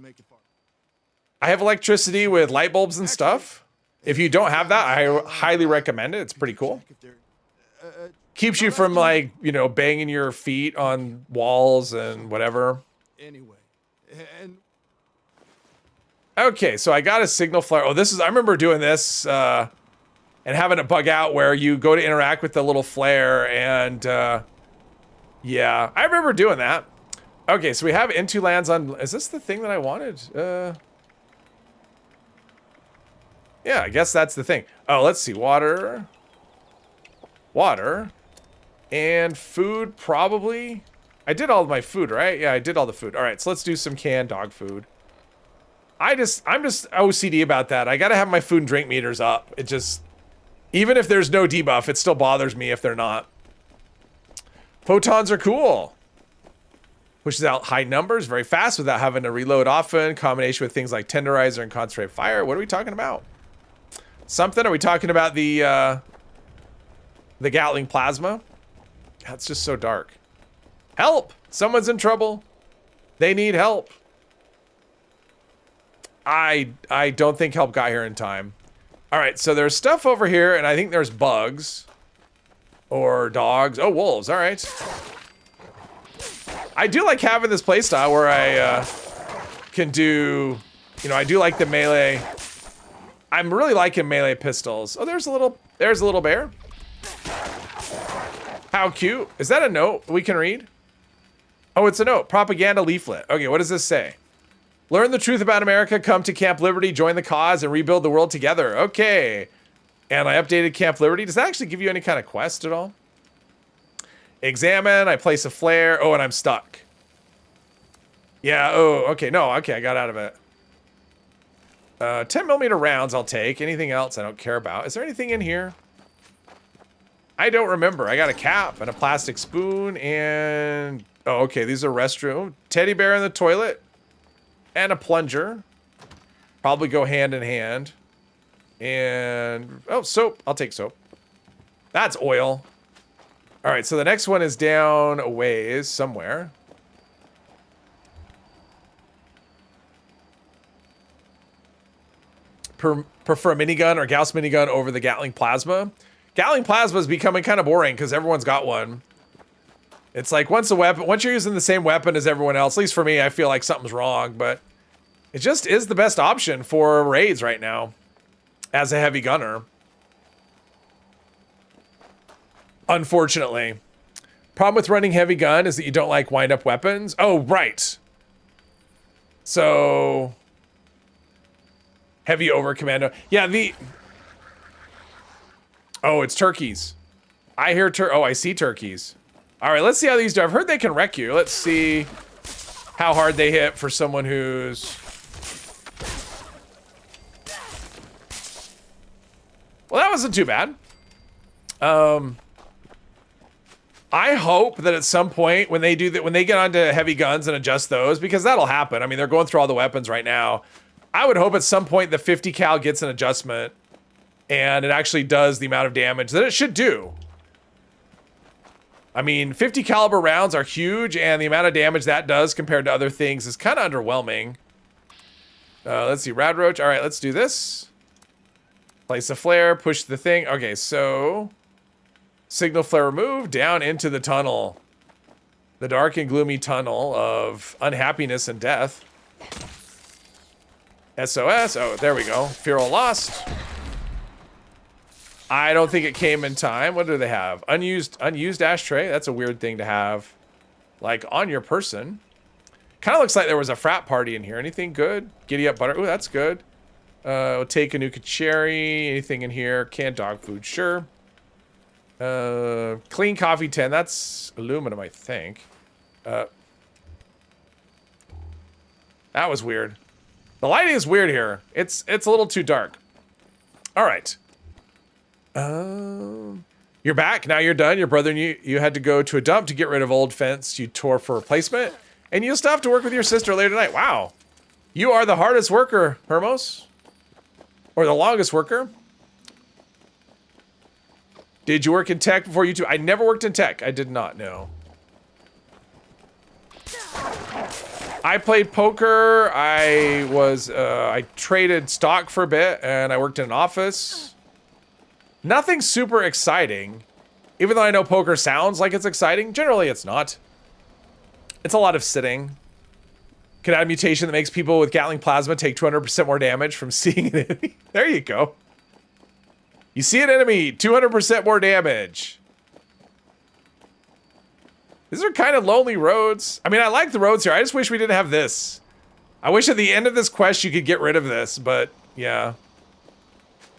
Speaker 1: I have electricity with light bulbs and stuff. If you don't have that, I highly recommend it. It's pretty cool. Keeps you from, like, you know, banging your feet on walls and whatever.
Speaker 7: Anyway, and
Speaker 1: okay, so I got a signal flare. Oh, I remember doing this and having it bug out where you go to interact with the little flare and yeah, I remember doing that. Okay, so we have Into Lands on. Is this the thing that I wanted? Yeah, I guess that's the thing. Oh, let's see. Water. And food, probably. I did all of my food, right? Yeah, I did all the food. All right, so let's do some canned dog food. I'm just OCD about that. I gotta have my food and drink meters up. It just, even if there's no debuff, it still bothers me if they're not. Photons are cool. Pushes out high numbers very fast without having to reload often. Combination with things like tenderizer and concentrate fire. What are we talking about? Something? Are we talking about the Gatling plasma? That's just so dark. Help! Someone's in trouble. They need help. I don't think help got here in time. All right, so there's stuff over here, and I think there's bugs. Or dogs. Oh, wolves. All right. I do like having this playstyle where I can do... You know, I do like the melee... I'm really liking melee pistols. Oh, there's a little bear. How cute. Is that a note we can read? Oh, it's a note. Propaganda leaflet. Okay, what does this say? Learn the truth about America, come to Camp Liberty, join the cause, and rebuild the world together. Okay. And I updated Camp Liberty. Does that actually give you any kind of quest at all? Examine, I place a flare. Oh, and I'm stuck. Yeah, oh, okay. No, okay, I got out of it. 10mm rounds I'll take. Anything else I don't care about. Is there anything in here? I don't remember. I got a cap and a plastic spoon and... Oh, okay. These are restroom. Teddy bear in the toilet. And a plunger. Probably go hand in hand. And... Oh, soap. I'll take soap. That's oil. Alright, so the next one is down a ways somewhere. Prefer a minigun or Gauss minigun over the Gatling plasma. Gatling plasma is becoming kind of boring because everyone's got one. It's like once you're using the same weapon as everyone else, at least for me, I feel like something's wrong, but it just is the best option for raids right now. as a heavy gunner. Unfortunately. Problem with running heavy gun is that you don't like wind up weapons. Oh, right. So heavy over commando. Yeah, oh, it's turkeys. I hear oh, I see turkeys. All right, let's see how these do. I've heard they can wreck you. Let's see how hard they hit for someone who's... Well, that wasn't too bad. I hope that at some point when they do that, when they get onto heavy guns and adjust those, because that'll happen. I mean, they're going through all the weapons right now. I would hope at some point the 50 cal gets an adjustment and it actually does the amount of damage that it should do. I mean, 50 caliber rounds are huge, and the amount of damage that does compared to other things is kind of underwhelming. Let's see, Rad Roach. All right, let's do this. Place a flare, push the thing. Okay, so signal flare removed, down into the tunnel. The dark and gloomy tunnel of unhappiness and death. SOS. Oh, there we go. Feral lost. I don't think it came in time. What do they have? Unused ashtray. That's a weird thing to have, like, on your person. Kind of looks like there was a frat party in here. Anything good? Giddy up butter. Ooh, that's good. We'll take a Nuka cherry. Anything in here? Canned dog food. Sure. Clean coffee tin. That's aluminum, I think. That was weird. The lighting is weird here. It's a little too dark. All right. You're back. Now you're done. Your brother and you had to go to a dump to get rid of old fence you tore for replacement. And you'll still have to work with your sister later tonight. Wow. You are the hardest worker, Hermos. Or the longest worker. Did you work in tech before YouTube? I never worked in tech. I did not, no. I played poker. I traded stock for a bit, and I worked in an office. Nothing super exciting. Even though I know poker sounds like it's exciting, generally it's not. It's a lot of sitting. Can add a mutation that makes people with Gatling plasma take 200% more damage from seeing an enemy. There you go. You see an enemy, 200% more damage. These are kind of lonely roads. I mean, I like the roads here. I just wish we didn't have this. I wish at the end of this quest you could get rid of this, but yeah.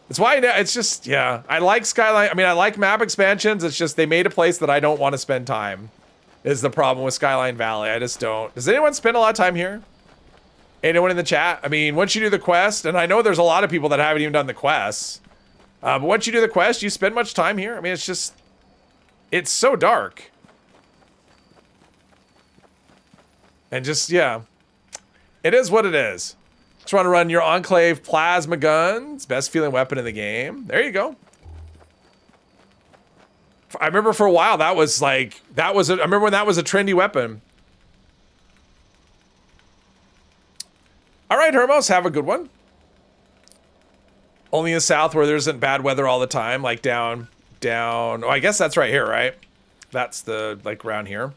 Speaker 1: That's why it's just, yeah. I like Skyline. I mean, I like map expansions. It's just they made a place that I don't want to spend time. Is the problem with Skyline Valley. I just don't. Does anyone spend a lot of time here? Anyone in the chat? I mean, once you do the quest, and I know there's a lot of people that haven't even done the quests. But once you do the quest, you spend much time here? I mean, it's just... It's so dark. And just, yeah. It is what it is. Just want to run your Enclave plasma guns. Best feeling weapon in the game. There you go. I remember for a while that was like... I remember when that was a trendy weapon. All right, Hermos, have a good one. Only in the south where there isn't bad weather all the time, like down. Oh, I guess that's right here, right? That's the, like, around here.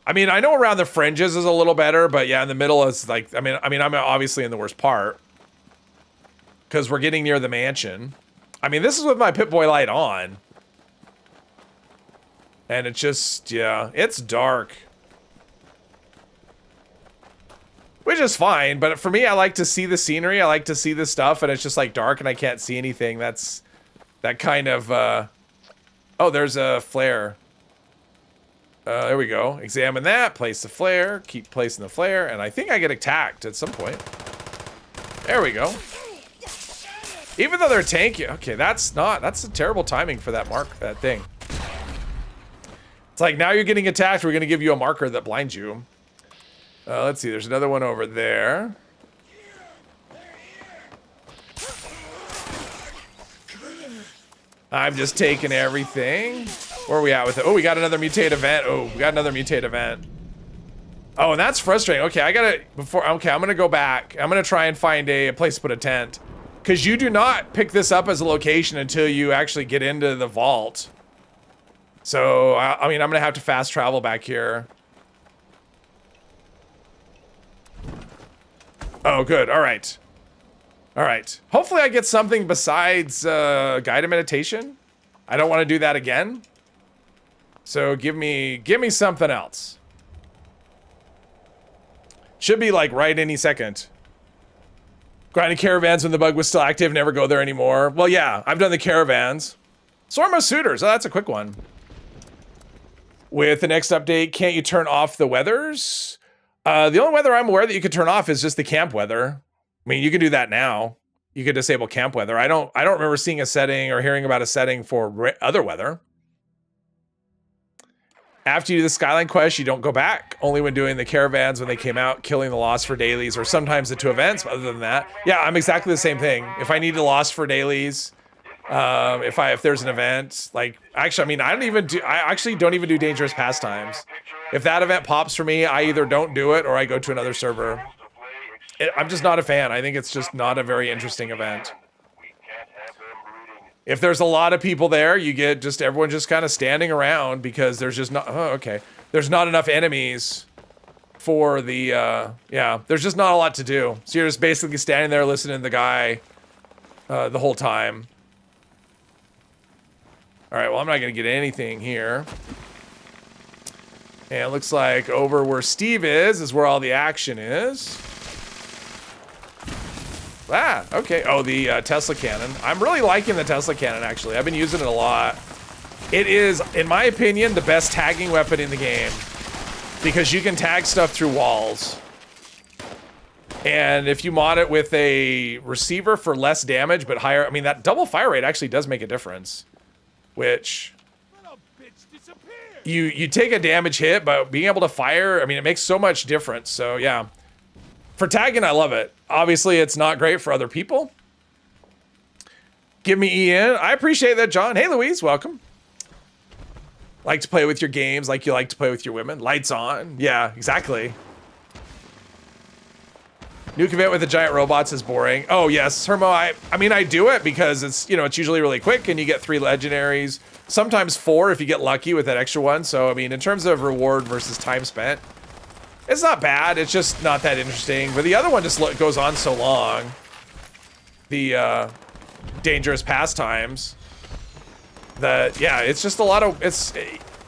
Speaker 1: I mean, I know around the fringes is a little better, but yeah, in the middle is like, I mean, I'm obviously in the worst part. Because we're getting near the mansion. I mean, this is with my Pip-Boy light on. And it's just, yeah, it's dark. Which is fine, but for me, I like to see the scenery. I like to see this stuff, and it's just like dark and I can't see anything. That's that kind of, oh, there's a flare. There we go. Examine that, place the flare, keep placing the flare, and I think I get attacked at some point. There we go. Even though they're tanky, okay, that's a terrible timing for that that thing. It's like, now you're getting attacked, we're gonna give you a marker that blinds you. Let's see, there's another one over there. I'm just taking everything. Where are we at with it? Oh, we got another mutate event. Oh, we got another mutate event. Oh, and that's frustrating. Okay, I'm gonna go back. I'm gonna try and find a place to put a tent. Because you do not pick this up as a location until you actually get into the vault. So, I mean, I'm gonna have to fast travel back here. Oh, good. All right. All right. Hopefully I get something besides guided meditation. I don't want to do that again. So give me something else. Should be like right any second. Grinding caravans when the bug was still active, never go there anymore. Well, yeah, I've done the caravans. Swarm of Suitors. Oh, that's a quick one. With the next update, can't you turn off the weathers? The only weather I'm aware that you could turn off is just the camp weather. I mean, you can do that now. You could disable camp weather. I don't remember seeing a setting or hearing about a setting for other weather. After you do the Skyline quest, you don't go back. Only when doing the caravans when they came out, killing the Lost for dailies, or sometimes the 2 events. But other than that, yeah, I'm exactly the same thing. If I need the Lost for dailies, if there's an event, like actually, I mean, I actually don't even do dangerous pastimes. If that event pops for me, I either don't do it or I go to another server. I'm just not a fan. I think it's just not a very interesting event. If there's a lot of people there, you get just everyone just kind of standing around because there's just not, there's not enough enemies for the, yeah, there's just not a lot to do. So you're just basically standing there listening to the guy the whole time. All right, well, I'm not going to get anything here. And it looks like over where Steve is where all the action is. Ah, okay. Oh, the Tesla cannon. I'm really liking the Tesla cannon, actually. I've been using it a lot. It is, in my opinion, the best tagging weapon in the game. Because you can tag stuff through walls. And if you mod it with a receiver for less damage, but higher... I mean, that double fire rate actually does make a difference. Which... You take a damage hit, but being able to fire... I mean, it makes so much difference. So, yeah. For tagging, I love it. Obviously, it's not great for other people. Give me Ian. I appreciate that, John. Hey, Louise, welcome. Like to play with your games like you like to play with your women. Lights on. Yeah, exactly. Nuke event with the giant robots is boring. Oh, yes, Hermo, I mean, I do it because it's, you know, it's usually really quick and you get 3 legendaries. Sometimes 4 if you get lucky with that extra one. So, I mean, in terms of reward versus time spent, it's not bad. It's just not that interesting. But the other one just goes on so long. The dangerous pastimes. That, yeah, it's just a lot of...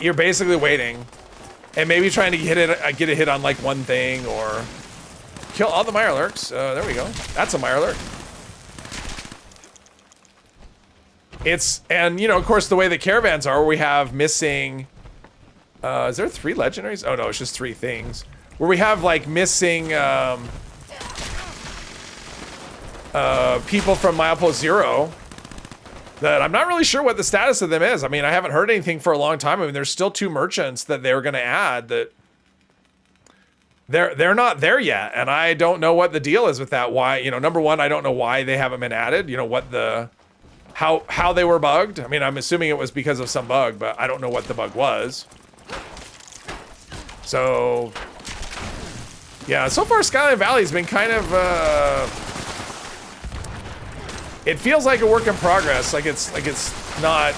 Speaker 1: You're basically waiting. And maybe trying to get a hit on, like, one thing or... Kill all the Mirelurks. There we go. That's a Mirelurk. And, you know, of course, the way the caravans are, we have missing... is there 3 legendaries? Oh, no, it's just 3 things. Where we have, like, missing, people from Milepost 0 that I'm not really sure what the status of them is. I mean, I haven't heard anything for a long time. I mean, there's still 2 merchants that they were going to add that they're not there yet. And I don't know what the deal is with that. Why, you know, number one, I don't know why they haven't been added. You know, what the, how they were bugged. I mean, I'm assuming it was because of some bug, but I don't know what the bug was. So... yeah, so far Skyline Valley's been kind of, it feels like a work in progress. Like it's not,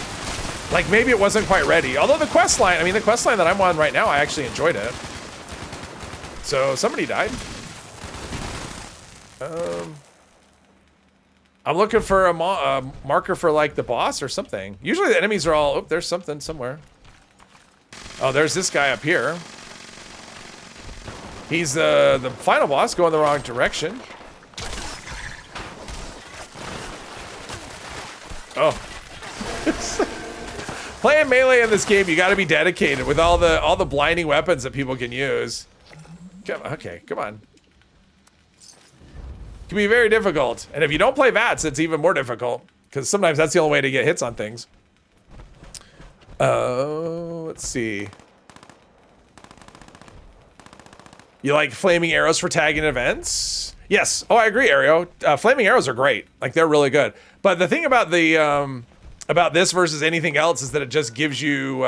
Speaker 1: like maybe it wasn't quite ready. Although the quest line, I mean, the quest line that I'm on right now, I actually enjoyed it. So somebody died. I'm looking for a marker for like the boss or something. Usually the enemies are all, oh, there's something somewhere. Oh, there's this guy up here. He's the final boss going the wrong direction. Oh. Playing melee in this game, you gotta be dedicated with all the blinding weapons that people can use. Okay, come on. It can be very difficult. And if you don't play VATS, it's even more difficult. Because sometimes that's the only way to get hits on things. Let's see. You like flaming arrows for tagging events? Yes. Oh, I agree, Ario. Flaming arrows are great. Like, they're really good. But the thing about the about this versus anything else is that it just gives you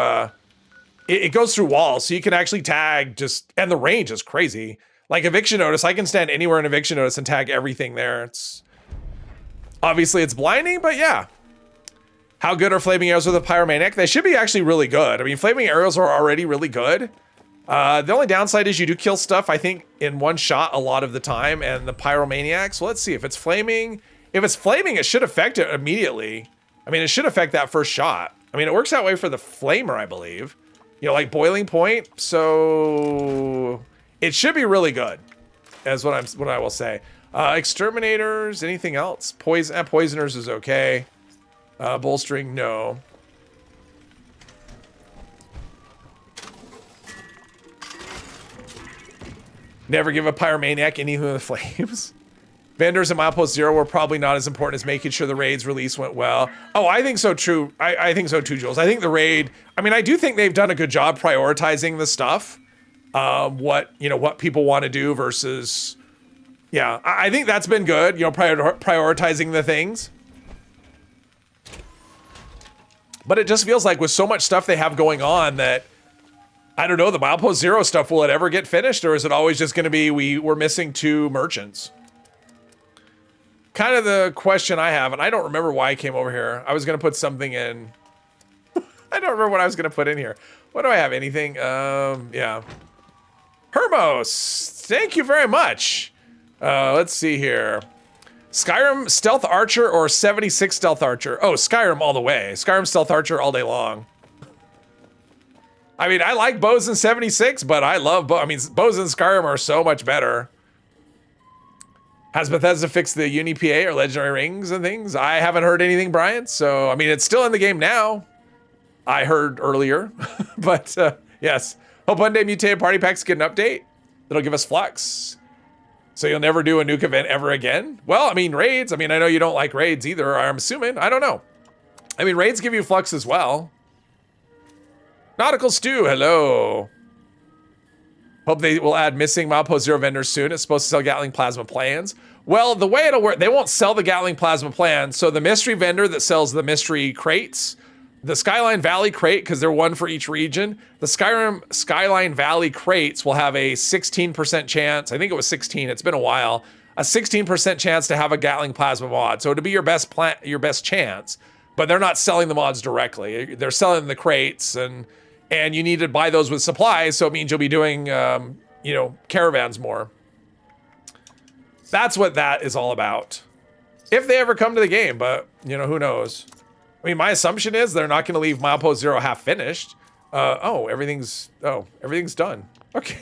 Speaker 1: it goes through walls, so you can actually tag just, and the range is crazy. Like eviction notice, I can stand anywhere in eviction notice and tag everything there. It's obviously it's blinding, but yeah. How good are flaming arrows with a pyromaniac? They should be actually really good. I mean, flaming arrows are already really good. The only downside is you do kill stuff, I think, in one shot a lot of the time, and the pyromaniacs, well, let's see, if it's flaming if it's flaming, it should affect it immediately. I mean, it should affect that first shot. I mean, it works that way for the flamer, I believe. You know, like boiling point. So it should be really good, is what I will say. Exterminators, anything else? Poisoners is okay. Bolstering, no. Never give a pyromaniac anything with flames. Vendors in Milepost Zero were probably not as important as making sure the raid's release went well. Oh, I think so too. I think so too, Jules. I think the raid, I mean, I do think they've done a good job prioritizing the stuff. What people want to do versus, yeah, I think that's been good, you know, prioritizing the things. But it just feels like with so much stuff they have going on that, I don't know, the Milepost Zero stuff, will it ever get finished? Or is it always just going to be, we're missing 2 merchants? Kind of the question I have, and I don't remember why I came over here. I was going to put something in. I don't remember what I was going to put in here. What do I have? Anything? Yeah. Hermos, thank you very much. Let's see here. Skyrim Stealth Archer or 76 Stealth Archer? Oh, Skyrim all the way. Skyrim Stealth Archer all day long. I mean, I like bows in 76, but I love bows. I mean, bows in Skyrim are so much better. Has Bethesda fixed the Uni PA or Legendary Rings and things? I haven't heard anything, Brian. So, I mean, it's still in the game now. I heard earlier. But, yes. Hope one day Mutated Party Packs get an update that'll give us flux. So you'll never do a nuke event ever again? Well, I mean, raids. I mean, I know you don't like raids either, I'm assuming. I don't know. I mean, raids give you flux as well. Nautical Stew, hello. Hope they will add missing Milepost Zero vendors soon. It's supposed to sell Gatling Plasma plans. Well, the way it'll work, they won't sell the Gatling Plasma plans. So the mystery vendor that sells the mystery crates, the Skyline Valley crate, because they're one for each region, the Skyline Valley crates will have a 16% chance. I think it was 16. It's been a while. A 16% chance to have a Gatling Plasma mod. So it'll be your best chance. But they're not selling the mods directly. They're selling the crates, and you need to buy those with supplies, so it means you'll be doing, you know, caravans more. That's what that is all about. If they ever come to the game, but, you know, who knows? I mean, my assumption is they're not going to leave Milepost Zero half finished. Everything's done. Okay.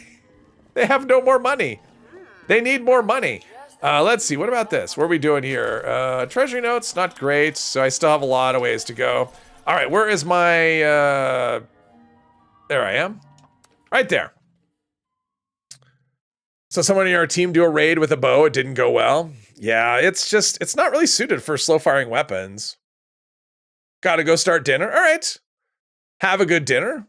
Speaker 1: They have no more money. They need more money. Let's see, what about this? What are we doing here? Treasury notes, not great, so I still have a lot of ways to go. All right, where is my... There I am. Right there. So someone in our team do a raid with a bow. It didn't go well. Yeah, it's not really suited for slow firing weapons. Gotta go start dinner. All right. Have a good dinner.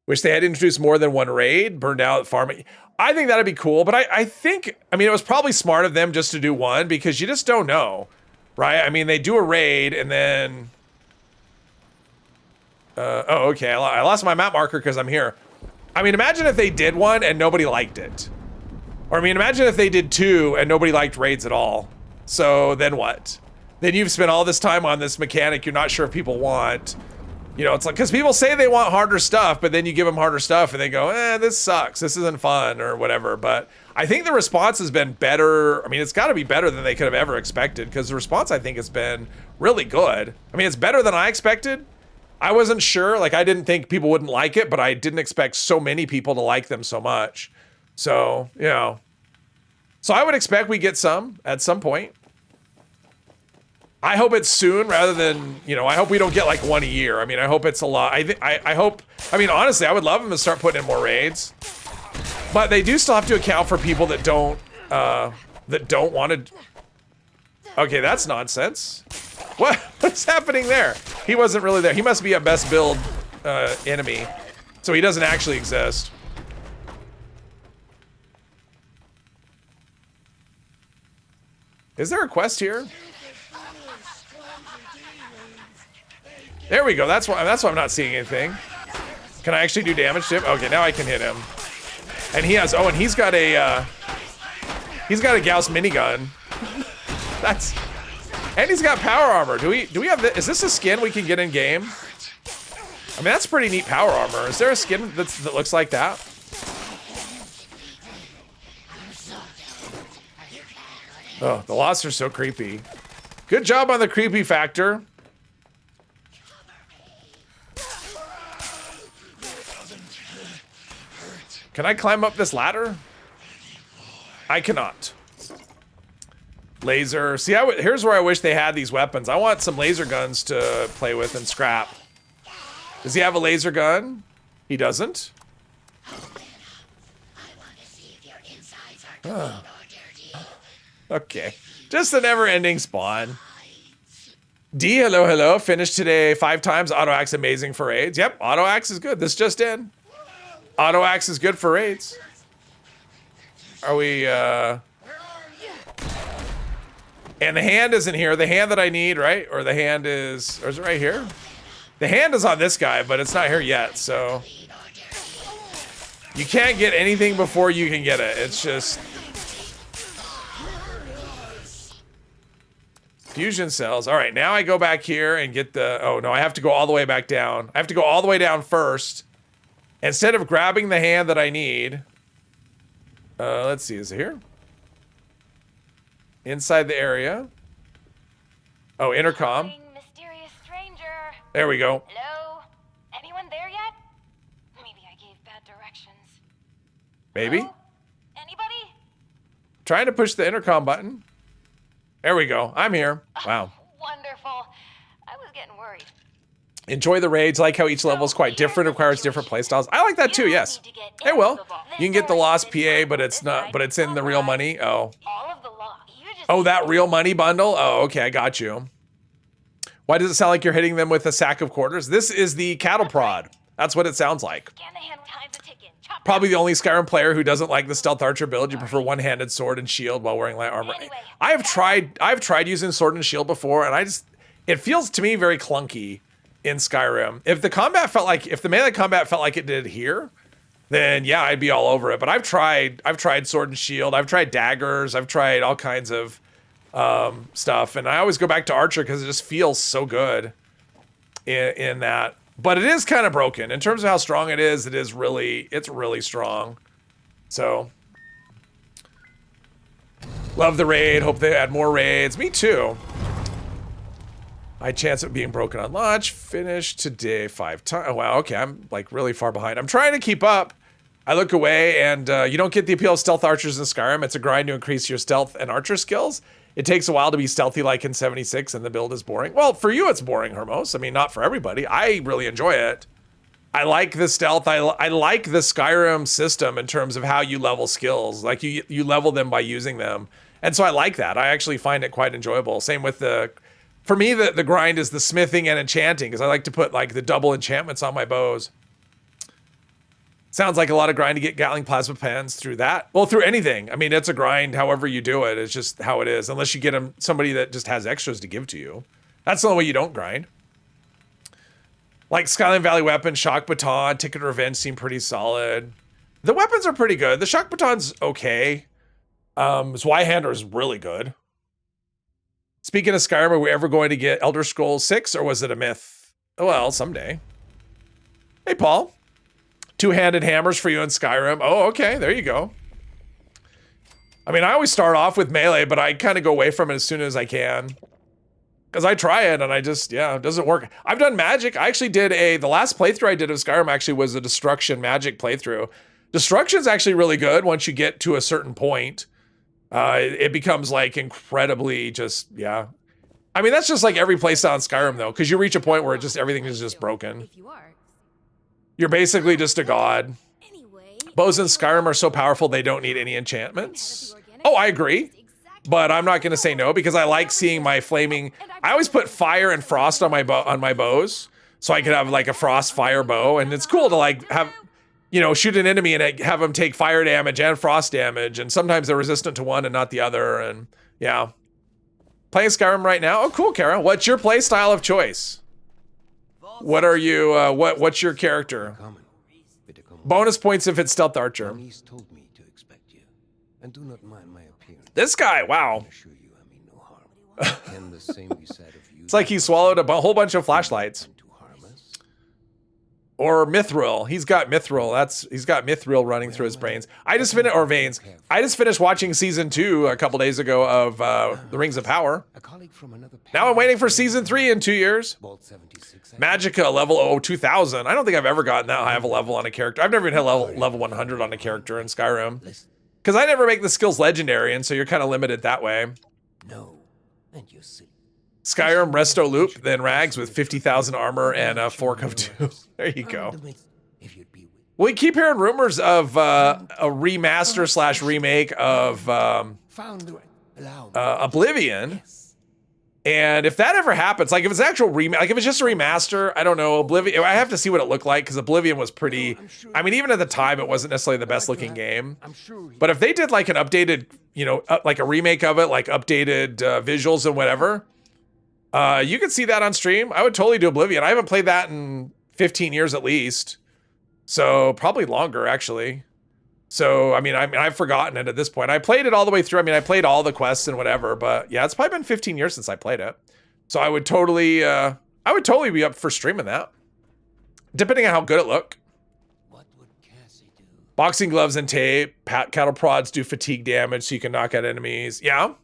Speaker 1: Wish they had introduced more than one raid. Burned out farming. I think that'd be cool, but I think, I mean, it was probably smart of them just to do one because you just don't know, right? I mean, they do a raid and then... oh, okay. I lost my map marker because I'm here. I mean, imagine if they did one and nobody liked it. Or, I mean, imagine if they did 2 and nobody liked raids at all. So, then what? Then you've spent all this time on this mechanic you're not sure if people want. You know, it's like, because people say they want harder stuff, but then you give them harder stuff and they go, this sucks. This isn't fun or whatever. But I think the response has been better. I mean, it's got to be better than they could have ever expected because the response, I think, has been really good. I mean, it's better than I expected. I wasn't sure, like I didn't think people wouldn't like it, but I didn't expect so many people to like them so much. So, you know. So I would expect we get some at some point. I hope it's soon rather than, you know, I hope we don't get like one a year. I mean, I hope it's a lot. I hope, I mean, honestly, I would love them to start putting in more raids. But they do still have to account for people that don't want to. Okay, that's nonsense. What's happening there? He wasn't really there. He must be a best build enemy. So he doesn't actually exist. Is there a quest here? There we go. That's why I'm not seeing anything. Can I actually do damage to him? Okay, now I can hit him. And he has, and he's got a Gauss minigun. And he's got power armor. Do we have is this a skin we can get in game? I mean, that's pretty neat power armor. Is there a skin that looks like that? Oh, the losts are so creepy. Good job on the creepy factor. Can I climb up this ladder? I cannot. Laser. See, here's where I wish they had these weapons. I want some laser guns to play with and scrap. Does he have a laser gun? He doesn't. Oh. Okay. Just a never-ending spawn. D, hello, hello. Finished today 5 times. Auto axe amazing for raids. Yep, auto axe is good. This just in. Auto axe is good for raids. Are we, And the hand isn't here. The hand that I need, right? Or the hand is... Or is it right here? The hand is on this guy, but it's not here yet, so... You can't get anything before you can get it. It's just... Fusion cells. All right, now I go back here and get the... Oh, no, I have to go all the way back down. I have to go all the way down first. Instead of grabbing the hand that I need... let's see, is it here? Inside the area. Oh, intercom.
Speaker 5: Mysterious stranger.
Speaker 1: There we go.
Speaker 5: Hello? Anyone there yet? Maybe I gave bad directions.
Speaker 1: Maybe.
Speaker 5: Hello? Anybody?
Speaker 1: Trying to push the intercom button. There we go. I'm here. Wow.
Speaker 5: Wonderful. I was getting worried.
Speaker 1: Enjoy the raids. Like how each level is quite different, requires different playstyles. I like that too. Yes. Hey, well, you can get the Lost PA, but it's not. But it's in the real money. Oh.
Speaker 5: All of the law. You just
Speaker 1: Oh, that real money bundle. Oh, okay. I got you. Why does it sound like you're hitting them with a sack of quarters? This is the cattle prod. That's what it sounds like.
Speaker 5: scan the hand. Time's a ticking. Chop
Speaker 1: Probably the only Skyrim player who doesn't like the stealth archer build. You prefer one-handed sword and shield while wearing light armor. I've tried using sword and shield before, and it feels to me very clunky in Skyrim. If the melee combat felt like it did here, then yeah, I'd be all over it. But I've tried sword and shield. I've tried daggers. I've tried all kinds of stuff, and I always go back to archer because it just feels so good in that. But it is kind of broken in terms of how strong it is. It's really strong. So love the raid. Hope they add more raids. Me too. High chance of being broken on launch. Finished today 5 times. Oh, wow. Okay. I'm like really far behind. I'm trying to keep up. I look away and you don't get the appeal of stealth archers in Skyrim. It's a grind to increase your stealth and archer skills. It takes a while to be stealthy like in 76 and the build is boring. Well, for you, it's boring, Hermos. I mean, not for everybody. I really enjoy it. I like the stealth. I like the Skyrim system in terms of how you level skills. Like you level them by using them. And so I like that. I actually find it quite enjoyable. Same with for me, the grind is the smithing and enchanting because I like to put like the double enchantments on my bows. Sounds like a lot of grind to get Gatling plasma pens through that. Well, through anything. I mean, it's a grind however you do it. It's just how it is. Unless you get somebody that just has extras to give to you. That's the only way you don't grind. Like Skyline Valley weapon, shock baton, ticket of revenge seem pretty solid. The weapons are pretty good. The shock baton's okay. Zweihander is really good. Speaking of Skyrim, are we ever going to get Elder Scrolls 6 or was it a myth? Well, someday. Hey, Paul. Two-handed hammers for you in Skyrim. Oh, okay. There you go. I mean, I always start off with melee, but I kind of go away from it as soon as I can. Because I try it and I just, yeah, it doesn't work. I've done magic. I actually did the last playthrough I did of Skyrim actually was a destruction magic playthrough. Destruction's actually really good once you get to a certain point. It becomes like incredibly just, yeah. I mean, that's just like every playstyle in Skyrim though, because you reach a point where everything is just broken. You're basically just a god. Bows in Skyrim are so powerful they don't need any enchantments. Oh, I agree. But I'm not going to say no because I like seeing my flaming... I always put fire and frost on my bows so I could have like a frost fire bow. And it's cool to like have, shoot an enemy and have them take fire damage and frost damage. And sometimes they're resistant to one and not the other. And yeah. Playing Skyrim right now. Oh, cool, Kara. What's your play style of choice? What are you, what's your character? Bonus points if it's stealth archer.
Speaker 8: Told me to expect you, and do not mind my appearance.
Speaker 1: This guy, wow.
Speaker 8: Assure you I mean no harm. Can the same be said of you?
Speaker 1: It's like he swallowed a whole bunch of flashlights. Or Mithril. He's got Mithril. He's got Mithril running through his brains. I just finished, or veins. I just finished watching season 2 a couple days ago of The Rings of Power.
Speaker 8: A colleague from another
Speaker 1: Now I'm waiting for season 3 in 2 years.
Speaker 8: Vault 76.
Speaker 1: Magicka level 2000. I don't think I've ever gotten that high of a level on a character. I've never even hit level 100 on a character in Skyrim. Because I never make the skills legendary, and so you're kind of limited that way.
Speaker 8: No, and you see.
Speaker 1: Skyrim Resto Loop, then Rags with 50,000 armor and a Fork of 2. There you go.
Speaker 8: If you'd be with
Speaker 1: We keep hearing rumors of a remaster slash remake of
Speaker 8: found
Speaker 1: Oblivion.
Speaker 8: Yes.
Speaker 1: And if that ever happens, like if it's an actual remake, like if it's just a remaster, I don't know, Oblivion, I have to see what it looked like because Oblivion was pretty, I mean, even at the time, it wasn't necessarily the best looking game.
Speaker 8: I'm sure
Speaker 1: But if they did like an updated, you know, like a remake of it, like updated visuals and whatever, you could see that on stream. I would totally do Oblivion. I haven't played that in 15 years at least. So probably longer actually. So, I mean, I've forgotten it at this point. I played it all the way through. I mean, I played all the quests and whatever, but yeah, it's probably been 15 years since I played it. So I would totally be up for streaming that. Depending on how good it looked.
Speaker 8: What would Cassie do?
Speaker 1: Boxing gloves and tape. Cattle prods do fatigue damage so you can knock out enemies. Yeah.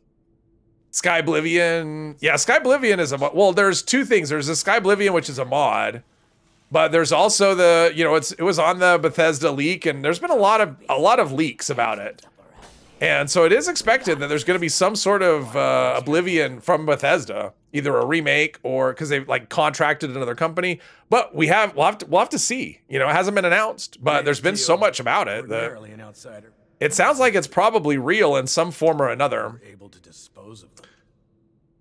Speaker 1: Sky Oblivion. Yeah, Sky Oblivion is a mod. Well, there's two things. There's a Sky Oblivion, which is a mod. But there's also the, you know, it was on the Bethesda leak, and there's been a lot of leaks about it. And so it is expected that there's going to be some sort of Oblivion from Bethesda, either a remake or because they've like contracted another company. But we'll have to see. You know, it hasn't been announced, but there's been so much about it that
Speaker 7: An outsider.
Speaker 1: it sounds like it's probably real in some form or another.
Speaker 7: Able to dispose of them.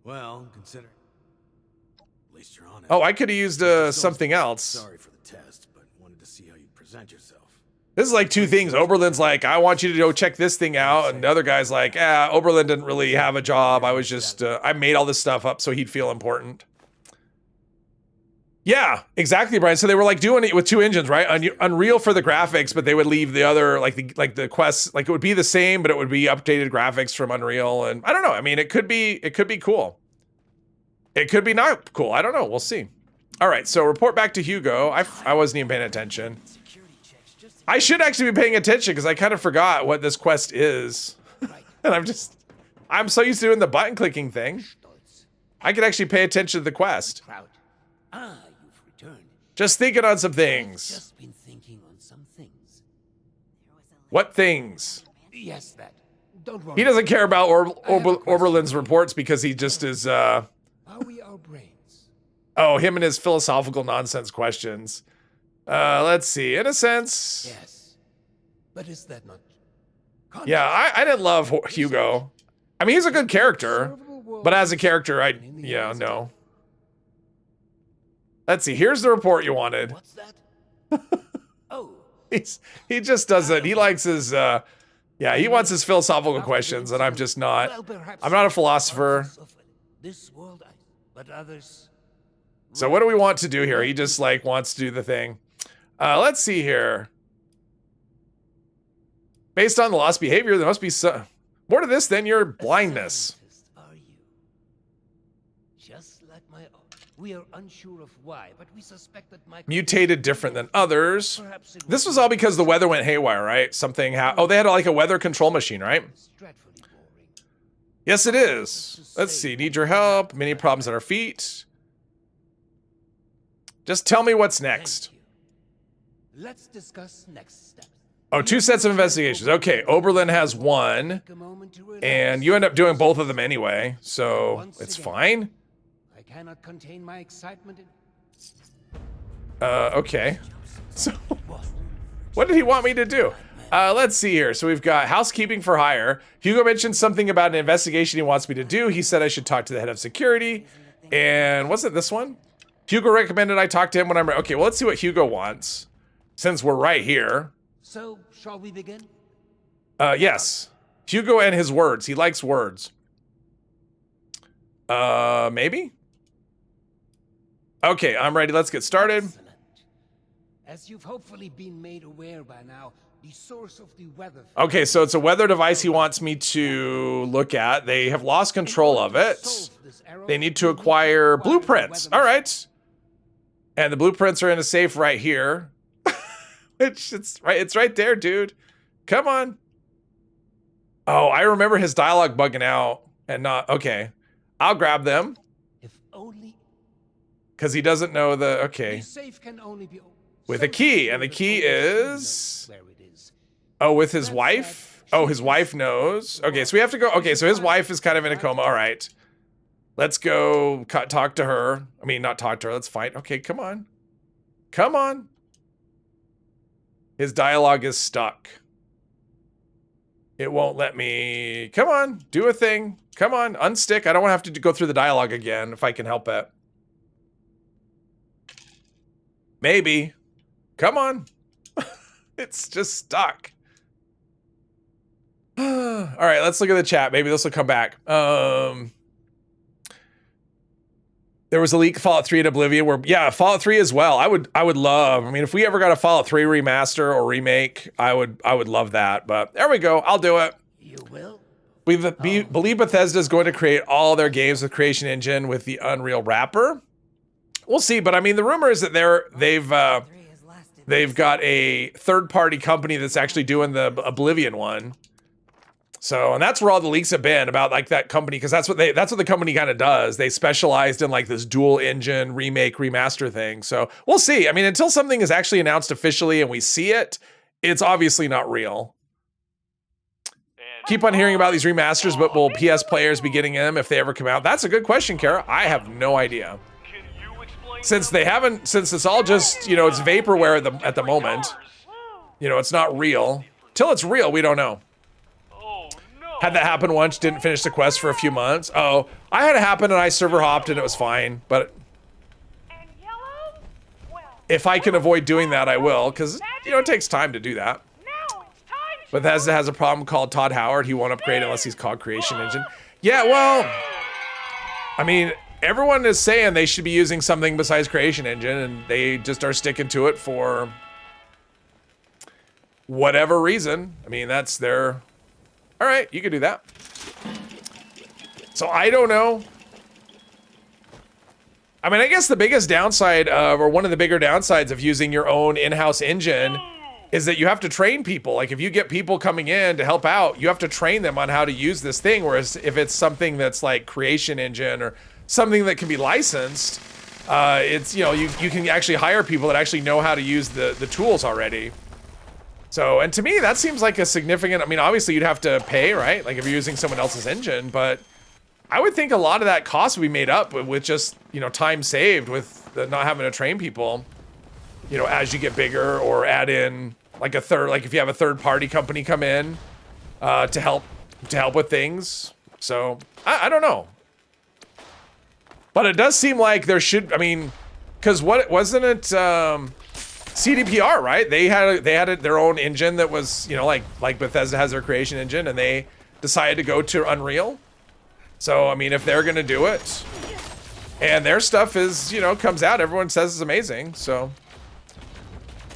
Speaker 7: Well, consider. At least you're honest.
Speaker 1: Oh, I could have used something else.
Speaker 7: Sorry for the test, but wanted to see how you present yourself.
Speaker 1: This is like two things. Oberlin's like, I want you to go check this thing out. And the other guy's like, Oberlin didn't really have a job. I was just, I made all this stuff up so he'd feel important. Yeah, exactly, Brian. So they were like doing it with two engines, right? Unreal for the graphics, but they would leave the other, like the quests, like it would be the same, but it would be updated graphics from Unreal. And I don't know. I mean, it could be cool. It could be not cool. I don't know. We'll see. All right. So report back to Hugo. I wasn't even paying attention. I should actually be paying attention because I kind of forgot what this quest is. And I'm so used to doing the button clicking thing. I could actually pay attention to the quest.
Speaker 8: You've returned.
Speaker 1: Just thinking on some things.
Speaker 8: Just been thinking on some things.
Speaker 1: What things?
Speaker 8: Yes, that. Don't worry.
Speaker 1: He doesn't care about Oberlin's reports because he just is,
Speaker 8: How we our brains?
Speaker 1: oh, him and his philosophical nonsense questions. Let's see. In a sense,
Speaker 8: Yes. But is that not?
Speaker 1: yeah, I didn't love Hugo. I mean, he's a good character, but as a character, yeah, no. Let's see. Here's the report you wanted.
Speaker 8: What's that? Oh.
Speaker 1: He just doesn't. He likes his, yeah, he wants his philosophical questions, and I'm just not. I'm not a philosopher.
Speaker 8: This world, but others.
Speaker 1: So what do we want to do here? He just like wants to do the thing. Let's see here. Based on the lost behavior, there must be some more to this than your blindness.
Speaker 8: Are you? Just like my own. We are unsure of why, but we suspect that my
Speaker 1: Mutated different than others. This was all because the weather went haywire, right? Something oh, they had like a weather control machine, right?
Speaker 8: dreadfully boring.
Speaker 1: Yes, it is. Let's see. Need your help. Many problems at our feet. Just tell me what's next.
Speaker 8: Thank you. Let's discuss next steps.
Speaker 1: Oh, 2 sets of investigations. Okay, Oberlin has one,
Speaker 8: Take a moment to relax.
Speaker 1: and you end up doing both of them anyway, so it's fine.
Speaker 8: I cannot contain my excitement.
Speaker 1: Okay. So, what did he want me to do? Let's see here. So we've got housekeeping for hire. Hugo mentioned something about an investigation he wants me to do. He said I should talk to the head of security. And was it this one? Hugo recommended I talk to him when I'm ready. Okay, well, let's see what Hugo wants, since we're right here.
Speaker 8: So, shall we begin?
Speaker 1: Yes. Hugo and his words. He likes words. Maybe? Okay, I'm ready. Let's get started.
Speaker 8: Excellent. As you've hopefully been made aware by now, the source of the weather.
Speaker 1: Okay, so it's a weather device he wants me to look at. They have lost control of it. They need to acquire blueprints. All right. And the blueprints are in a safe right here. Which it's right there, dude. Come on. Oh, I remember his dialogue bugging out and not okay. I'll grab them.
Speaker 8: If only
Speaker 1: Because he doesn't know the okay.
Speaker 8: the safe can only be
Speaker 1: With a key, and the key is
Speaker 8: where it is.
Speaker 1: oh, with his wife? Oh, his wife knows. Okay, so we have to go. Okay, so his wife is kind of in a coma. All right. Let's go talk to her. I mean, not talk to her. Let's fight. Okay, come on. Come on. His dialogue is stuck. It won't let me. Come on, do a thing. Come on, unstick. I don't want to have to go through the dialogue again if I can help it. Maybe. Come on. It's just stuck. All right, let's look at the chat. Maybe this will come back. There was a leak Fallout 3 and Oblivion where, yeah, Fallout 3 as well. I would love. I mean, if we ever got a Fallout 3 remaster or remake, I would love that. But there we go. I'll do it.
Speaker 8: You will?
Speaker 1: We believe Bethesda is going to create all their games with Creation Engine with the Unreal wrapper. We'll see, but I mean, the rumor is that they've got a third-party company that's actually doing the Oblivion one. So, and that's where all the leaks have been about like that company, because that's what the company kind of does. They specialized in like this dual engine remake remaster thing. So we'll see. I mean, until something is actually announced officially and we see it, it's obviously not real. Keep on hearing about these remasters, but will PS players be getting them if they ever come out? That's a good question, Kara. I have no idea. Since it's all just, you know, it's vaporware at the moment. You know, it's not real. Till it's real, we don't know. Had that happen once, didn't finish the quest for a few months. Oh, I had it happen and I server hopped and it was fine. But if I can avoid doing that, I will, because, you know, it takes time to do that. Bethesda has a problem called Todd Howard. He won't upgrade unless he's called Creation Engine. Yeah, well, I mean, everyone is saying they should be using something besides Creation Engine, and they just are sticking to it for whatever reason. I mean, that's their... All right, you can do that. So I don't know. I mean, I guess the biggest downside or one of the bigger downsides of using your own in-house engine is that you have to train people. Like if you get people coming in to help out, you have to train them on how to use this thing. Whereas if it's something that's like Creation Engine or something that can be licensed, it's, you know, you can actually hire people that actually know how to use the tools already. So, and to me, that seems like a significant, I mean, obviously you'd have to pay, right? Like if you're using someone else's engine, but I would think a lot of that cost would be made up with just, you know, time saved with the not having to train people, you know, as you get bigger, or add in like if you have a third party company come in to help with things. So I don't know. But it does seem like there should, I mean, because what wasn't it, CDPR, right? They had their own engine that was, you know, like Bethesda has their Creation Engine, and they decided to go to Unreal. So I mean, if they're gonna do it, and their stuff is, you know, comes out, everyone says it's amazing. So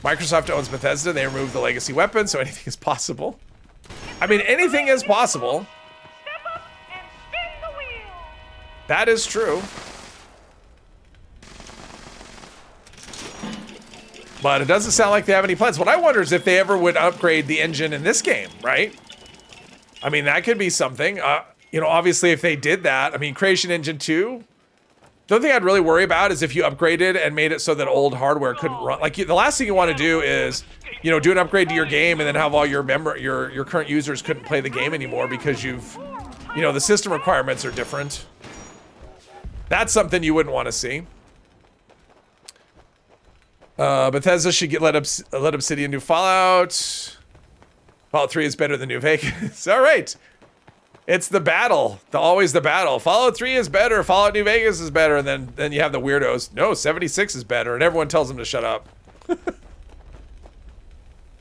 Speaker 1: Microsoft owns Bethesda. They removed the legacy weapon, so anything is possible. I mean, anything is possible.
Speaker 9: Step up and spin the wheel.
Speaker 1: That is true. But it doesn't sound like they have any plans. What I wonder is if they ever would upgrade the engine in this game, right? I mean, that could be something. You know, obviously, if they did that, I mean, Creation Engine 2, the only thing I'd really worry about is if you upgraded and made it so that old hardware couldn't run. Like, the last thing you want to do is, you know, do an upgrade to your game and then have all your current users couldn't play the game anymore because you know, the system requirements are different. That's something you wouldn't want to see. Bethesda should let Obsidian do Fallout. Fallout 3 is better than New Vegas. All right. It's the battle. Always the battle. Fallout 3 is better. Fallout New Vegas is better. And then you have the weirdos. No, 76 is better. And everyone tells them to shut up.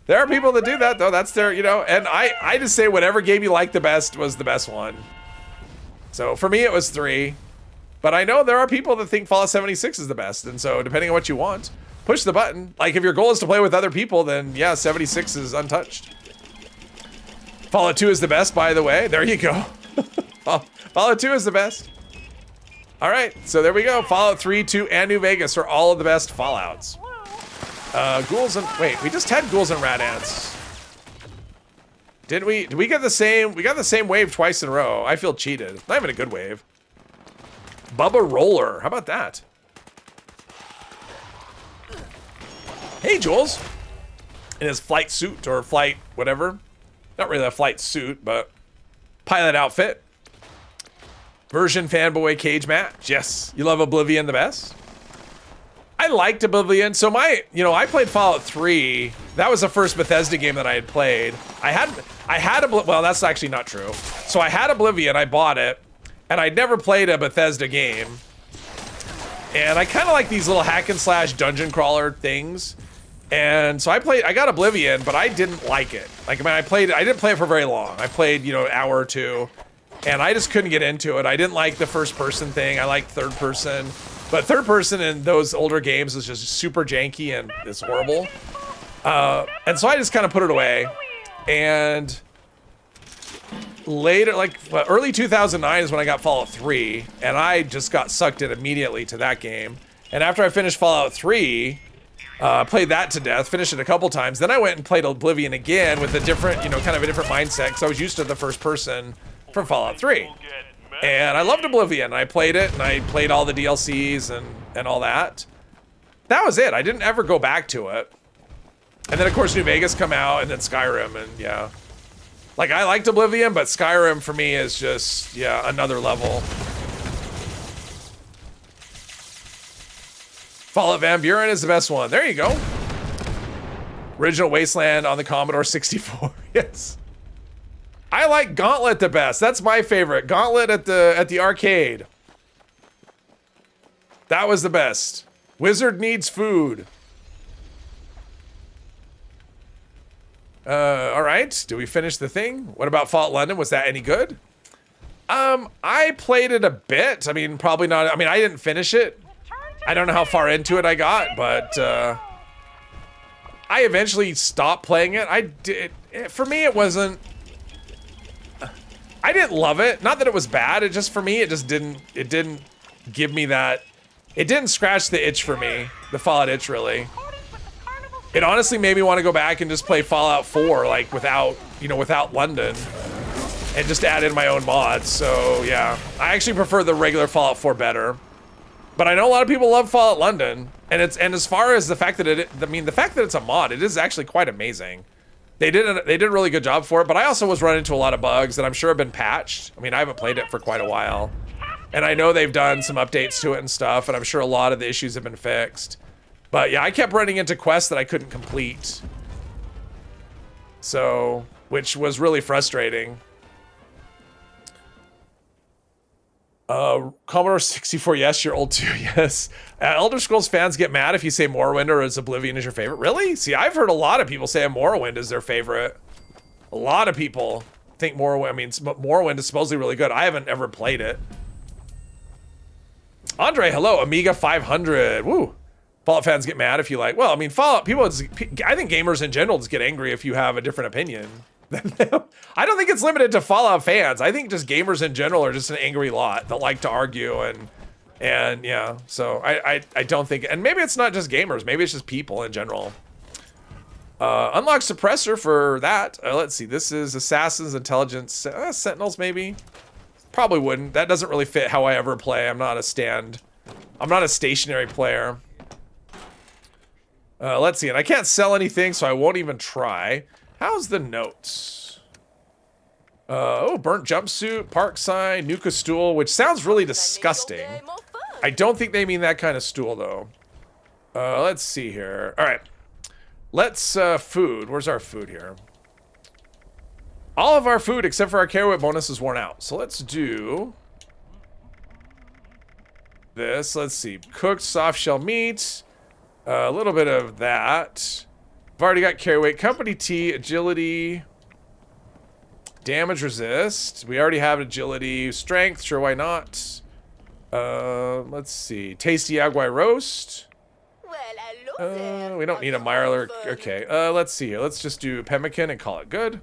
Speaker 1: There are people that do that, though. That's their, you know. And I just say whatever game you like the best was the best one. So for me, it was 3. But I know there are people that think Fallout 76 is the best. And so depending on what you want, push the button. Like if your goal is to play with other people, then yeah, 76 is untouched. Fallout 2 is the best, by the way. There you go. Fallout 2 is the best. All right, so there we go. Fallout 3, 2, and New Vegas are all of the best Fallouts. Ghouls and wait, we just had ghouls and rat ants. Did we get the same? We got the same wave twice in a row. I feel cheated. Not even a good wave. Bubba Roller. How about that? Hey, Jules. In his flight suit or flight whatever. Not really a flight suit, but pilot outfit. Version fanboy cage match. Yes. You love Oblivion the best? I liked Oblivion. So I played Fallout 3. That was the first Bethesda game that I had played. I had well, that's actually not true. So I had Oblivion, I bought it, and I'd never played a Bethesda game. And I kind of like these little hack and slash dungeon crawler things. And so I got Oblivion, but I didn't like it. Like, I didn't play it for very long. I played, an hour or two, and I just couldn't get into it. I didn't like the first person thing. I liked third person. But third person in those older games is just super janky and it's horrible. And so I just kind of put it away. And later, early 2009 is when I got Fallout 3. And I just got sucked in immediately to that game. And after I finished Fallout 3, played that to death, finished it a couple times. Then I went and played Oblivion again with a different, kind of a different mindset. Because I was used to the first person from Fallout 3. And I loved Oblivion. I played it, and I played all the DLCs and all that. That was it. I didn't ever go back to it. And then, of course, New Vegas come out, and then Skyrim, and yeah. Like, I liked Oblivion, but Skyrim, for me, is just, yeah, another level. Fallout Van Buren is the best one. There you go. Original Wasteland on the Commodore 64. Yes. I like Gauntlet the best. That's my favorite. Gauntlet at the arcade. That was the best. Wizard needs food. All right. Do we finish the thing? What about Fallout London? Was that any good? I played it a bit. I mean, probably not. I mean, I didn't finish it. I don't know how far into it I got, but I eventually stopped playing it. For me, it wasn't. I didn't love it. Not that it was bad. It just, for me, it didn't give me that. It didn't scratch the itch for me. The Fallout itch, really. It honestly made me want to go back and just play Fallout 4, like, without London. And just add in my own mods. So, yeah. I actually prefer the regular Fallout 4 better. But I know a lot of people love Fallout London. And as far as the fact that the fact that it's a mod, it is actually quite amazing. They did a really good job for it, but I also was running into a lot of bugs that I'm sure have been patched. I mean, I haven't played it for quite a while. And I know they've done some updates to it and stuff, and I'm sure a lot of the issues have been fixed. But yeah, I kept running into quests that I couldn't complete. So, which was really frustrating. Commodore 64, yes, you're old too, yes. Elder Scrolls fans get mad if you say Morrowind or is Oblivion is your favorite. Really? See, I've heard a lot of people say Morrowind is their favorite. A lot of people think Morrowind, Morrowind is supposedly really good. I haven't ever played it. Andre, hello, Amiga 500. Woo. Fallout fans get mad if you like, well, I mean, Fallout, I think gamers in general just get angry if you have a different opinion. I don't think it's limited to Fallout fans. I think just gamers in general are just an angry lot that like to argue and yeah. So I don't think, and maybe it's not just gamers. Maybe it's just people in general. Unlock suppressor for that. Let's see. This is Assassins, Intelligence, Sentinels maybe. Probably wouldn't. That doesn't really fit how I ever play. I'm not a stationary player. Let's see. And I can't sell anything, so I won't even try. How's the notes? Burnt jumpsuit, park sign, Nuka stool, which sounds really disgusting. I don't think they mean that kind of stool, though. Let's see here. All right. Let's, food. Where's our food here? All of our food, except for our carry weight bonus, is worn out. So let's do this. Let's see. Cooked soft shell meat. A little bit of that. I've already got carry weight, company tea, agility, damage resist. We already have agility, strength. Sure, why not? Let's see. Tasty Agui roast. We don't need a Mirelurk. Okay. Let's see here. Let's just do pemmican and call it good.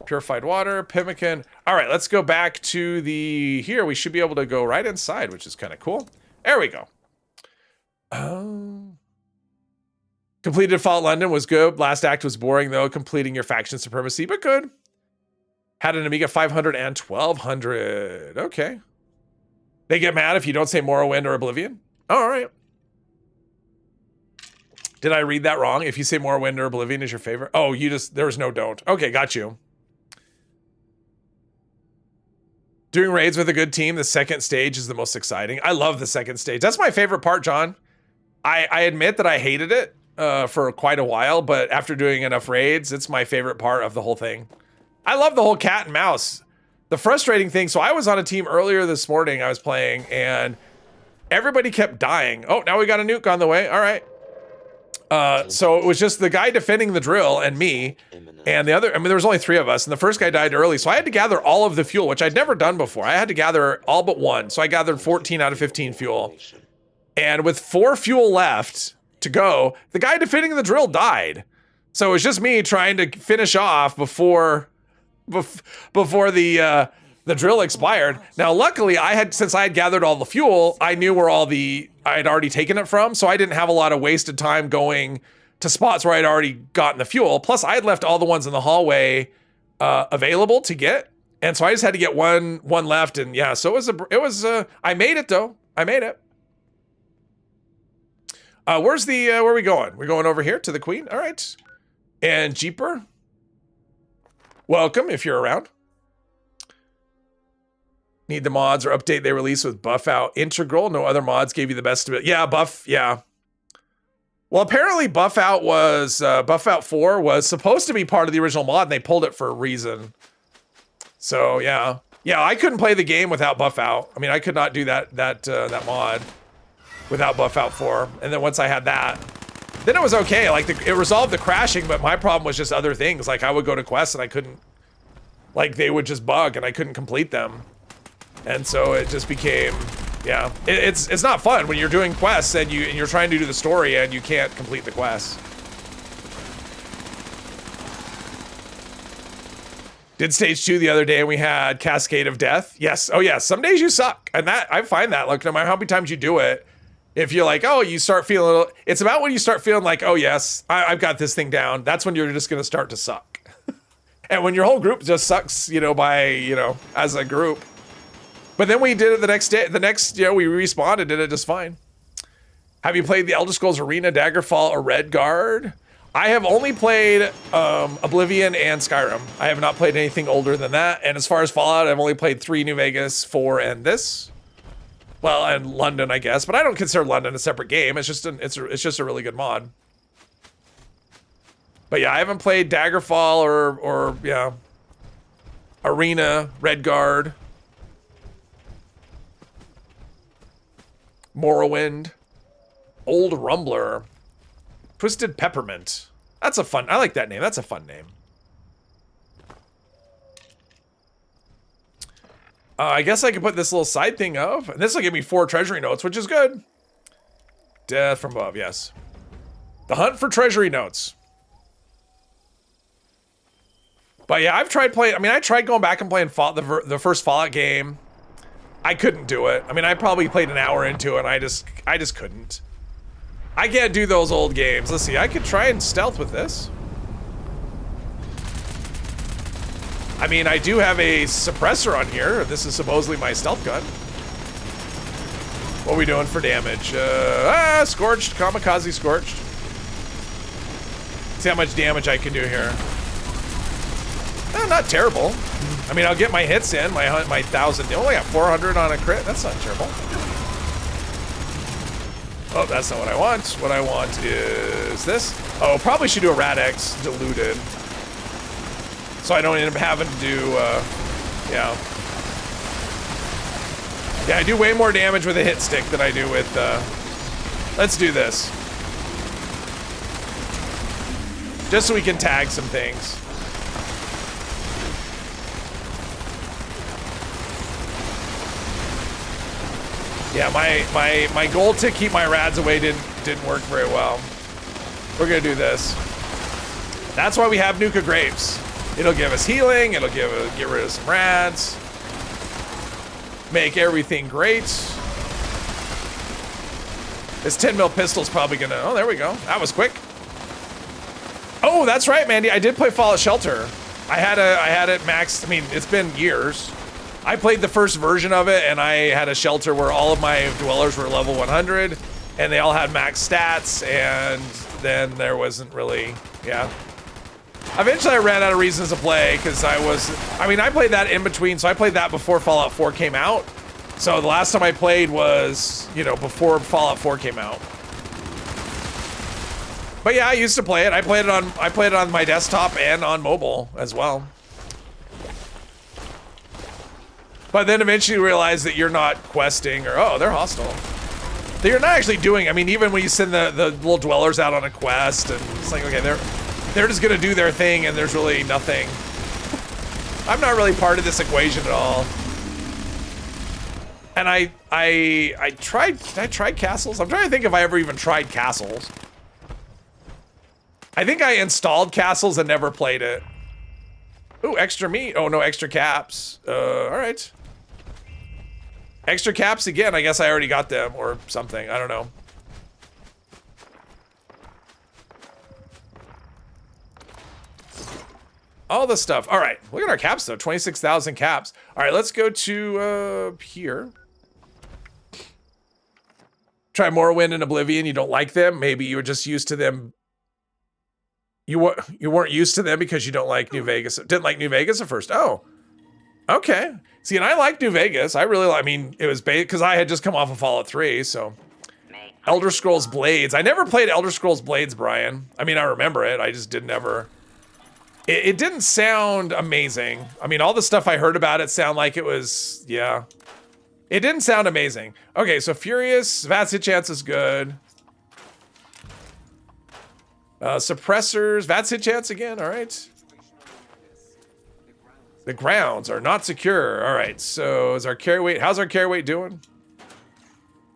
Speaker 1: Purified water, pemmican. All right, let's go back to the... Here, we should be able to go right inside, which is kind of cool. There we go. Completed Fallout London was good. Last act was boring, though. Completing your faction supremacy, but good. Had an Amiga 500 and 1200. Okay. They get mad if you don't say Morrowind or Oblivion? Oh, all right. Did I read that wrong? If you say Morrowind or Oblivion is your favorite? Oh, you just... There was no don't. Okay, got you. Doing raids with a good team, the second stage is the most exciting. I love the second stage. That's my favorite part, John. I admit that I hated it for quite a while, but after doing enough raids, it's my favorite part of the whole thing. I love the whole cat and mouse. The frustrating thing, so I was on a team earlier this morning, I was playing, and everybody kept dying. Oh, now we got a nuke on the way. All right. So it was just the guy defending the drill and me, and the other, I mean, there was only 3 of us, and the first guy died early, so I had to gather all of the fuel, which I'd never done before. I had to gather all but 1, so I gathered 14 out of 15 fuel. And with 4 fuel left to go, the guy defending the drill died. So it was just me trying to finish off before the drill expired. Now, luckily, since I had gathered all the fuel, I knew where I had already taken it from, so I didn't have a lot of wasted time going to spots where I'd already gotten the fuel. Plus, I had left all the ones in the hallway available to get, and so I just had to get one left. And yeah, so it was. I made it though. I made it. Where are we going? We're going over here to the Queen. All right, and Jeeper. Welcome if you're around. Need the mods or update they released with buff out integral. No other mods gave you the best of it. Yeah, buff. Yeah. Well, apparently buff out 4 was supposed to be part of the original mod, and they pulled it for a reason. So yeah, I couldn't play the game without buff out. I mean, I could not do that mod without buff out 4. And then once I had that, then it was okay. Like it resolved the crashing, but my problem was just other things. Like I would go to quests and I couldn't, like they would just bug and I couldn't complete them. And so it just became, yeah, it's not fun when you're doing quests and you're trying to do the story and you can't complete the quests. Did stage 2 the other day and we had Cascade of Death. Yes. Oh yeah. Some days you suck. And that, I find that, like, no matter how many times you do it, if you're like, oh, you start feeling a little, it's about when you start feeling like, oh yes, I've got this thing down. That's when you're just going to start to suck. And when your whole group just sucks, as a group. But then we did it the next day. We respawned and did it just fine. Have you played the Elder Scrolls Arena, Daggerfall, or Redguard? I have only played Oblivion and Skyrim. I have not played anything older than that. And as far as Fallout, I've only played 3 New Vegas, 4, and this. Well, and London, I guess. But I don't consider London a separate game. It's just a really good mod. But yeah, I haven't played Daggerfall or Arena, Redguard, Morrowind, Old Rumbler, Twisted Peppermint. That's a fun, I like that name. That's a fun name. I guess I could put this little side thing up. And this will give me 4 treasury notes, which is good. Death from above, yes. The hunt for treasury notes. But yeah, I've tried playing, I tried going back and playing the first Fallout game. I couldn't do it. I probably played an hour into it and I just couldn't. I can't do those old games. Let's see, I could try and stealth with this. I do have a suppressor on here. This is supposedly my stealth gun. What are we doing for damage? Scorched, kamikaze scorched. See how much damage I can do here. Not terrible. I'll get my hits in, my 1,000. I only got 400 on a crit. That's not terrible. Oh, that's not what I want. What I want is this. Oh, probably should do a Rad-X diluted. So I don't end up having to do, yeah. Yeah, I do way more damage with a hit stick than I do with, let's do this. Just so we can tag some things. Yeah, my goal to keep my rads away didn't work very well. We're gonna do this. That's why we have Nuka grapes. It'll give us healing. It'll get rid of some rads. Make everything great. This 10 mil pistol's probably gonna, oh, there we go. That was quick. Oh, that's right, Mandy. I did play Fallout Shelter. I had it maxed. I mean, it's been years. I played the first version of it, and I had a shelter where all of my dwellers were level 100, and they all had max stats, and then there wasn't really, yeah. Eventually I ran out of reasons to play, because I played that in between, so I played that before Fallout 4 came out. So the last time I played was, you know, before Fallout 4 came out. But yeah, I used to play it. I played it on my desktop and on mobile as well. But then eventually realized that you're not questing, or, oh, they're hostile. That you're not actually doing, I mean, even when you send the little dwellers out on a quest, and it's like, okay, they're just gonna do their thing, and there's really nothing. I'm not really part of this equation at all. And I tried, did I try castles? I'm trying to think if I ever even tried castles. I think I installed castles and never played it. Ooh, extra meat. Oh, no, extra caps. All right. Extra caps again. I guess I already got them or something. I don't know. All the stuff. All right. Look at our caps, though. 26,000 caps. All right, let's go to here. Try Morrowind and Oblivion. You don't like them. Maybe you were just used to them. You weren't used to them because you don't like New Vegas. Didn't like New Vegas at first. Oh, okay. See, and I like New Vegas. I really, I mean, it was because I had just come off of Fallout 3, so. Elder Scrolls Blades. I never played Elder Scrolls Blades, Brian. I mean, I remember it. I just didn't ever. It didn't sound amazing. I mean, all the stuff I heard about it sound like it was, yeah. It didn't sound amazing. Okay, so Furious, VATS hit chance is good. Suppressors, VATS hit chance again, all right. The grounds are not secure. All right, so is our carry weight, how's our carry weight doing?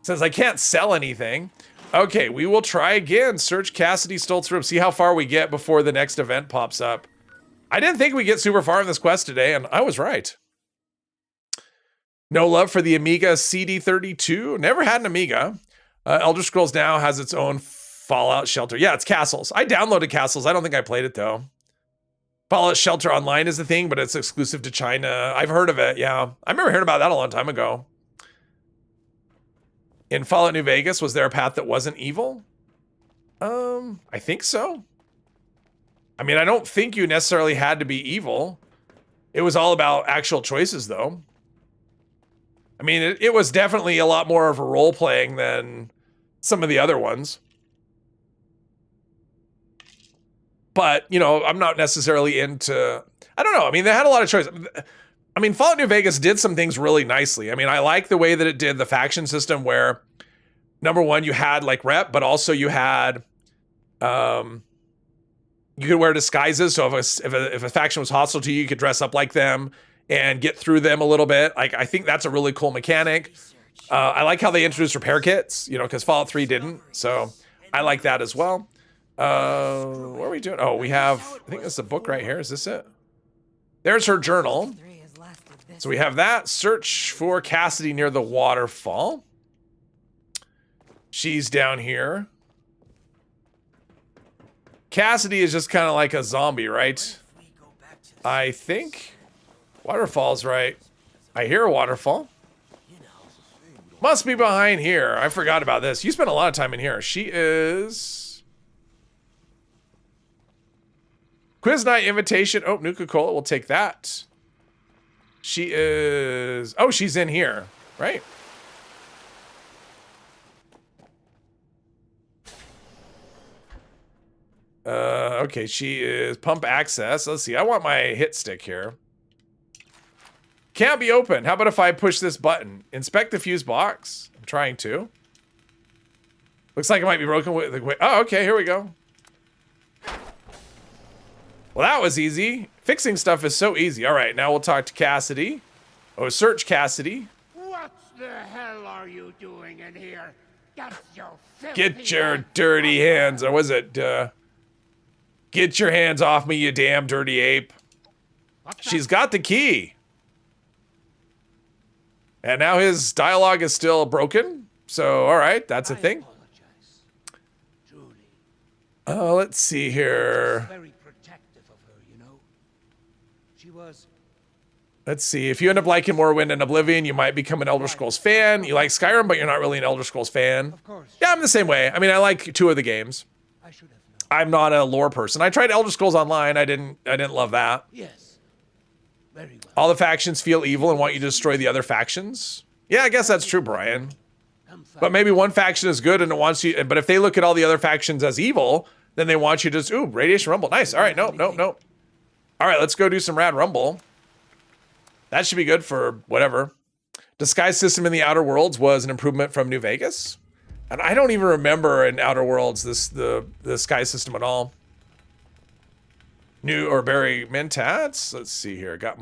Speaker 1: Says I can't sell anything. Okay, we will try again. Search Cassidy Stoltz's room. See how far we get before the next event pops up. I didn't think we'd get super far in this quest today, and I was right. No love for the Amiga CD32. Never had an Amiga. Elder Scrolls Now has its own Fallout Shelter. Yeah, it's Castles. I downloaded Castles. I don't think I played it, though. Fallout Shelter Online is the thing, but it's exclusive to China. I've heard of it, yeah. I remember hearing about that a long time ago. In Fallout New Vegas, was there a path that wasn't evil? I think so. I mean, I don't think you necessarily had to be evil. It was all about actual choices, though. I mean, it was definitely a lot more of a role-playing than some of the other ones. But, you know, I'm not necessarily into... I don't know. I mean, they had a lot of choices. I mean, Fallout New Vegas did some things really nicely. I mean, I like the way that it did the faction system where, number one, you had, like, rep, but also you had... you could wear disguises, so if a faction was hostile to you, you could dress up like them and get through them a little bit. Like, I think that's a really cool mechanic. I like how they introduced repair kits, you know, because Fallout 3 didn't. So I like that as well. What are we doing? Oh, we have, I think this is a book right here. Is this it? There's her journal. So we have that. Search for Cassidy near the waterfall. She's down here. Cassidy is just kind of like a zombie, right? I think. Waterfall's right. I hear a waterfall. Must be behind here. I forgot about this. You spent a lot of time in here. She is... Quiz night invitation. Oh, Nuka-Cola. We'll take that. She is... Oh, she's in here, right? Okay, she is pump access. Let's see. I want my hit stick here. Can't be open. How about if I push this button? Inspect the fuse box. I'm trying to. Looks like it might be broken. Oh, okay. Here we go. Well, that was easy. Fixing stuff is so easy. All right, now we'll talk to Cassidy. Oh, search Cassidy.
Speaker 8: What the hell are you doing in here? Get your
Speaker 1: Get your dirty hands. Or was it, get your hands off me, you damn dirty ape. She's got the key. And now his dialogue is still broken. So, all right, that's a thing. Let's see here.
Speaker 8: Very protective of her, you know. She was.
Speaker 1: Let's see. If you end up liking Morrowind and Oblivion, you might become an Elder Scrolls fan. You like Skyrim, but you're not really an Elder Scrolls fan.
Speaker 8: Of course.
Speaker 1: Yeah, I'm the same way. I mean, I like 2 of the games.
Speaker 8: I should have known.
Speaker 1: I'm not a lore person. I tried Elder Scrolls Online. I didn't love that.
Speaker 8: Yes. Very well.
Speaker 1: All the factions feel evil and want you to destroy the other factions. Yeah, I guess that's true, Brian. But maybe one faction is good and it wants you. But if they look at all the other factions as evil, then they want you to just, ooh, Radiation Rumble. Nice. All right. Nope. All right, let's go do some Rad Rumble. That should be good for whatever. Disguise system in the Outer Worlds was an improvement from New Vegas. And I don't even remember in Outer Worlds the disguise system at all. New or Barry Mentats. Let's see here. Got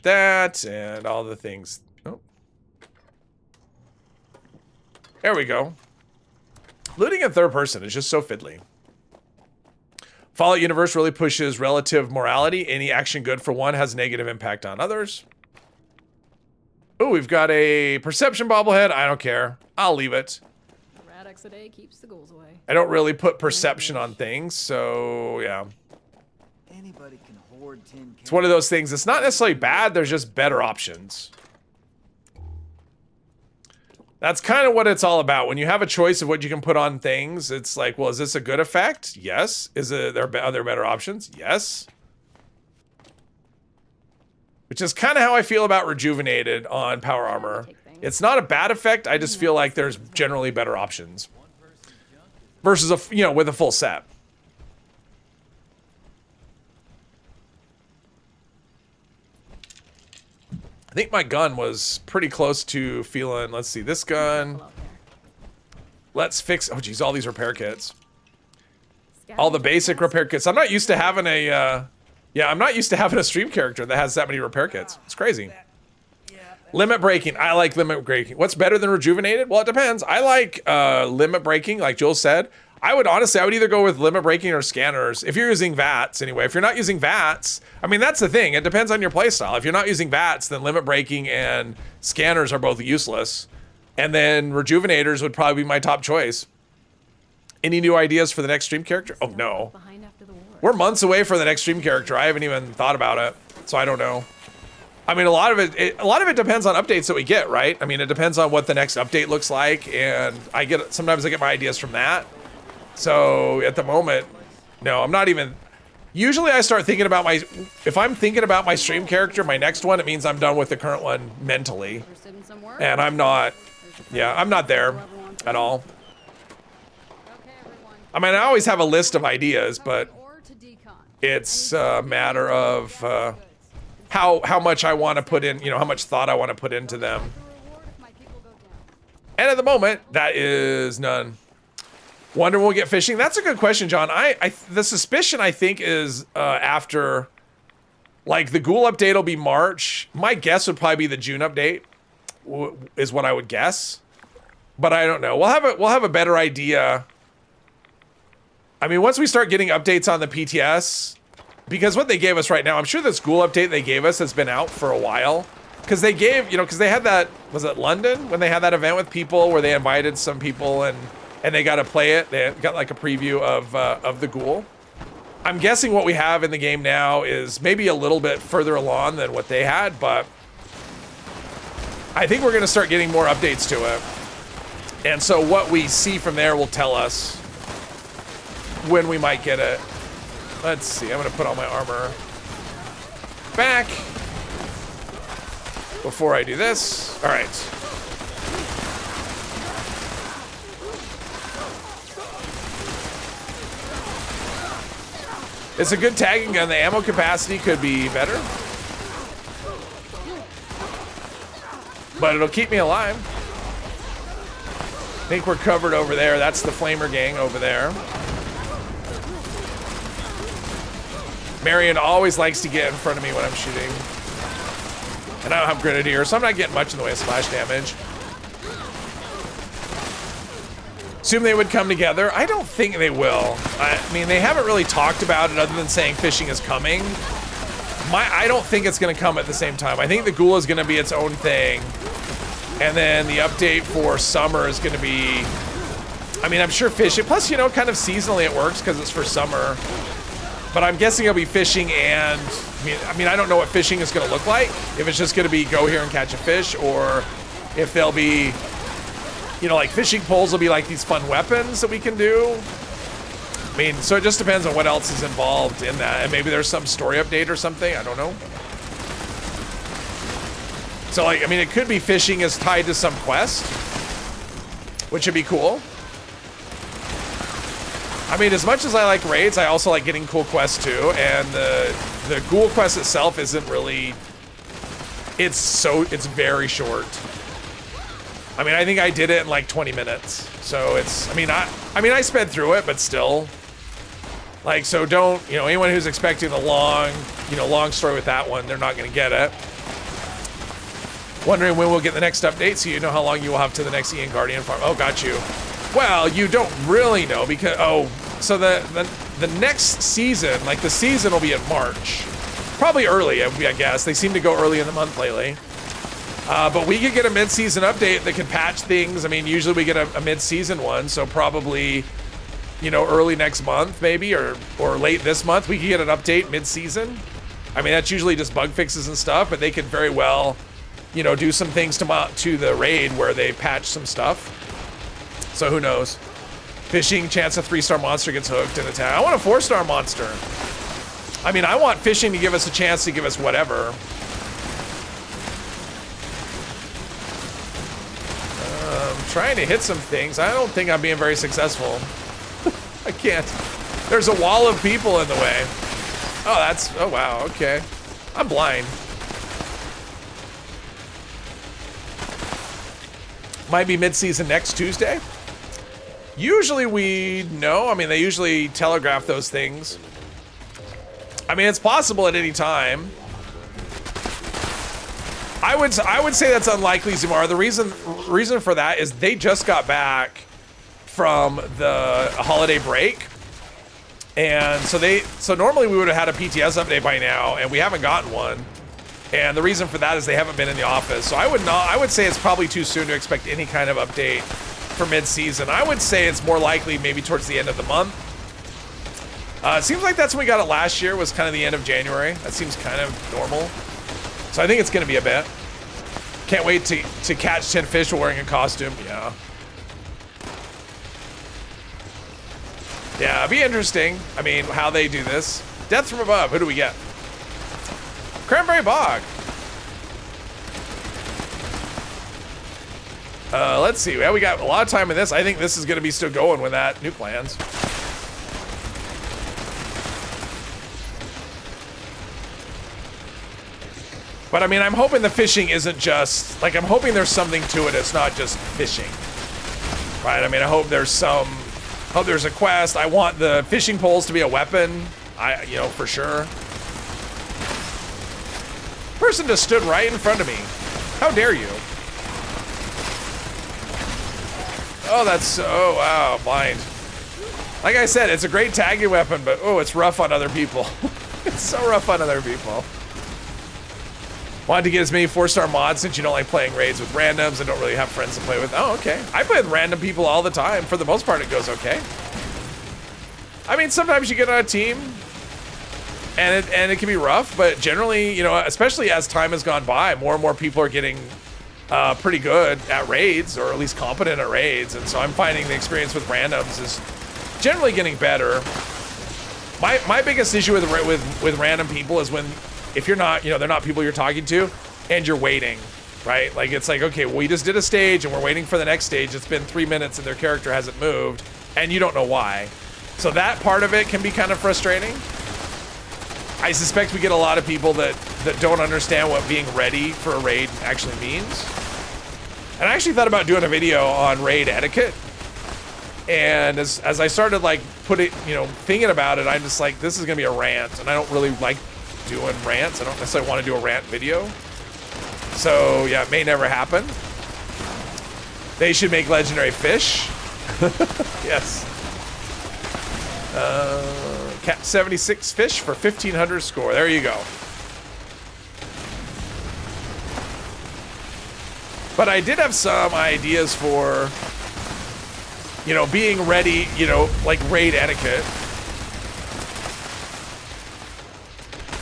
Speaker 1: that and all the things. Oh. There we go. Looting in third person is just so fiddly. Fallout universe really pushes relative morality. Any action good for one has negative impact on others. Oh, we've got a perception bobblehead. I don't care. I'll leave it.
Speaker 10: Radix a day keeps the ghouls away.
Speaker 1: I don't really put perception on things, so yeah.
Speaker 11: Anybody can hoard tin.
Speaker 1: It's one of those things. It's not necessarily bad. There's just better options. That's kind of what it's all about. When you have a choice of what you can put on things, it's like, well, is this a good effect? Yes. Are there better options? Yes. Which is kind of how I feel about Rejuvenated on Power Armor. It's not a bad effect. I just feel like there's generally better options versus with a full set. I think my gun was pretty close to feeling, let's see, this gun. Let's fix, oh geez, all these repair kits. All the basic repair kits. I'm not used to having I'm not used to having a stream character that has that many repair kits. It's crazy. Limit breaking, I like limit breaking. What's better than Rejuvenated? Well, it depends. I like limit breaking, like Joel said. I would either go with limit breaking or scanners. If you're using VATS, anyway. If you're not using VATS, I mean, that's the thing. It depends on your playstyle. If you're not using VATS, then limit breaking and scanners are both useless. And then Rejuvenators would probably be my top choice. Any new ideas for the next stream character? Oh, no. We're months away for the next stream character. I haven't even thought about it, so I don't know. I mean, a lot of it depends on updates that we get, right? I mean, it depends on what the next update looks like, and sometimes I get my ideas from that. So at the moment, no, I'm not even. Usually I start thinking about if I'm thinking about my stream character, my next one, it means I'm done with the current one mentally. And I'm not, I'm not there at all. I mean, I always have a list of ideas, but it's a matter of how much I want to put in, how much thought I want to put into them. And at the moment, that is none. Wonder when we'll get fishing. That's a good question, John. The suspicion I think is after, like, the Ghoul update will be March. My guess would probably be the June update, is what I would guess. But I don't know. We'll have a better idea. I mean, once we start getting updates on the PTS, because what they gave us right now, I'm sure this Ghoul update they gave us has been out for a while. Because they gave, because they had that, was it London? When they had that event with people where they invited some people and they got to play it. They got like a preview of the Ghoul. I'm guessing what we have in the game now is maybe a little bit further along than what they had, but I think we're going to start getting more updates to it. And so what we see from there will tell us when we might get it. Let's see. I'm going to put all my armor back before I do this. All right. It's a good tagging gun. The ammo capacity could be better, but it'll keep me alive. I think we're covered over there. That's the Flamer gang over there. Marion always likes to get in front of me when I'm shooting. And I don't have Grenadier, so I'm not getting much in the way of splash damage. assume they would come together. I don't think they will. I mean, they haven't really talked about it other than saying fishing is coming. I don't think it's going to come at the same time. I think the Ghoul is going to be its own thing. And then the update for summer is going to be... I mean, I'm sure fishing... Plus, you know, kind of seasonally it works because it's for summer. But I'm guessing it'll be fishing and... I mean, I don't know what fishing is going to look like. If it's just going to be go here and catch a fish, or if there'll be... You know, like fishing poles will be like these fun weapons that we can do. I mean, so it just depends on what else is involved in that. And maybe there's some story update or something. I don't know. So, like, I mean, it could be fishing is tied to some quest, which would be cool. I mean, as much as I like raids, I also like getting cool quests too. And the Ghoul quest itself isn't really... It's very short. I mean, I think I did it in like 20 minutes. So it's, I mean, I sped through it, but still. Like, so don't, you know, anyone who's expecting a long story with that one, they're not going to get it. Wondering when we'll get the next update, so you know how long you will have to the next Ian Guardian farm. Oh, got you. Well, you don't really know because, so the next season, like the season will be in March. Probably early, I guess. They seem to go early in the month lately. But we could get a mid-season update that could patch things. I mean, usually we get a mid-season one, so probably, you know, early next month maybe, or late this month, we could get an update mid-season. I mean, that's usually just bug fixes and stuff, but they could very well, you know, do some things to the raid where they patch some stuff. So who knows? Fishing, chance a 3-star monster gets hooked and attack. I want a 4-star monster. I mean, I want fishing to give us a chance to give us whatever. Trying to hit some things. I don't think I'm being very successful. I can't. There's a wall of people in the way. Oh, wow, okay. I'm blind. Might be mid-season next Tuesday. Usually we know. I mean, they usually telegraph those things. I mean, it's possible at any time. I would say that's unlikely, Zumar. The reason for that is they just got back from the holiday break, and so normally we would have had a PTS update by now, and we haven't gotten one. And the reason for that is they haven't been in the office. So I would say it's probably too soon to expect any kind of update for mid-season. I would say it's more likely maybe towards the end of the month. It seems like that's when we got it last year, was kind of the end of January. That seems kind of normal. So I think it's going to be a bit. Can't wait to catch 10 fish while wearing a costume. Yeah. Yeah, it'd be interesting. I mean, how they do this. Death from above. Who do we get? Cranberry Bog. Let's see. Well, we got a lot of time in this. I think this is going to be still going when that nuke lands. But I mean, I'm hoping the fishing isn't just, like, I'm hoping there's something to it. It's not just fishing, right? I mean, I hope there's a quest. I want the fishing poles to be a weapon. You know, for sure. Person just stood right in front of me. How dare you? Oh, wow, blind. Like I said, it's a great tagging weapon, but oh, it's rough on other people. It's so rough on other people. Wanted to get as many 4-star mods since you don't like playing raids with randoms and don't really have friends to play with. Oh, okay. I play with random people all the time. For the most part, it goes okay. I mean, sometimes you get on a team and it can be rough, but generally, you know, especially as time has gone by, more and more people are getting pretty good at raids, or at least competent at raids. And so I'm finding the experience with randoms is generally getting better. My biggest issue with random people is when, if you're not, you know, they're not people you're talking to and you're waiting, right? Like, it's like, okay, we just did a stage and we're waiting for the next stage. It's been 3 minutes and their character hasn't moved and you don't know why. So that part of it can be kind of frustrating. I suspect we get a lot of people that don't understand what being ready for a raid actually means. And I actually thought about doing a video on raid etiquette. And as I started like thinking about it, I'm just like, this is gonna be a rant, and I don't really like doing rants. I don't necessarily want to do a rant video. So yeah, it may never happen. They should make legendary fish. Yes. Cat 76 fish for 1500 score. There you go. But I did have some ideas for, you know, being ready, you know, like raid etiquette.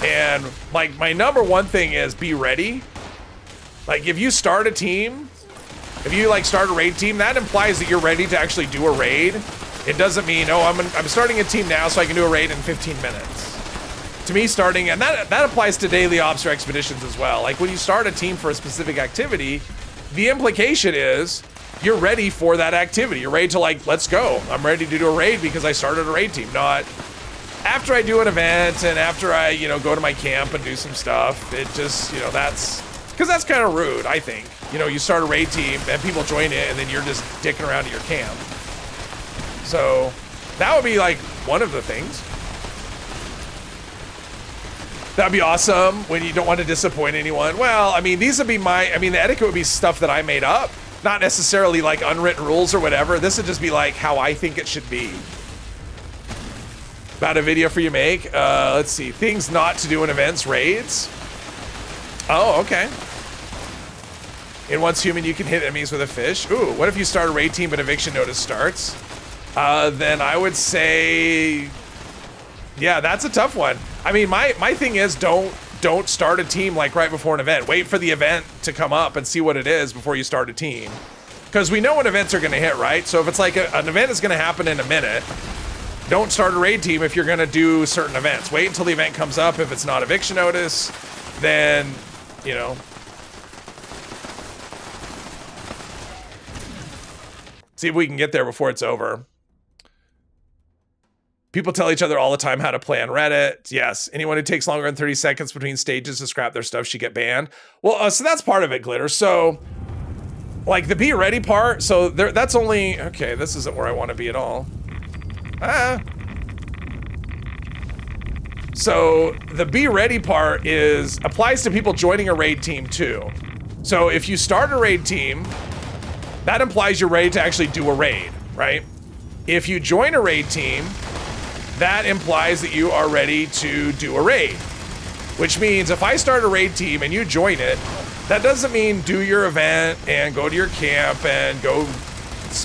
Speaker 1: And like my number one thing is be ready. Like if you start a team, if you like start a raid team, that implies that you're ready to actually do a raid. It doesn't mean, oh, I'm starting a team now so I can do a raid in 15 minutes. To me, starting, and that applies to daily ops or expeditions as well. Like when you start a team for a specific activity, the implication is you're ready for that activity. You're ready to like, let's go. I'm ready to do a raid because I started a raid team, not after I do an event and after I, you know, go to my camp and do some stuff. It just, you know, that's, because that's kind of rude, I think. You know, you start a raid team and people join it and then you're just dicking around at your camp. So that would be like one of the things. That'd be awesome when you don't want to disappoint anyone. Well, I mean, these would be the etiquette would be stuff that I made up, not necessarily like unwritten rules or whatever. This would just be like how I think it should be. About a video for you make. Let's see, things not to do in events, raids. Oh, okay. In Once Human, you can hit enemies with a fish. Ooh, what if you start a raid team but eviction notice starts? Then I would say, yeah, that's a tough one. I mean, my thing is don't start a team like right before an event. Wait for the event to come up and see what it is before you start a team. Because we know when events are going to hit, right? So if it's like an event is going to happen in a minute, don't start a raid team if you're going to do certain events. Wait until the event comes up. If it's not eviction notice, then, you know. See if we can get there before it's over. People tell each other all the time how to play on Reddit. Yes, anyone who takes longer than 30 seconds between stages to scrap their stuff should get banned. Well, so that's part of it, Glitter. So, like the be ready part, so that's only, okay, this isn't where I want to be at all. So the be ready part applies to people joining a raid team too. So if you start a raid team, that implies you're ready to actually do a raid, right? If you join a raid team, that implies that you are ready to do a raid. Which means if I start a raid team and you join it, that doesn't mean do your event and go to your camp and go.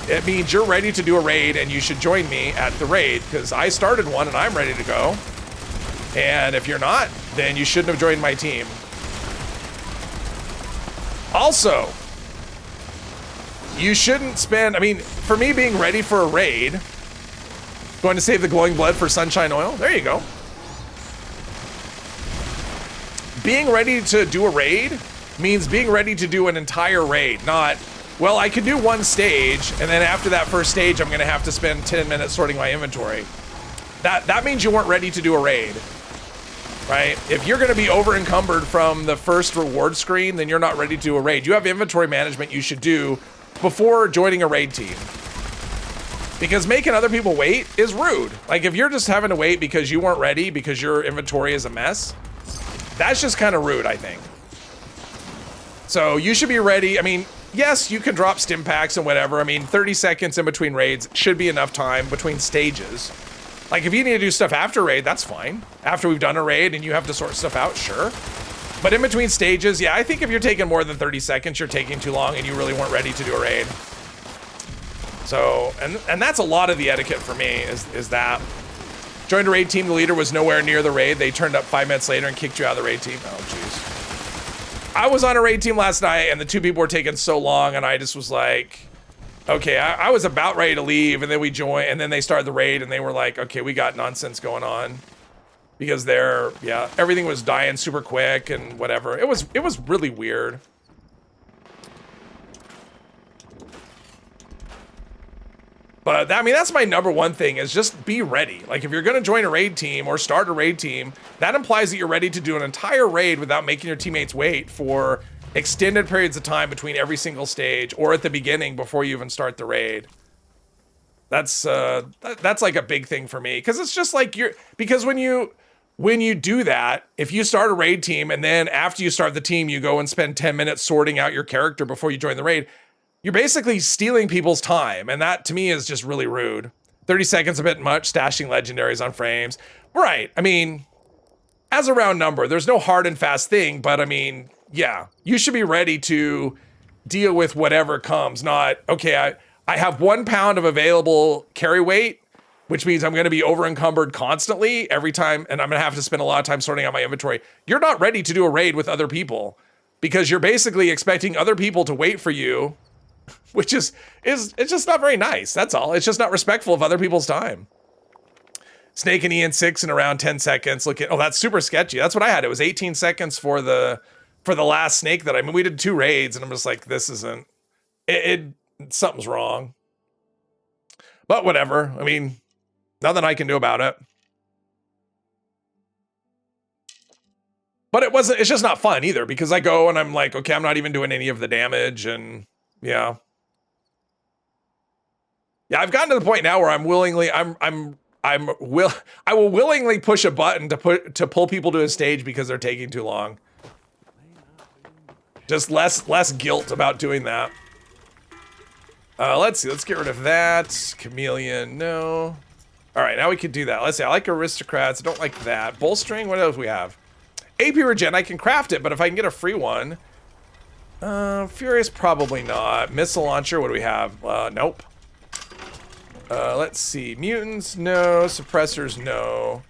Speaker 1: It means you're ready to do a raid and you should join me at the raid because I started one and I'm ready to go. And if you're not, then you shouldn't have joined my team. Also, you shouldn't spend, I mean, for me being ready for a raid, going to save the glowing blood for sunshine oil, there you go. Being ready to do a raid means being ready to do an entire raid, not, well, I can do one stage, and then after that first stage, I'm gonna have to spend 10 minutes sorting my inventory. That means you weren't ready to do a raid, right? If you're gonna be over encumbered from the first reward screen, then you're not ready to do a raid. You have inventory management you should do before joining a raid team. Because making other people wait is rude. Like if you're just having to wait because you weren't ready because your inventory is a mess, that's just kind of rude, I think. So you should be ready. I mean, yes, you can drop stim packs and whatever. I mean, 30 seconds in between raids should be enough time between stages. Like if you need to do stuff after raid, that's fine. After we've done a raid and you have to sort stuff out, sure. But in between stages, yeah, I think if you're taking more than 30 seconds, you're taking too long and you really weren't ready to do a raid. So, and that's a lot of the etiquette for me is that. Joined a raid team, the leader was nowhere near the raid. They turned up 5 minutes later and kicked you out of the raid team. Oh, jeez. I was on a raid team last night and the two people were taking so long and I just was like, okay, I was about ready to leave and then we joined and then they started the raid and they were like, okay, we got nonsense going on. Because everything was dying super quick and whatever. It was really weird. But I mean, that's my number one thing is just be ready. Like if you're gonna join a raid team or start a raid team, that implies that you're ready to do an entire raid without making your teammates wait for extended periods of time between every single stage or at the beginning before you even start the raid. That's like a big thing for me because it's just like because when you do that, if you start a raid team and then after you start the team, you go and spend 10 minutes sorting out your character before you join the raid, You're basically stealing people's time, and that to me is just really rude. 30 seconds a bit much, stashing legendaries on frames. Right, I mean, as a round number, there's no hard and fast thing, but I mean, yeah, you should be ready to deal with whatever comes, not, okay, I have 1 pound of available carry weight, which means I'm gonna be over encumbered constantly every time, and I'm gonna have to spend a lot of time sorting out my inventory. You're not ready to do a raid with other people because you're basically expecting other people to wait for you, which is it's just not very nice, that's all. It's just not respectful of other people's time. Snake and Ian 6 in around 10 seconds. Look at, oh, that's super sketchy. That's what I had. It was 18 seconds for the last snake that I mean, we did 2 raids and I'm just like, this isn't, something's wrong. But whatever. I mean, nothing I can do about it. But it's just not fun either because I go and I'm like, okay, I'm not even doing any of the damage and yeah. Yeah, I've gotten to the point now where I'm willingly, I will willingly push a button to pull people to a stage because they're taking too long. Just less guilt about doing that. Let's see, let's get rid of that. Chameleon, no. All right, now we can do that. Let's see, I like aristocrats, I don't like that. Bolstering, what else we have? AP regen, I can craft it, but if I can get a free one. Furious, probably not. Missile launcher, what do we have? Nope. Let's see, mutants, no. Suppressors, no.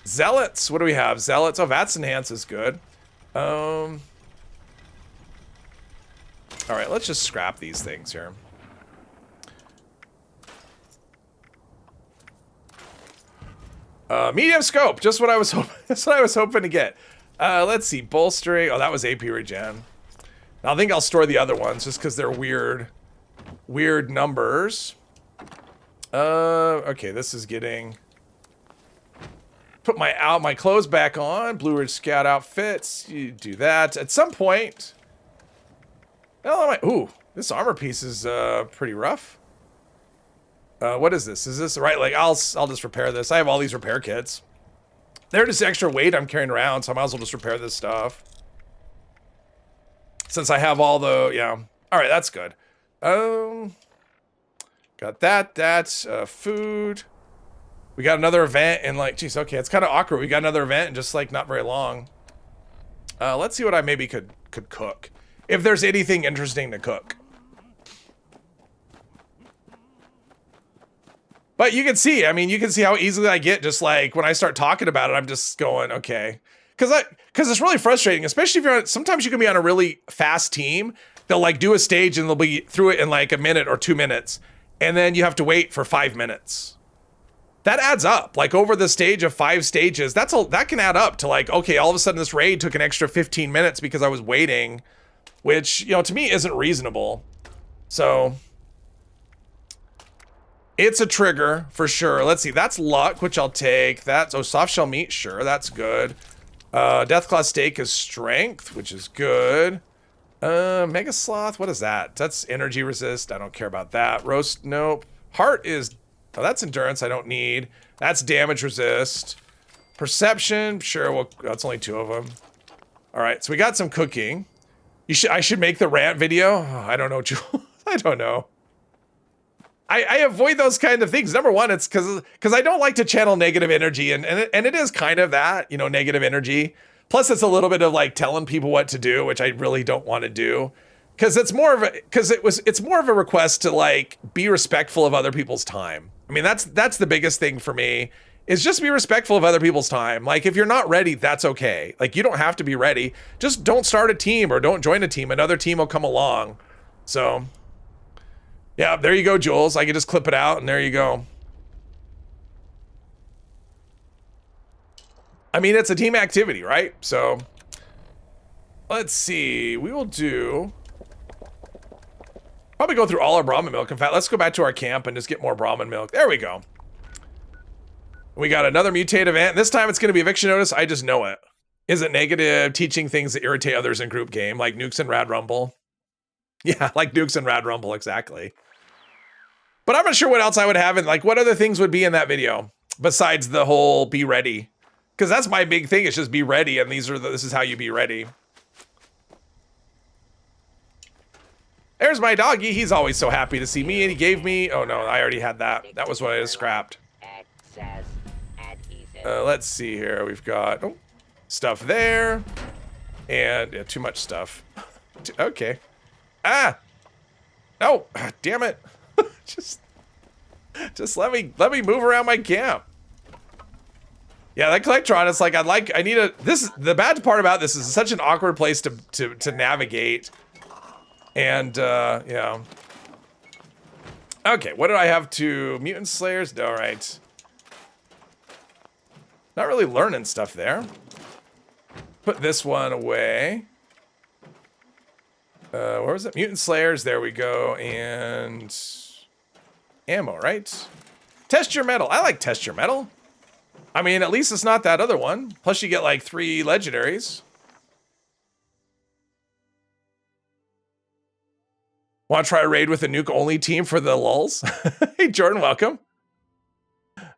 Speaker 1: Zealots, what do we have? Zealots, oh, Vats Enhance is good. All right, let's just scrap these things here. Medium scope, just what I was hoping. That's what I was hoping to get. Let's see, bolstering. Oh, that was AP regen. Now, I think I'll store the other ones just because they're weird numbers. Okay, this is getting. Put my clothes back on. Blue Ridge Scout outfits. You do that at some point. Ooh, this armor piece is pretty rough. What is this? Is this the right leg? I'll just repair this. I have all these repair kits. They're just extra weight I'm carrying around, so I might as well just repair this stuff. Since I have all the, yeah. All right, that's good. Got that, food. We got another event and like, geez, okay, it's kind of awkward. We got another event and just like not very long. Let's see what I maybe could cook. If there's anything interesting to cook. But you can see, I mean, you can see how easily I get just like when I start talking about it, I'm just going, okay. Cause it's really frustrating, especially if you're on, sometimes you can be on a really fast team. They'll like do a stage and they'll be through it in like a minute or 2 minutes. And then you have to wait for 5 minutes. That adds up. Like over the stage of 5 stages, that can add up to like, okay, all of a sudden this raid took an extra 15 minutes because I was waiting, which, you know, to me isn't reasonable. So it's a trigger for sure. Let's see, that's luck, which I'll take. That's, oh, soft shell meat, sure, that's good. Deathclaw steak is strength, which is good. Mega sloth, what is that? That's energy resist, I don't care about that. Roast, nope. Heart is, oh, that's endurance, I don't need. That's damage resist. Perception, sure, well, that's only 2 of them. All right, so we got some cooking. I should make the rant video? Oh, I don't know, Jewel. I don't know. I avoid those kind of things. Number one, it's because I don't like to channel negative energy, and it is kind of that, you know, negative energy. Plus, it's a little bit of like telling people what to do, which I really don't want to do, because it's more of a request to like be respectful of other people's time. I mean, that's the biggest thing for me, is just be respectful of other people's time. Like if you're not ready, that's okay. Like you don't have to be ready. Just don't start a team or don't join a team. Another team will come along. So. Yeah, there you go, Jules. I can just clip it out, and there you go. I mean, it's a team activity, right? So, let's see. We will do... Probably go through all our Brahmin milk. In fact, let's go back to our camp and just get more Brahmin milk. There we go. We got another mutate event. This time it's going to be eviction notice. I just know it. Is it negative? Teaching things that irritate others in group game, like Nukes and Rad Rumble. Yeah, like Nukes and Rad Rumble, exactly. But I'm not sure what else I would have, and like what other things would be in that video besides the whole be ready, because that's my big thing. It's just be ready, and this is how you be ready. There There's my doggy. He's always so happy to see me, and he gave me... Oh, no, I already had that. That was what I just scrapped. Let's see here. We've got stuff there. And yeah, too much stuff. Okay. Ah! No! Damn it. Just let me move around my camp. Yeah, that Collectron, it's like I need a the bad part about this is it's such an awkward place to navigate. And yeah. Okay, what did I have to Mutant Slayers? All right. Not really learning stuff there. Put this one away. Where was it? Mutant Slayers, there we go. And ammo, right? Test your metal. I like test your metal. I mean, at least it's not that other one. Plus you get like 3 legendaries. Want to try a raid with a nuke only team for the lulz? Hey, Jordan, welcome.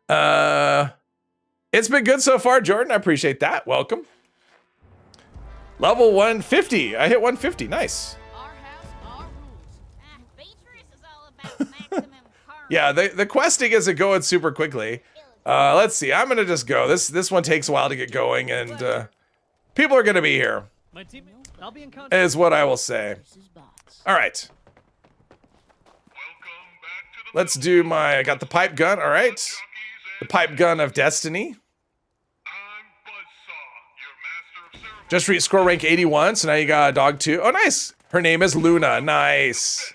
Speaker 1: It's been good so far, Jordan. I appreciate that. Welcome. Level 150. I hit 150. Nice. Yeah, the questing isn't going super quickly. Let's see. I'm gonna just go. This one takes a while to get going, and people are gonna be here. Is what I will say. All right. Let's do my. I got the pipe gun. All right. The pipe gun of destiny. Just reached score rank 81, so now you got a dog too. Oh, nice. Her name is Luna. Nice.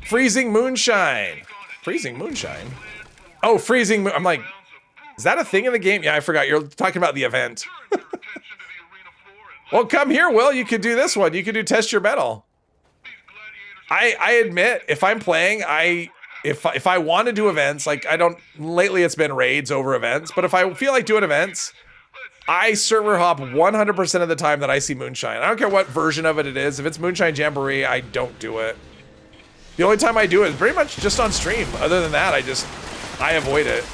Speaker 1: Freezing Moonshine. Freezing Moonshine? Oh, Freezing Moon. I'm like, is that a thing in the game? Yeah, I forgot. You're talking about the event. Well, come here, Will. You could do this one. You could do Test Your Metal. I admit, if I'm playing, if I want to do events, like I don't, lately it's been raids over events, but if I feel like doing events, I server hop 100% of the time that I see Moonshine. I don't care what version of it is. If it's Moonshine Jamboree, I don't do it. The only time I do it is pretty much just on stream. Other than that, I avoid it.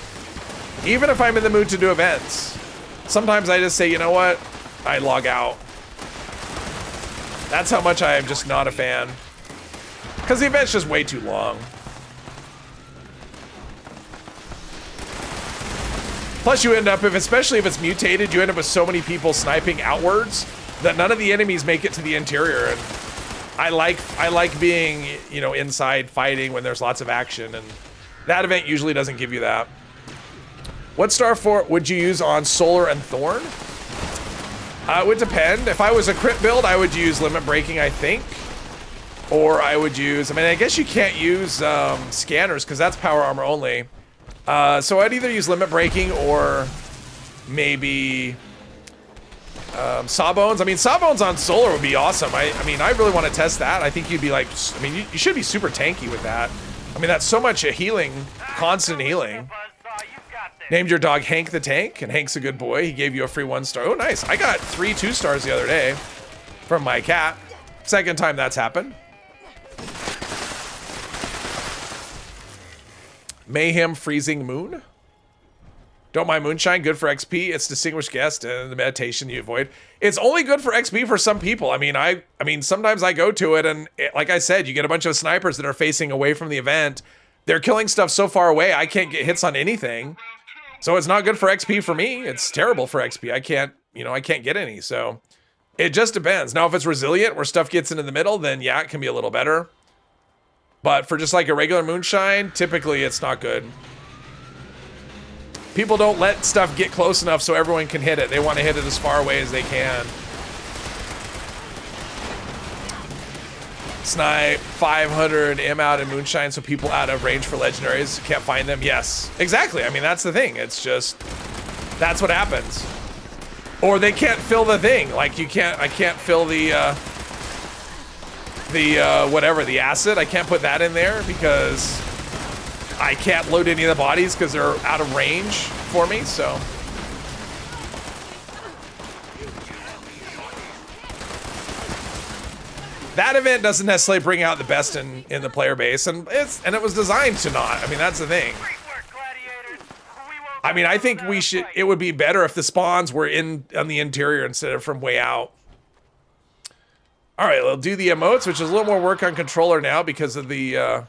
Speaker 1: Even if I'm in the mood to do events. Sometimes I just say, you know what? I log out. That's how much I am just not a fan. Because the event's just way too long. Plus you end up, especially if it's mutated, you end up with so many people sniping outwards that none of the enemies make it to the interior. And I like being, you know, inside fighting when there's lots of action, and that event usually doesn't give you that. What star fort would you use on Solar and Thorn? It would depend. If I was a crit build, I would use Limit Breaking, I think. Or I would use, I mean, I guess you can't use scanners because that's power armor only. So I'd either use Limit Breaking or maybe Sawbones. I mean, Sawbones on Solar would be awesome. I mean, I really want to test that. I think you'd be like, I mean, you should be super tanky with that. I mean, that's so much healing, constant healing. Named your dog Hank the Tank, and Hank's a good boy. He gave you a free 1-star. Oh, nice. I got 3 2-stars the other day from my cat. Second time that's happened. Mayhem Freezing Moon. Don't mind Moonshine, good for XP. It's distinguished guest and the meditation you avoid. It's only good for XP for some people. I mean, sometimes I go to it and like I said, you get a bunch of snipers that are facing away from the event. They're killing stuff so far away, I can't get hits on anything. So it's not good for XP for me. It's terrible for XP. I can't get any. So it just depends. Now, if it's resilient where stuff gets into the middle, then yeah, it can be a little better. But for just like a regular Moonshine, typically it's not good. People don't let stuff get close enough so everyone can hit it. They want to hit it as far away as they can. Snipe 500 M out in Moonshine so people out of range for legendaries can't find them. Yes, exactly. I mean, that's the thing. It's just, that's what happens. Or they can't fill the thing. Like I can't fill the whatever, the acid. I can't put that in there because I can't load any of the bodies because they're out of range for me, so. That event doesn't necessarily bring out the best in the player base, and it was designed to not. I mean, that's the thing. I mean, I think it would be better if the spawns were on the interior instead of from way out. All right, we'll do the emotes, which is a little more work on controller now because of the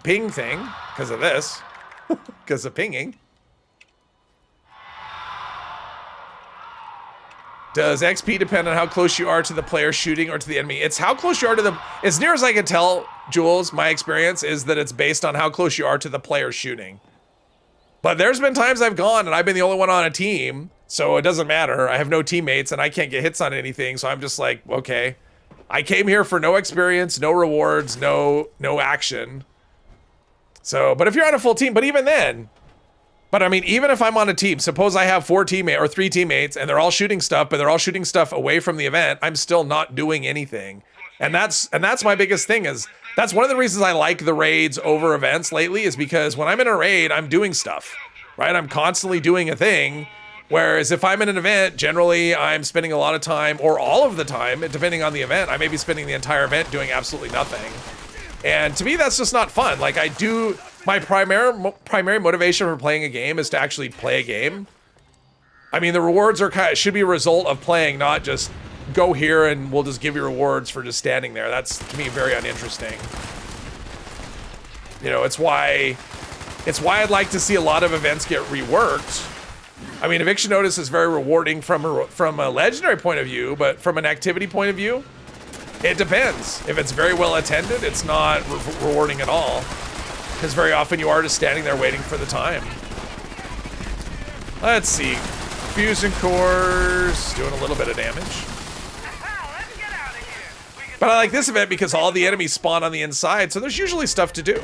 Speaker 1: ping thing, because of this, because of pinging. Does XP depend on how close you are to the player shooting or to the enemy? It's how close you are to the, as near as I can tell, Jules, my experience is that it's based on how close you are to the player shooting. But there's been times I've gone and I've been the only one on a team, so it doesn't matter. I have no teammates and I can't get hits on anything, so I'm just like, okay. I came here for no experience, no rewards, no action. So, but if you're on a full team, but even then, but I mean, even if I'm on a team, suppose I have 4 teammates or 3 teammates and they're all shooting stuff, but they're all shooting stuff away from the event, I'm still not doing anything. And that's my biggest thing is, that's one of the reasons I like the raids over events lately is because when I'm in a raid, I'm doing stuff, right? I'm constantly doing a thing. Whereas if I'm in an event, generally I'm spending a lot of time or all of the time, depending on the event, I may be spending the entire event doing absolutely nothing. And to me, that's just not fun. Like I do, my primary motivation for playing a game is to actually play a game. I mean, the rewards are should be a result of playing, not just go here and we'll just give you rewards for just standing there. That's to me very uninteresting. You know, it's why I'd like to see a lot of events get reworked. I mean, Eviction Notice is very rewarding from a legendary point of view, but from an activity point of view, it depends. If it's very well attended, it's not rewarding at all. Because very often you are just standing there waiting for the time. Let's see. Fusion cores, doing a little bit of damage. But I like this event because all the enemies spawn on the inside, so there's usually stuff to do.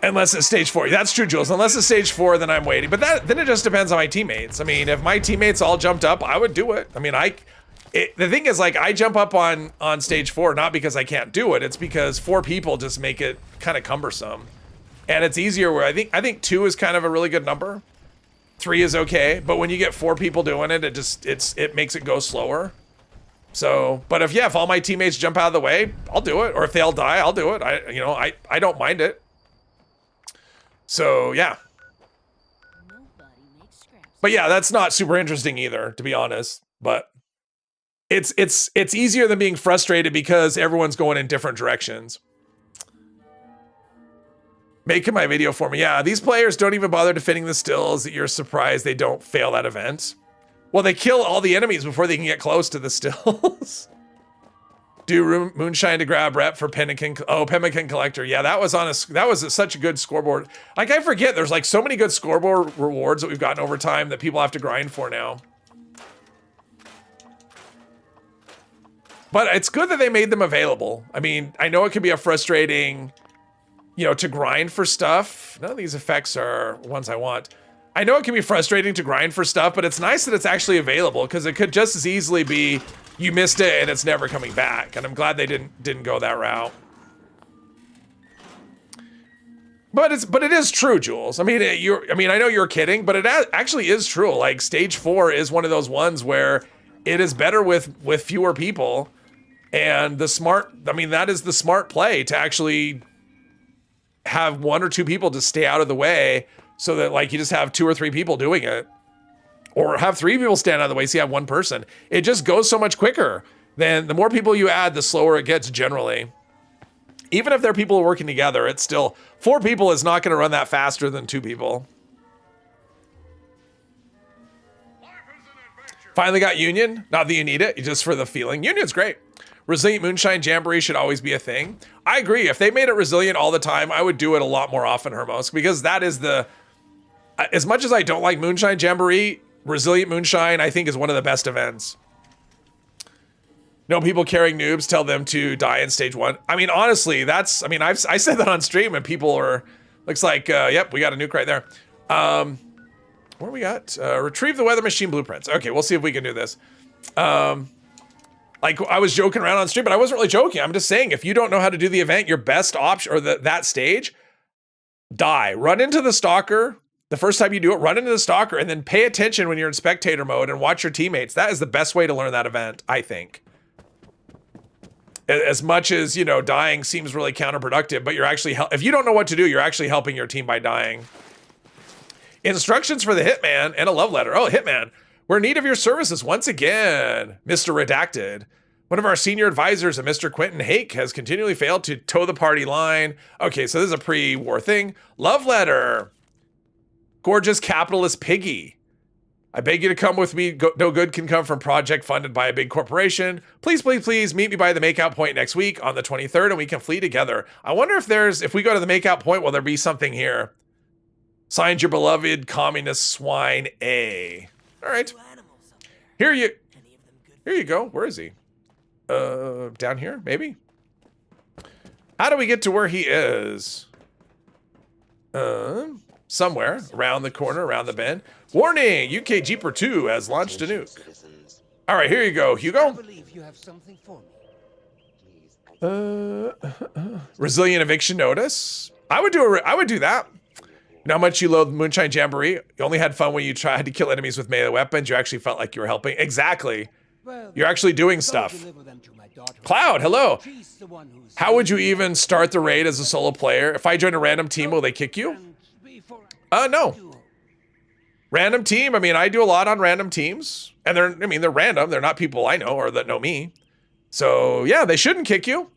Speaker 1: Unless it's stage 4. That's true, Jules. Unless it's stage 4, then I'm waiting. But then it just depends on my teammates. I mean, if my teammates all jumped up, I would do it. I mean, the thing is, like, I jump up on stage 4 not because I can't do it. It's because 4 people just make it kind of cumbersome. And it's easier where I think 2 is kind of a really good number. 3 is okay, but when you get 4 people doing it, it makes it go slower. So, but if all my teammates jump out of the way, I'll do it. Or if they all die, I'll do it. I don't mind it. So yeah. But yeah, that's not super interesting either, to be honest. But it's easier than being frustrated because everyone's going in different directions. Making my video for me. Yeah, these players don't even bother defending the stills. You're surprised they don't fail that event. Well, they kill all the enemies before they can get close to the stills. Do moonshine to grab rep for Pemmican. Oh, Pemmican Collector. Yeah, that was such a good scoreboard. Like, I forget, there's like so many good scoreboard rewards that we've gotten over time that people have to grind for now. But it's good that they made them available. I mean, I know it can be a frustrating, to grind for stuff. None of these effects are ones I want. I know it can be frustrating to grind for stuff, but it's nice that it's actually available because it could just as easily be you missed it and it's never coming back. And I'm glad they didn't go that route. But it is true, Jules. I mean, I know you're kidding, but it actually is true. Like stage 4 is one of those ones where it is better with fewer people, and that is the smart play to actually have 1 or 2 people to stay out of the way, so that like you just have 2 or 3 people doing it. Or have 3 people stand out of the way so you have 1 person. It just goes so much quicker. Then the more people you add, the slower it gets generally. Even if there are people working together, it's still 4 people is not going to run that faster than 2 people. Finally got Union. Not that you need it, just for the feeling. Union's great. Resilient Moonshine Jamboree should always be a thing. I agree. If they made it resilient all the time, I would do it a lot more often, Hermos, because that is as much as I don't like Moonshine Jamboree, Resilient Moonshine, I think, is one of the best events. No people carrying noobs, tell them to die in stage 1. I mean, honestly, I said that on stream and people are, looks like, yep, we got a nuke right there. What do we got? Retrieve the weather machine blueprints. Okay, we'll see if we can do this. Like, I was joking around on stream, but I wasn't really joking. I'm just saying, if you don't know how to do the event, your best option, or that stage, die. Run into the stalker. The first time you do it, run into the stalker and then pay attention when you're in spectator mode and watch your teammates. That is the best way to learn that event, I think. As much as, dying seems really counterproductive, but you're actually, if you don't know what to do, you're actually helping your team by dying. Instructions for the Hitman and a love letter. Oh, Hitman. We're in need of your services once again, Mr. Redacted. One of our senior advisors, a Mr. Quentin Hake, has continually failed to toe the party line. Okay, so this is a pre-war thing. Love letter. Gorgeous capitalist piggy. I beg you to come with me. No good can come from project funded by a big corporation. Please, please, please meet me by the makeout point next week on the 23rd and we can flee together. I wonder if we go to the makeout point, will there be something here? Signed, your beloved communist swine A. All right. Here you go. Where is he? Down here, maybe? How do we get to where he is? Somewhere. Around the corner, around the bend. Warning! UK Jeeper 2 has launched a nuke. All right, here you go, Hugo.
Speaker 8: I believe you have something for me.
Speaker 1: Resilient eviction notice. I would do that. You know how much you loathe Moonshine Jamboree? You only had fun when you tried to kill enemies with melee weapons. You actually felt like you were helping. Exactly. You're actually doing stuff. Cloud, hello. How would you even start the raid as a solo player? If I join a random team, will they kick you? No. Random team, I mean, I do a lot on random teams. And they're random. They're not people I know or that know me. So, yeah, they shouldn't kick you.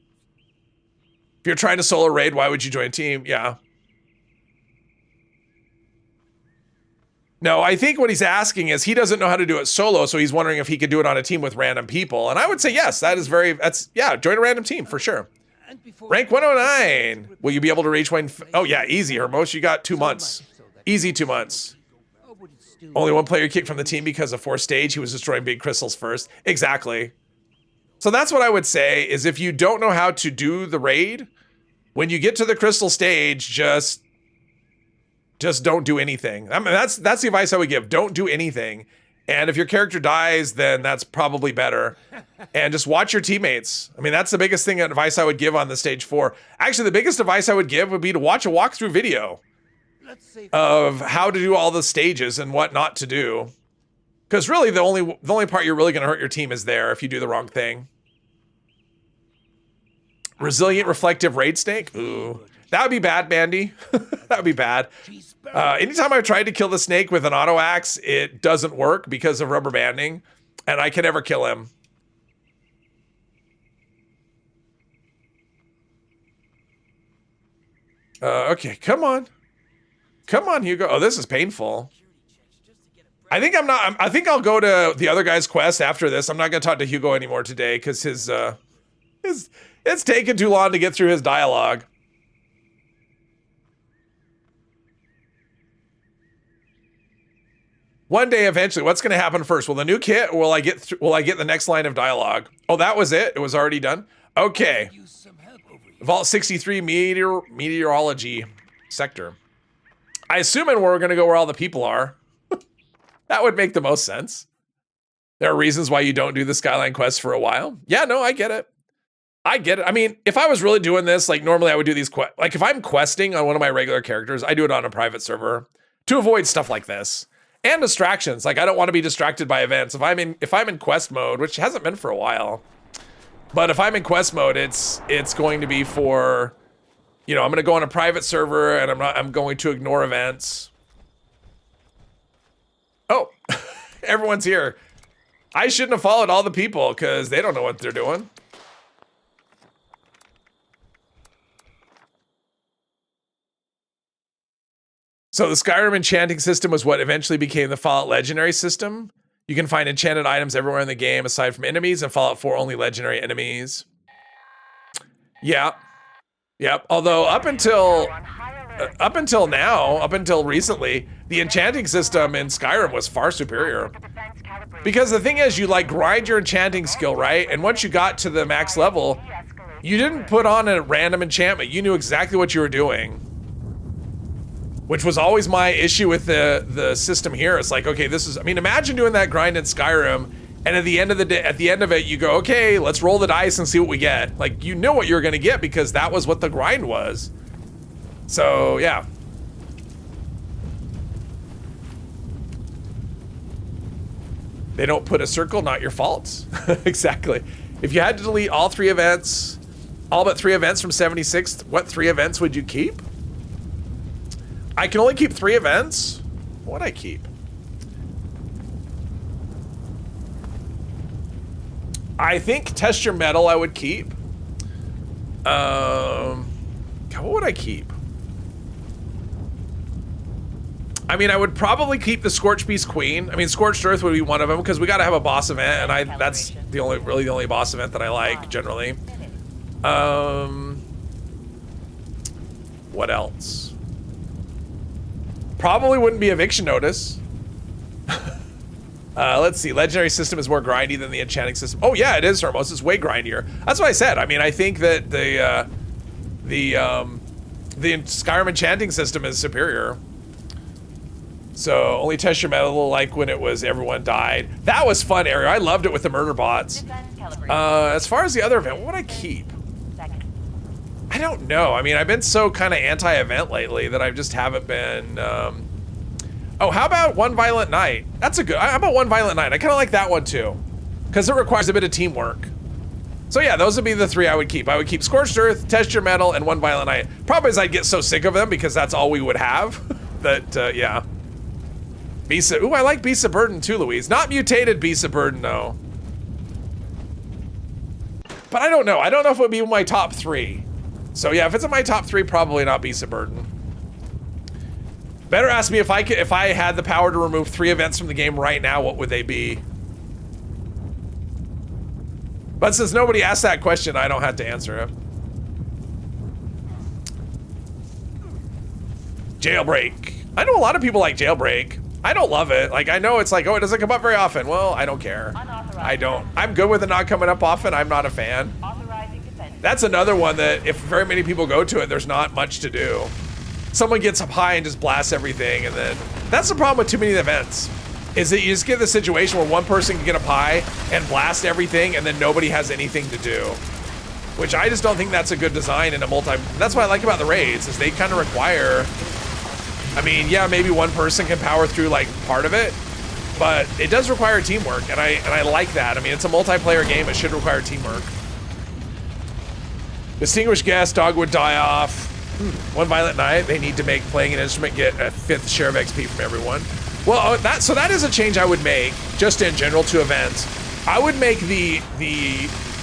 Speaker 1: If you're trying to solo raid, why would you join a team? Yeah. No, I think what he's asking is he doesn't know how to do it solo, so he's wondering if he could do it on a team with random people. And I would say yes, join a random team for sure. Rank 109. Will you be able to reach when? Oh yeah, easy, Hermos. You got 2 months. Easy 2 months. Only one player kicked from the team because of 4th stage. He was destroying big crystals first. Exactly. So that's what I would say is if you don't know how to do the raid, when you get to the crystal stage, just don't do anything. I mean, that's the advice I would give. Don't do anything. And if your character dies, then that's probably better. And just watch your teammates. I mean, that's the biggest thing advice I would give on the stage 4. Actually, the biggest advice I would give would be to watch a walkthrough video of how to do all the stages and what not to do. Because really, the only part you're really going to hurt your team is there if you do the wrong thing. Resilient reflective raid snake? Ooh. That would be bad, Mandy. That would be bad. Anytime I've tried to kill the snake with an auto axe, it doesn't work because of rubber banding, and I can never kill him. Okay, come on. Come on, Hugo. Oh, this is painful. I think I'll go to the other guy's quest after this. I'm not going to talk to Hugo anymore today because it's taken too long to get through his dialogue. One day, eventually, what's going to happen first? Will the nuke hit, or will I get the next line of dialogue? Oh, that was it. It was already done. Okay. Vault 63 meteorology sector. I assume we're going to go where all the people are. That would make the most sense. There are reasons why you don't do the Skyline quest for a while. Yeah, no, I get it. I get it. I mean, if I was really doing this, like normally I would do these like if I'm questing on one of my regular characters, I do it on a private server to avoid stuff like this. And distractions. Like I don't want to be distracted by events. If I'm in quest mode, which hasn't been for a while, but if I'm in quest mode, it's going to be for, I'm going to go on a private server and I'm going to ignore events. Oh, everyone's here. I shouldn't have followed all the people because they don't know what they're doing. So the Skyrim enchanting system was what eventually became the Fallout legendary system. You can find enchanted items everywhere in the game aside from enemies, and Fallout 4 only legendary enemies. Yeah. Yep. Although up until recently, the enchanting system in Skyrim was far superior. Because the thing is, you like grind your enchanting skill, right? And once you got to the max level, you didn't put on a random enchantment. You knew exactly what you were doing. Which was always my issue with the system here. It's like, okay, imagine doing that grind in Skyrim, and at the end of it, you go, okay, let's roll the dice and see what we get. Like, you know what you're gonna get because that was what the grind was. So, yeah. They don't put a circle, not your fault. Exactly. If you had to delete all but 3 events from 76, what 3 events would you keep? I can only keep 3 events? What would I keep? I think test your metal I would keep. God, what would I keep? I mean, I would probably keep the Scorched Beast Queen. I mean, Scorched Earth would be one of them because we got to have a boss event, and that's really the only boss event that I like generally. What else? Probably wouldn't be Eviction Notice. Let's see. Legendary system is more grindy than the enchanting system. Oh yeah, it is, Hermos. It's way grindier. That's what I said. I mean, I think that the Skyrim enchanting system is superior. So only test your metal like when it was everyone died. That was fun area. I loved it with the murder bots. As far as the other event, what would I keep? I don't know. I mean, I've been so kind of anti-event lately that I just haven't been. Oh, how about One Violent Night? That's a good. How about One Violent Night? I kind of like that one too, because it requires a bit of teamwork. So yeah, those would be the three I would keep. I would keep Scorched Earth, Test Your Metal, and One Violent Night. Problem is I'd get so sick of them because that's all we would have. That yeah. Beast of, ooh, I like Beast of Burden too, Louise. Not mutated Beast of Burden though. But I don't know. I don't know if it would be my top 3. So yeah, if it's in my top 3, probably not Beast of Burden. Better ask me if I had the power to remove 3 events from the game right now, what would they be? But since nobody asked that question, I don't have to answer it. Jailbreak. I know a lot of people like Jailbreak. I don't love it. Like, I know it's like, oh, it doesn't come up very often. Well, I don't care. I'm good with it not coming up often. I'm not a fan. That's another one that if very many people go to it, there's not much to do. Someone gets up high and just blasts everything, and then that's the problem with too many events, is that you just get the situation where one person can get up high and blast everything, and then nobody has anything to do. Which I just don't think that's a good design in a that's what I like about the raids, is they kind of require, I mean, yeah, maybe one person can power through like part of it, but it does require teamwork, and I like that. I mean, it's a multiplayer game, it should require teamwork. Distinguished guest, Dogwood die off. One Violent Night, they need to make playing an instrument get a 5th share of XP from everyone. Well, so that is a change I would make, just in general to events. I would make the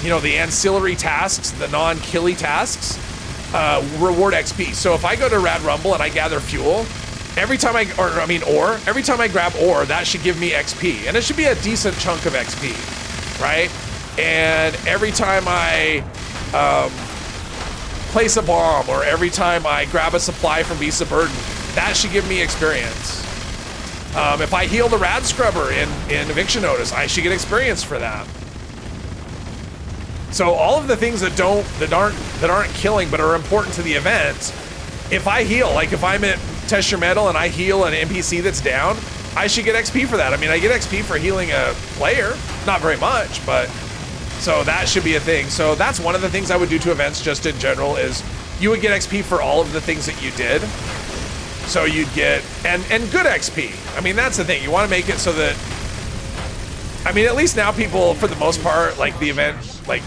Speaker 1: ancillary tasks, the non-killy tasks, reward XP. So if I go to Rad Rumble and I gather fuel, every time every time I grab ore, that should give me XP. And it should be a decent chunk of XP, right? And every time I place a bomb, or every time I grab a supply from Beast of Burden, that should give me experience. If I heal the Rad Scrubber in Eviction Notice, I should get experience for that. So all of the things that aren't killing but are important to the event, if I heal, like if I'm at Test Your Metal and I heal an NPC that's down, I should get XP for that. I mean, I get XP for healing a player, not very much, but so that should be a thing. So that's one of the things I would do to events just in general, is you would get XP for all of the things that you did. So you'd get, and good XP. I mean, that's the thing. You want to make it so that, I mean, at least now people, for the most part, like the event, like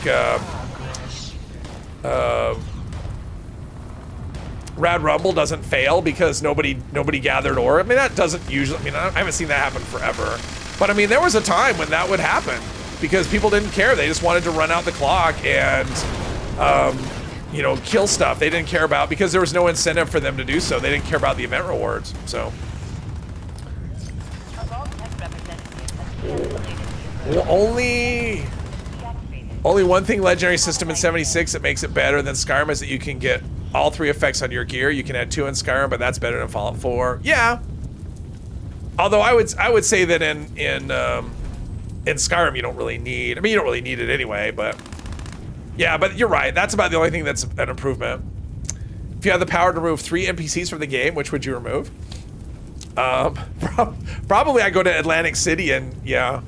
Speaker 1: Rad Rumble doesn't fail because nobody gathered ore. I mean, that doesn't usually, I mean, I haven't seen that happen forever. But I mean, there was a time when that would happen because people didn't care. They just wanted to run out the clock and, kill stuff. They didn't care about, because there was no incentive for them to do so. They didn't care about the event rewards, so. Only one thing legendary system in 76 that makes it better than Skyrim is that you can get all 3 effects on your gear. You can add 2 in Skyrim, but that's better than Fallout 4. Yeah. Although I would say that in Skyrim you don't really need, I mean, you don't really need it anyway, but yeah, but you're right. That's about the only thing that's an improvement. If you had the power to remove 3 NPCs from the game, which would you remove? Probably I go to Atlantic City and yeah.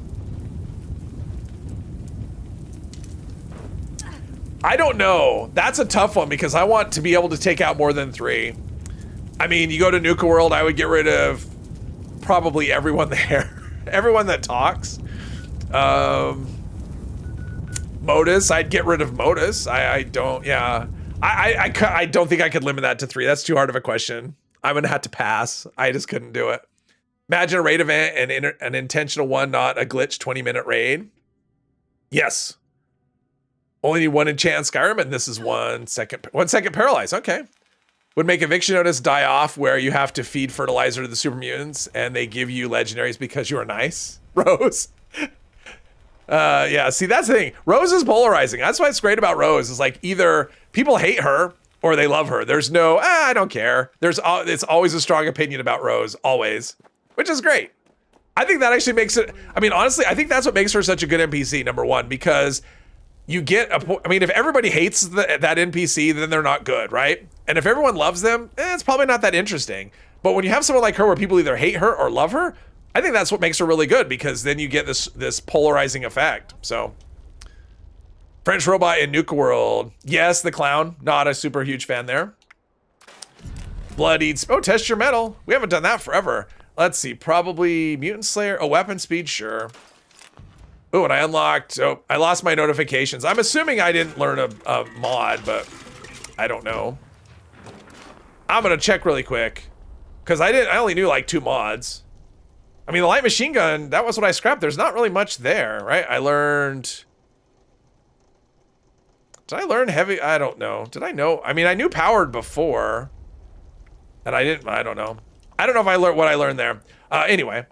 Speaker 1: I don't know. That's a tough one because I want to be able to take out more than 3. I mean, you go to Nuka World, I would get rid of probably everyone there. Everyone that talks. Modus, I'd get rid of Modus. I don't think I could limit that to 3. That's too hard of a question. I'm gonna have to pass. I just couldn't do it. Imagine a raid event and an intentional one, not a glitch 20-minute raid. Yes. Only need 1 enchant Skyrim, and this is 1 second paralyzed. Okay. Would make eviction notice die off where you have to feed fertilizer to the super mutants and they give you legendaries because you are nice. Rose. Yeah, see, that's the thing. Rose is polarizing. That's why it's great about Rose is like either people hate her or they love her. There's no, I don't care. It's always a strong opinion about Rose, always, which is great. I think that actually makes it, I mean, honestly, I think that's what makes her such a good NPC, number one, because you get I mean, if everybody hates that NPC, then they're not good, right? And if everyone loves them, it's probably not that interesting. But when you have someone like her where people either hate her or love her, I think that's what makes her really good because then you get this polarizing effect. So, French robot in Nuka World. Yes, the clown. Not a super huge fan there. Blood eats. Oh, test your metal. We haven't done that forever. Let's see. Probably Mutant Slayer. Oh, weapon speed. Sure. Oh, and I unlocked. Oh, I lost my notifications. I'm assuming I didn't learn a mod, but I don't know. I'm gonna check really quick because I only knew like 2 mods. I mean, the light machine gun, that was what I scrapped. There's not really much there, right? Did I learn heavy? I don't know. Did I know? I mean, I knew powered before and I don't know. I don't know if I learned what I learned there. Anyway,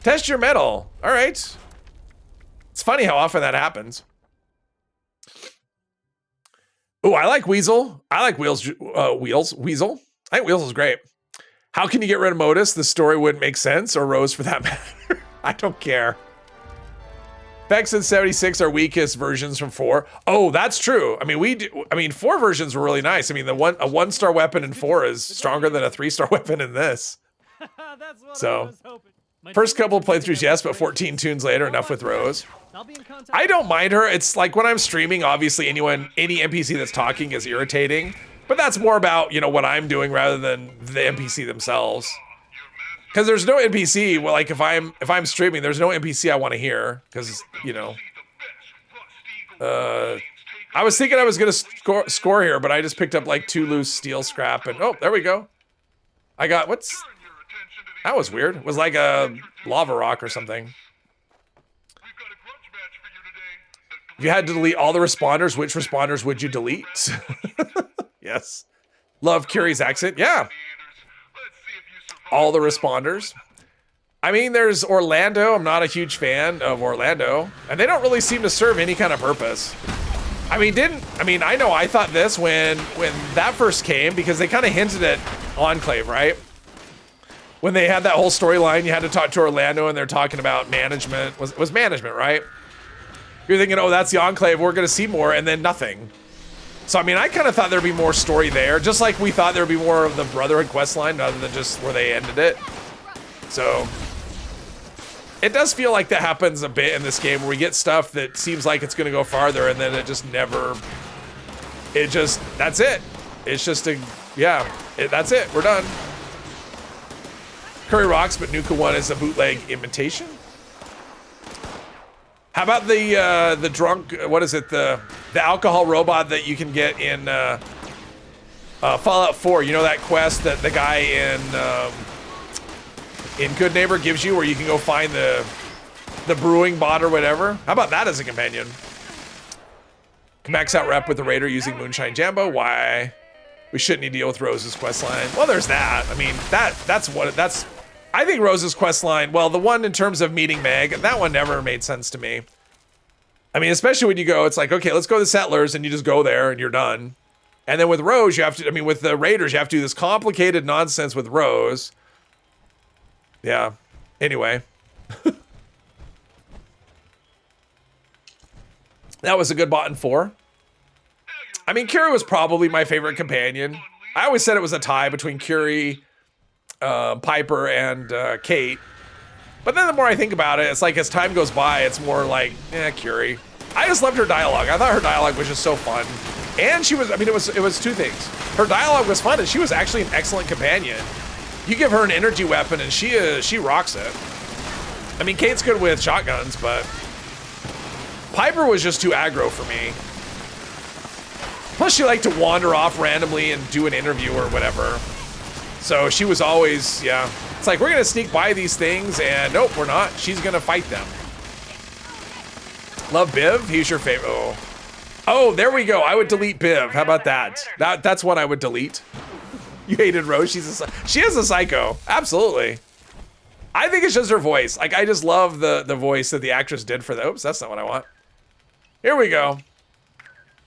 Speaker 1: test your metal. All right. It's funny how often that happens. Oh, I like Weasel. I like Weasel. I think Weasel is great. How can you get rid of Modus? The story wouldn't make sense, or Rose for that matter. I don't care. Vex and 76 are weakest versions from 4. Oh, that's true. I mean, 4 versions were really nice. I mean, a 1-star weapon in 4 is stronger than a 3-star weapon in this. So, first couple of playthroughs, yes, but 14 tunes later, enough with Rose. I don't mind her. It's like when I'm streaming, obviously any NPC that's talking is irritating, but that's more about, you know, what I'm doing rather than the NPC themselves. Because there's no NPC, well, like if I'm streaming, there's no NPC I want to hear, because, you know. I was thinking I was gonna score here, but I just picked up like 2 loose steel scrap, and oh, there we go. I got, that was weird. It was like a lava rock or something. If you had to delete all the responders, which responders would you delete? Yes. Love Curie's accent. Yeah. All the responders. I mean, there's Orlando. I'm not a huge fan of Orlando. And they don't really seem to serve any kind of purpose. I know I thought this when that first came, because they kind of hinted at Enclave, right? When they had that whole storyline, you had to talk to Orlando and they're talking about management. Was management, right? You're thinking, oh, that's the Enclave, we're gonna see more, and then nothing. So, I mean, I kind of thought there'd be more story there, just like we thought there'd be more of the Brotherhood questline, rather than just where they ended it. So, it does feel like that happens a bit in this game, where we get stuff that seems like it's gonna go farther, and then it just never, that's it. It's just that's it, we're done. Curry rocks, but Nuka 1 is a bootleg imitation. How about the drunk, what is it, the alcohol robot that you can get in Fallout 4? You know that quest that the guy in Good Neighbor gives you, where you can go find the brewing bot or whatever? How about that as a companion? Max out rep with the Raider using Moonshine Jambo. Why? We shouldn't need to deal with Rose's questline. Well, there's that. I mean, that's I think Rose's questline, well, the one in terms of meeting Meg, that one never made sense to me. I mean, especially when you go, it's like, okay, let's go to the Settlers, and you just go there and you're done. And then with Rose, you have to, with the Raiders, you have to do this complicated nonsense with Rose. Yeah. Anyway. That was a good bot in 4. I mean, Curie was probably my favorite companion. I always said it was a tie between Curie, Piper, and Kate. But then the more I think about it, it's like as time goes by, it's more like, Curie. I just loved her dialogue. I thought her dialogue was just so fun. And she was, it was 2 things. Her dialogue was fun, and she was actually an excellent companion. You give her an energy weapon, and she rocks it. I mean, Kate's good with shotguns, but Piper was just too aggro for me. Plus, she liked to wander off randomly and do an interview or whatever. So she was always, It's like, we're gonna sneak by these things, and nope, we're not. She's gonna fight them. Love Biv? He's your favorite. Oh, Oh, there we go. I would delete Biv. How about that? That's one I would delete. You hated Rose. She is a psycho. Absolutely. I think it's just her voice. Like, I just love the voice that the actress did for the... Oops, that's not what I want. Here we go.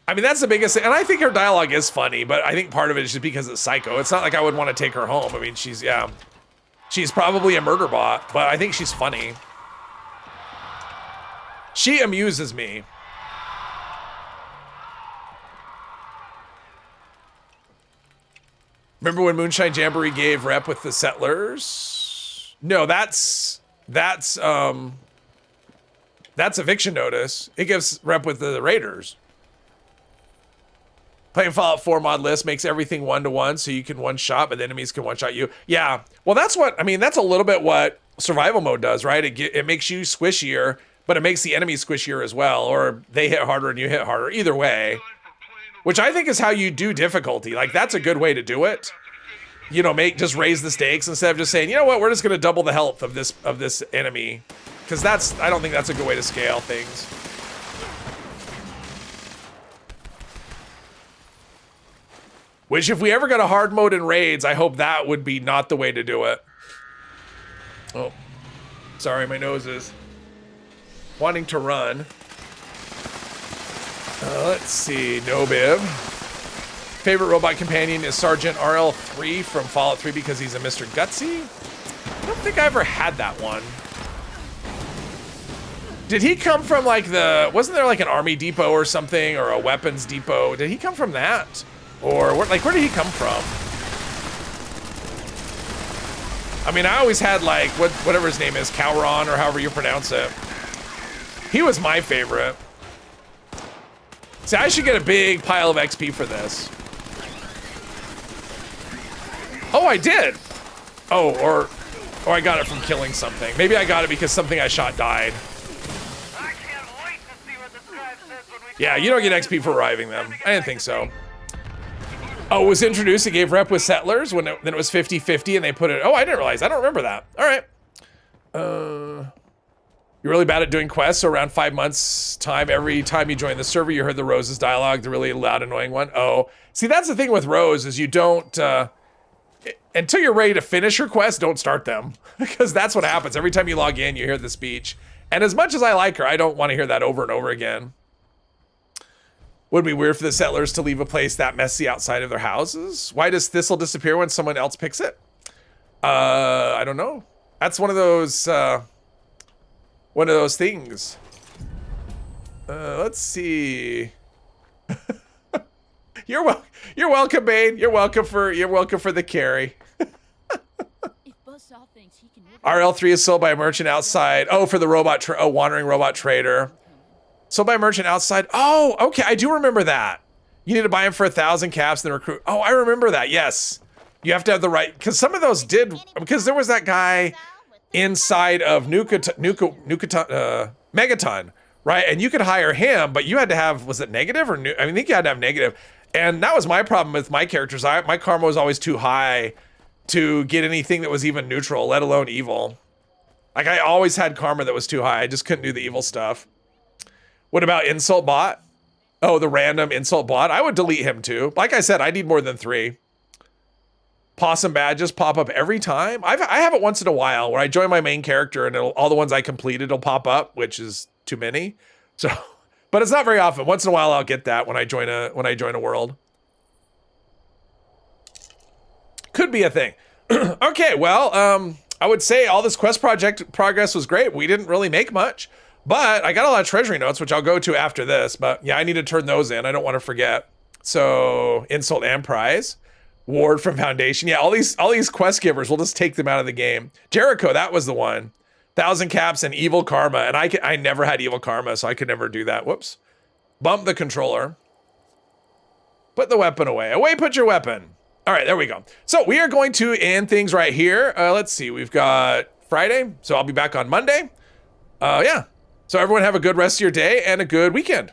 Speaker 1: I mean, that's the biggest thing. And I think her dialogue is funny, but I think part of it is just because it's psycho. It's not like I would want to take her home. I mean, she's probably a murder bot, but I think she's funny. She amuses me. Remember when Moonshine Jamboree gave rep with the Settlers? No, that's eviction notice. It gives rep with the Raiders. Playing Fallout 4 mod list makes everything 1-to-1, so you can one-shot, but the enemies can one-shot you. Yeah, well, that's what, I mean, that's a little bit what survival mode does, right? It makes you squishier, but it makes the enemies squishier as well, or they hit harder and you hit harder, either way. Which I think is how you do difficulty. Like, that's a good way to do it. You know, just raise the stakes instead of just saying, you know what, we're just gonna double the health of this enemy. Because I don't think that's a good way to scale things. Which, if we ever got a hard mode in raids, I hope that would be not the way to do it. Oh, sorry, my nose is wanting to run. Let's see, no Biv. Favorite robot companion is Sergeant RL3 from Fallout 3 because he's a Mr. Gutsy. I don't think I ever had that one. Did he come from like wasn't there like an army depot or something, or a weapons depot? Did he come from that? Or where did he come from? I mean, I always had like, whatever his name is, Cowron, or however you pronounce it. He was my favorite. See, I should get a big pile of XP for this. Oh, I did. Oh, or I got it from killing something. Maybe I got it because something I shot died. Yeah, you don't get XP for reviving them. I didn't think so. Oh, it was introduced, it gave rep with Settlers, then it was 50-50 and they put it, oh, I didn't realize, I don't remember that. All right. You're really bad at doing quests, so around 5 months time, every time you join the server, you heard the Rose's dialogue, the really loud, annoying one. Oh, see, that's the thing with Rose, is you don't, until you're ready to finish your quest, don't start them. Because that's what happens. Every time you log in, you hear the speech. And as much as I like her, I don't want to hear that over and over again. Would it be weird for the Settlers to leave a place that messy outside of their houses? Why does Thistle disappear when someone else picks it? I don't know. That's one of those things. Let's see. You're welcome, Bane. You're welcome for the carry. RL3 is sold by a merchant outside. Oh, for the wandering robot trader. Sold by a merchant outside. Oh, okay, I do remember that. You need to buy him for 1,000 caps, then recruit. Oh, I remember that, yes. You have to have the right, because some of those did, because there was that guy inside of Megaton, right? And you could hire him, but you had to have, was it negative or I think you had to have negative. And that was my problem with my characters. My karma was always too high to get anything that was even neutral, let alone evil. Like, I always had karma that was too high. I just couldn't do the evil stuff. What about Insult Bot? Oh, the random Insult Bot. I would delete him too. Like I said, I need more than 3. Possum badges pop up every time. I have it once in a while where I join my main character and all the ones I completed will pop up, which is too many. So, but it's not very often. Once in a while I'll get that when I join a world. Could be a thing. Okay, well, I would say all this quest project progress was great. We didn't really make much. But I got a lot of treasury notes, which I'll go to after this. But yeah, I need to turn those in. I don't want to forget. So insult and prize. Ward from Foundation. Yeah, all these quest givers, we'll just take them out of the game. Jericho, that was the one. 1,000 caps and evil karma. And I never had evil karma, so I could never do that. Whoops. Bump the controller. Put the weapon away. Away, put your weapon. All right, there we go. So we are going to end things right here. Let's see. We've got Friday, so I'll be back on Monday. Yeah. So everyone have a good rest of your day and a good weekend.